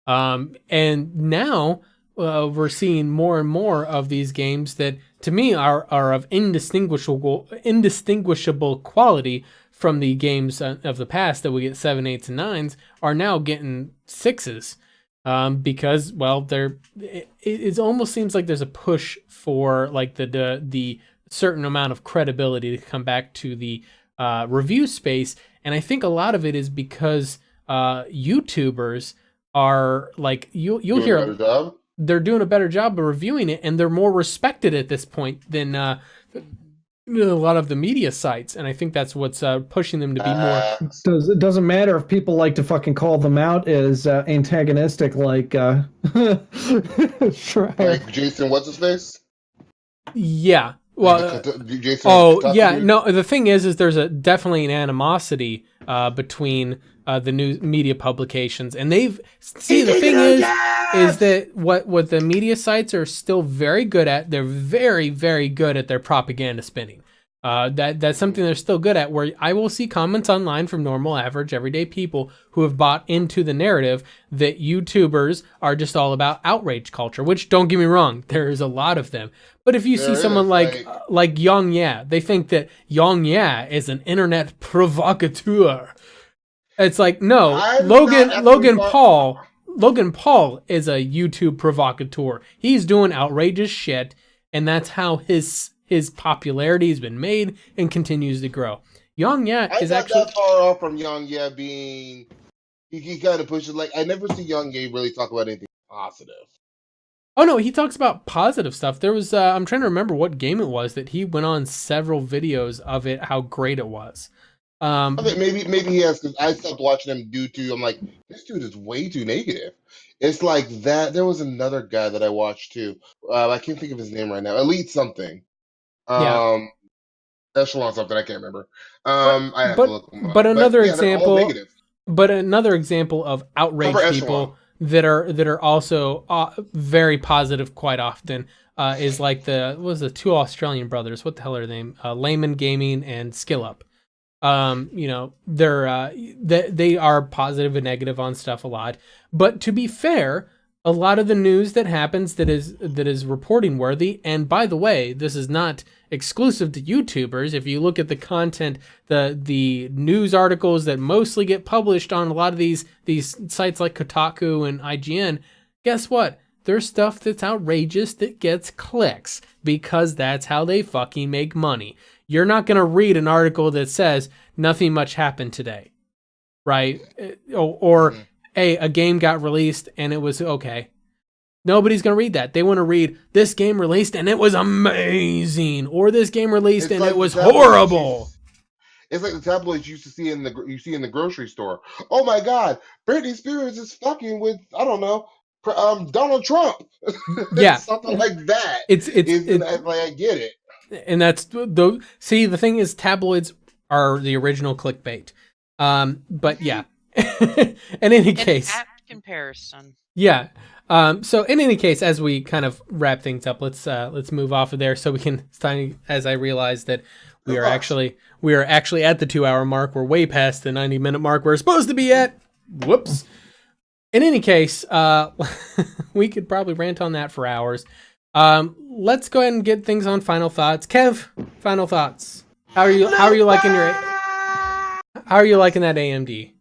And now we're seeing more and more of these games that, to me, are of indistinguishable quality from the games of the past that we get 7, 8s, and 9s, are now getting 6s. Because, well, it almost seems like there's a push for like the certain amount of credibility to come back to the review space, and I think a lot of it is because YouTubers are like you'll hear they're doing a better job of reviewing it, and they're more respected at this point than a lot of the media sites, and I think that's what's pushing them to be more. It doesn't matter if people like to fucking call them out as antagonistic, like like Jason, what's his face? Yeah. Well. Jason. Yeah. No. The thing is there's definitely an animosity between the news media publications, and the thing is that what the media sites are still very good at. They're very, very good at their propaganda spinning. That's something they're still good at, where I will see comments online from normal, average, everyday people who have bought into the narrative that YouTubers are just all about outrage culture, which, don't get me wrong, there's a lot of them. But if you see someone like Yang Ya, they think that Yang Ya is an internet provocateur. It's like, no, Logan Paul is a YouTube provocateur. He's doing outrageous shit, and that's how his popularity has been made and continues to grow. Yang Ya is actually that far off from Yang Ya being. He kind of pushes, like, I never see Yang Ya really talk about anything positive. Oh no, he talks about positive stuff. There was I'm trying to remember what game it was that he went on several videos of it, how great it was. Okay, maybe he has, because I stopped watching him due to, I'm like, this dude is way too negative. It's like that. There was another guy that I watched too. I can't think of his name right now. Elite something. Yeah. Echelon something, I can't remember. But I have to look them up. but another yeah, they're all example. negative. But another example of outraged people that are also very positive quite often is like the two Australian brothers. What the hell are their name? Layman Gaming and SkillUp. They are positive and negative on stuff a lot. But to be fair, a lot of the news that happens that is reporting worthy. And by the way, this is not exclusive to YouTubers. If you look at the content, the news articles that mostly get published on a lot of these sites like Kotaku and IGN, guess what? There's stuff that's outrageous that gets clicks because that's how they fucking make money. You're not going to read an article that says nothing much happened today, right? Or hey, a game got released and it was okay. Nobody's going to read that. They want to read this game released and it was amazing, or this game released and it was horrible. It's like the tabloids you used to see in the grocery store. Oh my God, Britney Spears is fucking with, I don't know, Donald Trump. Yeah, something like that. It's like, I get it. And that's the thing is, tabloids are the original clickbait. But yeah. In any case, apt comparison. Yeah. So in any case, as we kind of wrap things up, let's move off of there so we can, as I realize that we are actually at the 2 hour mark. We're way past the 90-minute mark we're supposed to be at. Whoops. In any case, we could probably rant on that for hours. Let's go ahead and get things on final thoughts. Kev, final thoughts. How are you liking that AMD?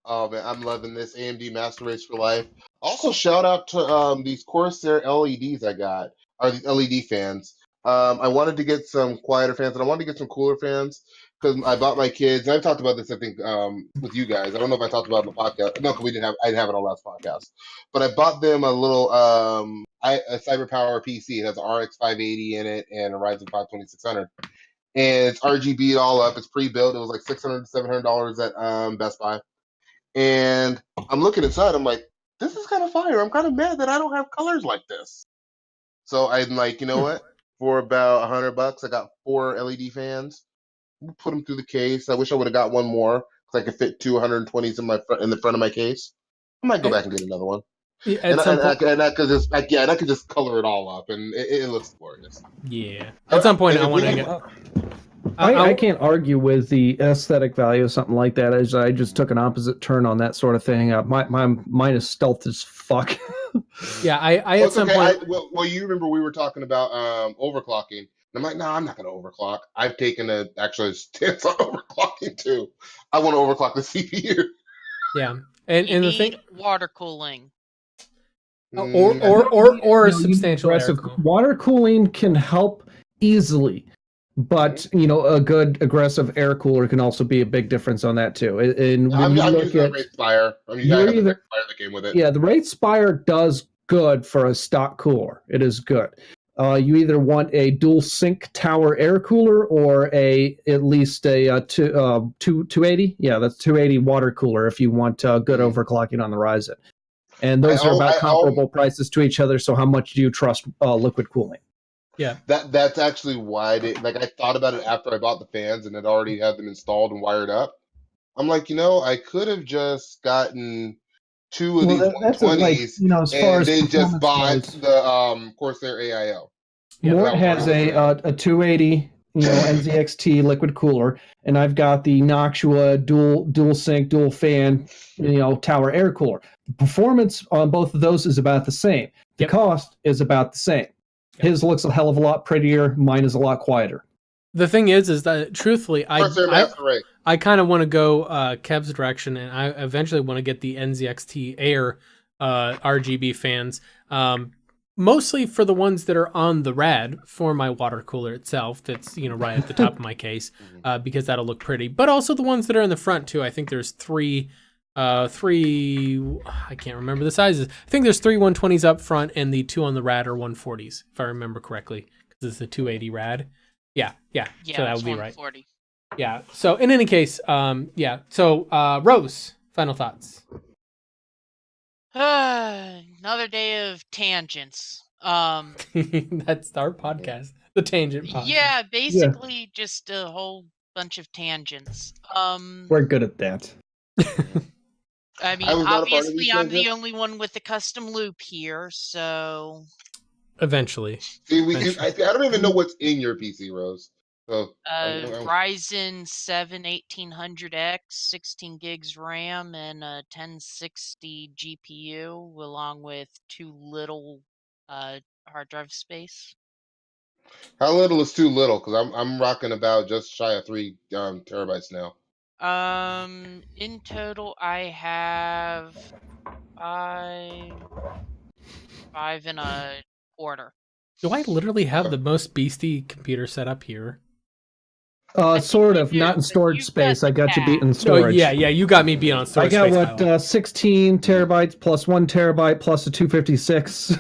Oh man, I'm loving this AMD Master Race for life. Also, shout out to these Corsair LEDs I got, or these LED fans. I wanted to get some quieter fans, and I wanted to get some cooler fans because I bought my kids. And I've talked about this, I think, with you guys. I don't know if I talked about it on the podcast. No, because I didn't have it on last podcast. But I bought them a little a Cyberpower PC. It has an RX 580 in it and a Ryzen 5 2600. And it's RGB all up. It's pre-built. It was like $600 to $700 at Best Buy. And I'm looking inside. I'm like, this is kind of fire. I'm kind of mad that I don't have colors like this. So I'm like, you know what? For about $100, I got 4 LED fans. Put them through the case. I wish I would have got one more because I could fit 2 120s in the front of my case. I might go back and get another one. Yeah, and I could just color it all up, and it looks glorious. Yeah. At some point, I want to get. I can't argue with the aesthetic value of something like that, as I just took an opposite turn on that sort of thing. Mine is stealth as fuck. Yeah, I at some point. Well, you remember we were talking about overclocking. And I'm like, no, I'm not going to overclock. I've taken a stance on overclocking too. I want to overclock the CPU. Yeah, and the thing, water cooling. Or substantial aggressive water cooling can help easily. But a good aggressive air cooler can also be a big difference on that too. And when I'm you look using at the Wraithspire. I mean, I have the Wraithspire that came with it. Yeah, the Wraithspire does good for a stock cooler. It is good. You either want a dual sync tower air cooler or at least a 280. Yeah, that's 280 water cooler if you want good overclocking on the Ryzen. And those are about comparable prices to each other. So how much do you trust liquid cooling? Yeah, that's actually why I thought about it after I bought the fans and had already had them installed and wired up. I'm like, I could have just gotten 2 of these 120s and then just bought the Corsair AIO. Yeah, Mort has a 280 NZXT liquid cooler, and I've got the Noctua dual sync dual fan tower air cooler. Performance on both of those is about the same. The cost is about the same. His looks a hell of a lot prettier. Mine is a lot quieter. The thing is that truthfully, I kind of want to go Kev's direction, and I eventually want to get the NZXT Air RGB fans, mostly for the ones that are on the rad for my water cooler itself. That's right at the top of my case, because that'll look pretty. But also the ones that are in the front too. I think there's three. I can't remember the sizes. I think there's 3 120s up front, and the 2 on the rad are 140s, if I remember correctly, because it's the 280 rad. Yeah. So that would be right. Yeah. So in any case, So Rose, final thoughts. Another day of tangents. That's our podcast. The tangent podcast. Yeah, basically just a whole bunch of tangents. We're good at that. I mean, obviously, I'm the only one with the custom loop here, so... Eventually. See, I don't even know what's in your PC, Rose. So, Ryzen 7 1800X, 16 gigs RAM, and a 1060 GPU, along with too little hard drive space. How little is too little? Because I'm rocking about just shy of 3 terabytes now. In total, I have 5.25. Do I literally have the most beastie computer set up here? Sort of, not in storage space. I got you beat in Oh, storage. yeah, you got me beat on storage. I got 16 terabytes plus 1 terabyte plus a 256.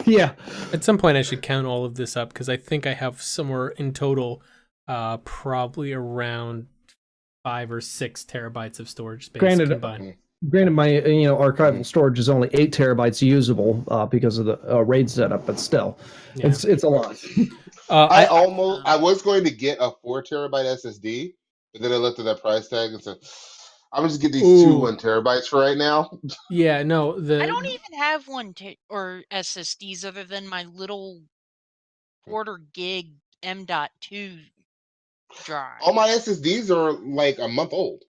Yeah. At some point, I should count all of this up because I think I have somewhere in total, probably around 5 or 6 terabytes of storage space combined. Granted, my archival storage is only 8 terabytes usable because of the RAID setup, but still, it's a lot. I was going to get a 4 terabyte SSD, but then I looked at that price tag and said, I'm just get these 2 1 terabytes for right now. Yeah, no, I don't even have or SSDs other than my little quarter gig M.2 drive. All my SSDs are like a month old.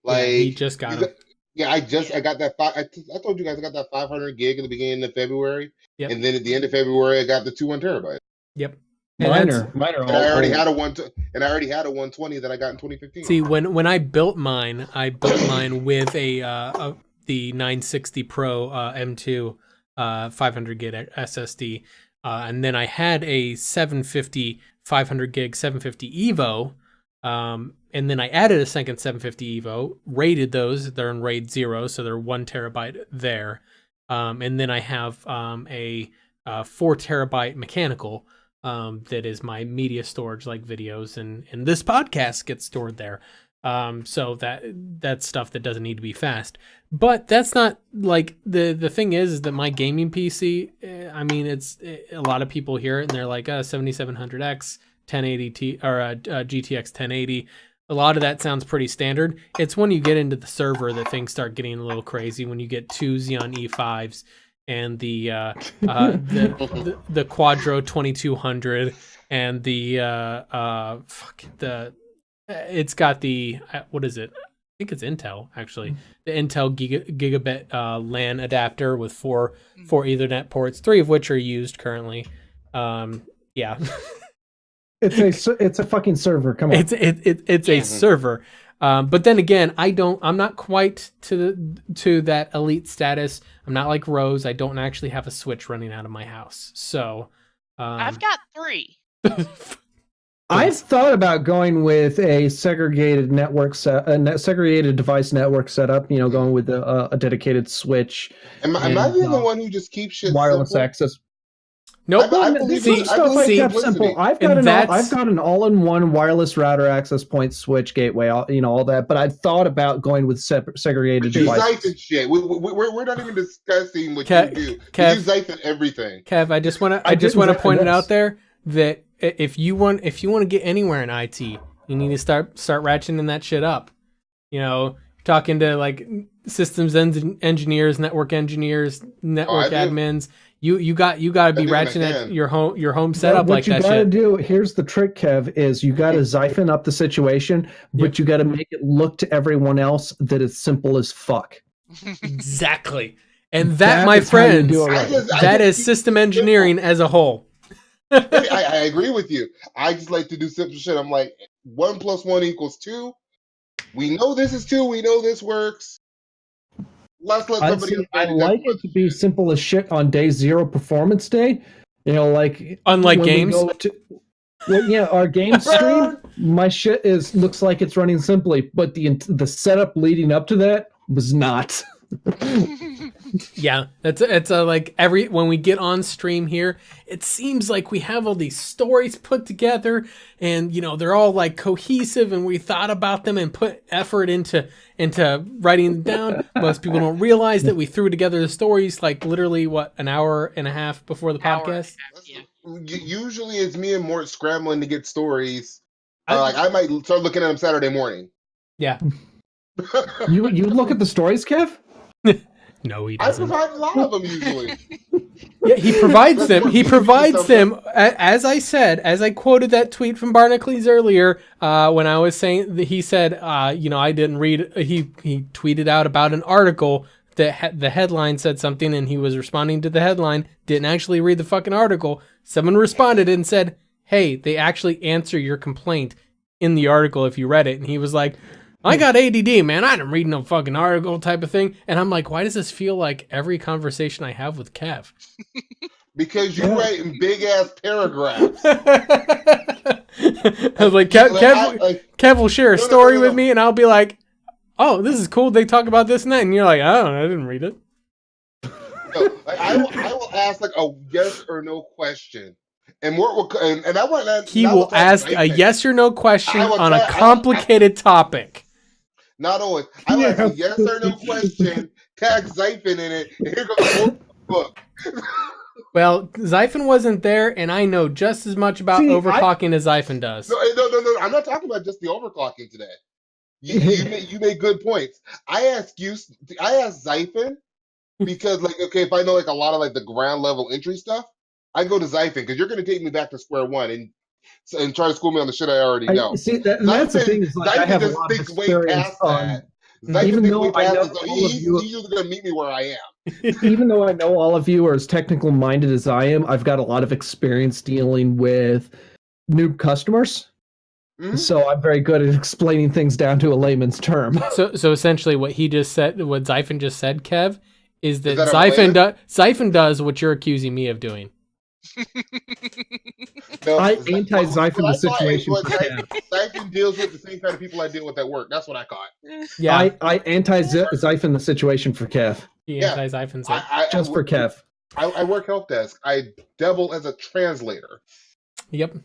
Like he just got them. Yeah, I got that. I told you guys I got that 500 gig at the beginning of February, and then at the end of February I got the 2 1 terabyte. Yep. Mine are and I already had a 120 that I got in 2015. See, when I built mine with the 960 Pro M2 500 gig SSD, and then I had a 750 500 gig 750 Evo, and then I added a second 750 Evo, rated those. They're in RAID 0, so they're 1 terabyte there, and then I have a 4 terabyte mechanical. That is my media storage, like videos and this podcast gets stored there. So that's stuff that doesn't need to be fast. But that's not like the thing is that my gaming PC, I mean, it's a lot of people hear it and they're like 7700X 1080 or GTX 1080. A lot of that sounds pretty standard. It's when you get into the server that things start getting a little crazy. When you get 2 Xeon E5s and the Quadro 2200 and it's got the what is it? I think it's Intel actually. The Intel gigabit LAN adapter with four Ethernet ports, 3 of which are used currently. Yeah. It's a fucking server. Come on. It's a server. But then again, I'm not quite to that elite status. I'm not like Rose. I don't actually have a Switch running out of my house. So I've got 3. I've thought about going with a segregated segregated device network setup. Going with a dedicated Switch. Am I the only one who just keeps shit wireless simple? access? Nope. Simple. I've got an all-in-one wireless router, access point, switch, gateway, all that. But I thought about going with segregated devices. Xaiphen shit. We're not even discussing what you do. You Xaiphen everything. Kev, I just want to point it out there that if you want to get anywhere in IT, you need to start ratcheting that shit up. Talking to like systems engineers, network admins. You got to be ratcheting your home setup like that shit. What you got to do, here's the trick, Kev, is you got to Xaiphen up the situation, but you got to make it look to everyone else that it's simple as fuck. Exactly. And that my friends, that is system engineering as a whole. I agree with you. I just like to do simple shit. I'm like, 1 + 1 = 2. We know this is 2. We know this works. Let's let somebody else. I like it to be simple as shit on day 0 performance day. Like unlike games. Our game stream, my shit looks like it's running simply, but the setup leading up to that was not. Yeah, it's like when we get on stream here, it seems like we have all these stories put together, and they're all like cohesive, and we thought about them and put effort into writing them down. Most people don't realize that we threw together the stories like literally an hour and a half before the podcast. Usually it's me and Mort scrambling to get stories. I might start looking at them Saturday morning. Yeah. You look at the stories, Kev? No, he doesn't. I provide a lot of them usually. Yeah, he provides them. He provides them. As I said, as I quoted that tweet from Barnacles earlier, when I was saying that he said, I didn't read. He tweeted out about an article that the headline said something, and he was responding to the headline. Didn't actually read the fucking article. Someone responded and said, "Hey, they actually answer your complaint in the article if you read it." And he was like, I got ADD, man. I didn't read no fucking article type of thing. And I'm like, why does this feel like every conversation I have with Kev? Because you write in big ass paragraphs. I was like, Kev will share a story with me, and I'll be like, oh, this is cool. They talk about this and that. And you're like, I don't know. I didn't read it. I will ask like a yes or no question. And Mort will, and I want. He will ask a yes or no question on a complicated topic. Not always. I will ask a yes or no question, tag Xaiphen in it, and here goes the book. Well, Xaiphen wasn't there, and I know just as much about overclocking as Xaiphen does. No. I'm not talking about just the overclocking today. You made good points. I asked Xaiphen because, like, okay, if I know like a lot of like the ground level entry stuff, I go to Xaiphen because you're going to take me back to square one and try to school me on the shit I already know. That's the thing. Is like I have a lot of experience on. Even though I know all of you, he's usually going to meet me where I am. Even though I know all of you are as technical minded as I am, I've got a lot of experience dealing with noob customers. Mm-hmm. So I'm very good at explaining things down to a layman's term. So essentially, what Xaiphen just said, Kev, is that Xaiphen does what you're accusing me of doing. No, I anti-Xaiphen the situation. Xaiphen deals with the same kind of people I deal with at work. That's what I caught. Yeah, I anti-Xaiphen the situation for Kev. Anti-Xaiphen just for Kev. I work help desk. I dabble as a translator. Yep.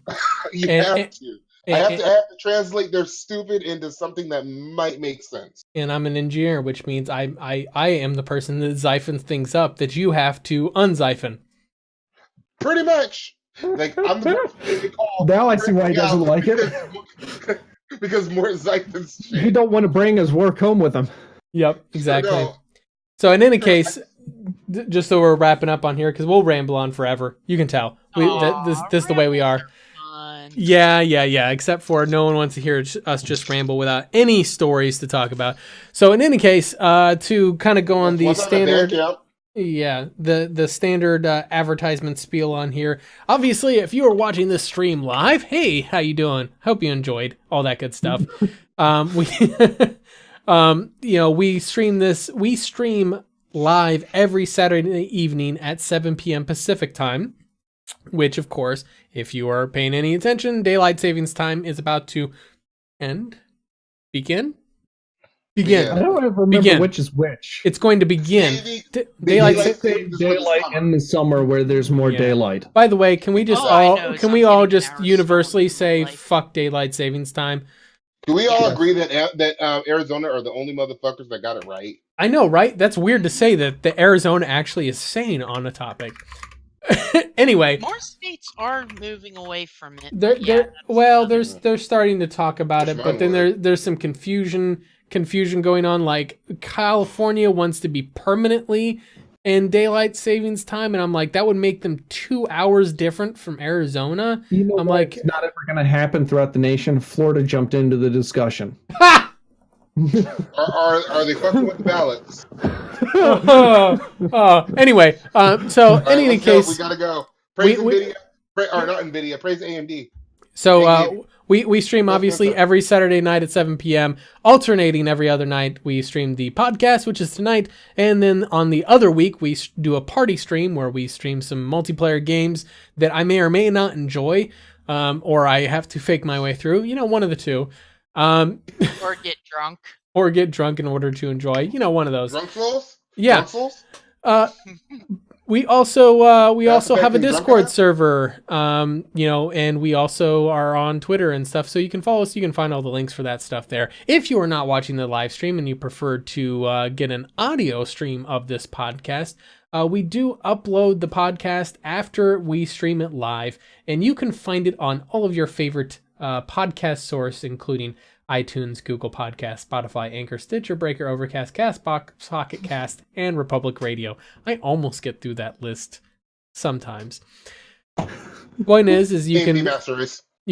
You have to. I have to translate their stupid into something that might make sense. And I'm an engineer, which means I am the person that Xaiphen things up that you have to un-Xaiphen. Pretty much. Like I'm the person they call. Now I see why he doesn't like it. Because more Xaiphen's shit. You don't want to bring his work home with him. Yep, exactly. So in any case, just so we're wrapping up on here, because we'll ramble on forever. You can tell. This is the way we are. Yeah. Except for no one wants to hear us just ramble without any stories to talk about. So in any case, to kind of go on the standard, the standard advertisement spiel on here. Obviously, if you are watching this stream live, hey, how you doing? Hope you enjoyed all that good stuff. We stream this. We stream live every Saturday evening at 7 p.m. Pacific time. Which, of course, if you are paying any attention, daylight savings time is about to begin. I don't remember which is which. It's going to begin. Daylight in the summer where there's more daylight. By the way, can we just all just universally say fuck daylight savings time? Do we all agree that Arizona are the only motherfuckers that got it right? I know, right? That's weird to say that the Arizona actually is sane on a topic. Anyway, more states are moving away from it. They're starting to talk about it, but then there's some confusion going on. Like California wants to be permanently in daylight savings time, and I'm like, that would make them 2 hours different from Arizona. I'm like, it's not ever going to happen throughout the nation. Florida jumped into the discussion. Ha! Are they fucking with the ballots? Anyway, so in any case, we gotta go. Praise NVIDIA, not NVIDIA. Praise AMD. So we stream obviously every Saturday night at 7 p.m. Alternating every other night, we stream the podcast, which is tonight, and then on the other week we do a party stream where we stream some multiplayer games that I may or may not enjoy, or I have to fake my way through. One of the two. Or get drunk. Or get drunk in order to enjoy. One of those. Drunk souls? Yeah. Drunk souls? We also have a Discord server, and we also are on Twitter and stuff. So you can follow us. You can find all the links for that stuff there. If you are not watching the live stream and you prefer to get an audio stream of this podcast, We do upload the podcast after we stream it live, and you can find it on all of your favorite podcast source, including iTunes, Google Podcasts, Spotify, Anchor, Stitcher, Breaker, Overcast, CastBox, PocketCast, and Republic Radio. I almost get through that list sometimes. Point is you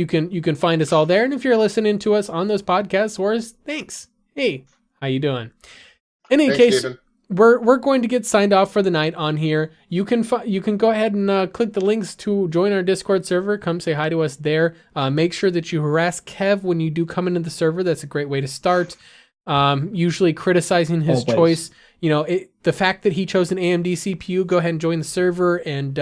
can find us all there, and if you're listening to us on those podcast sources, thanks. Hey, how you doing? In any case, David. We're going to get signed off for the night on here. You can go ahead and click the links to join our Discord server. Come say hi to us there. Make sure that you harass Kev when you do come into the server. That's a great way to start. Usually criticizing his choice. The fact that he chose an AMD CPU. Go ahead and join the server and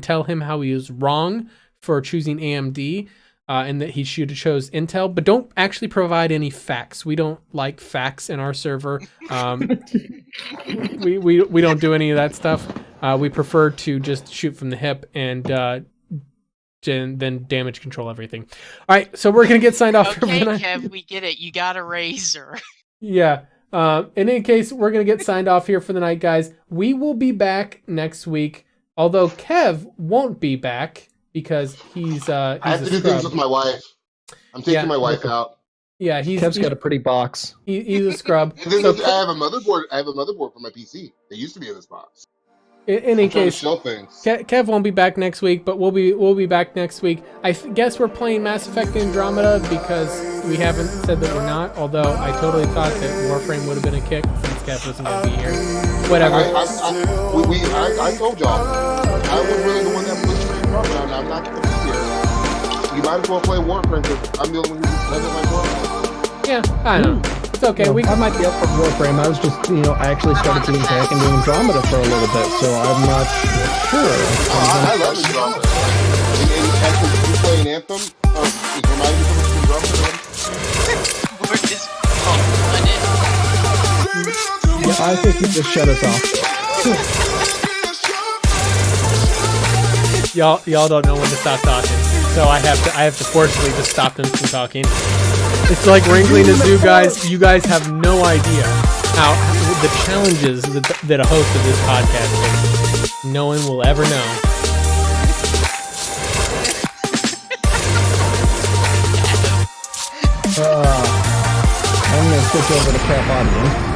tell him how he was wrong for choosing AMD. And that he should have chose Intel, but don't actually provide any facts. We don't like facts in our server. We don't do any of that stuff. We prefer to just shoot from the hip and then damage control everything. All right, so we're gonna get signed off. Okay, Kev, we get it. You got a razor. Yeah. In any case, we're gonna get signed off here for the night, guys. We will be back next week, although Kev won't be back. Because he's I have to do things with my wife. I'm taking my wife out. Yeah, Kev's got a pretty box. He's a scrub. I have a motherboard. I have a motherboard for my PC. They used to be in this box. In any case, Kev won't be back next week, but we'll be back next week. I guess we're playing Mass Effect Andromeda because we haven't said that we're not. Although I totally thought that Warframe would have been a kick since Kev wasn't going to be here. Whatever. I told y'all I was really the one that pushed for Andromeda. I'm not going to be here. You might as well play Warframe because I'm the only one who's playing my Warframe. Yeah, I know. It's okay. I might be up for Warframe. I was just, I actually started getting back and doing Andromeda for a little bit, so I'm not sure. I love Andromeda. And actually, you playing Anthem? It reminds me of Andromeda. Yeah, I think you just shut us off. Y'all don't know when to stop talking, so I have to forcefully just stop them from talking. It's like wrangling a zoo, guys. You guys have no idea how the challenges that a host of this podcast faces. No one will ever know. I'm gonna switch over to crap audio.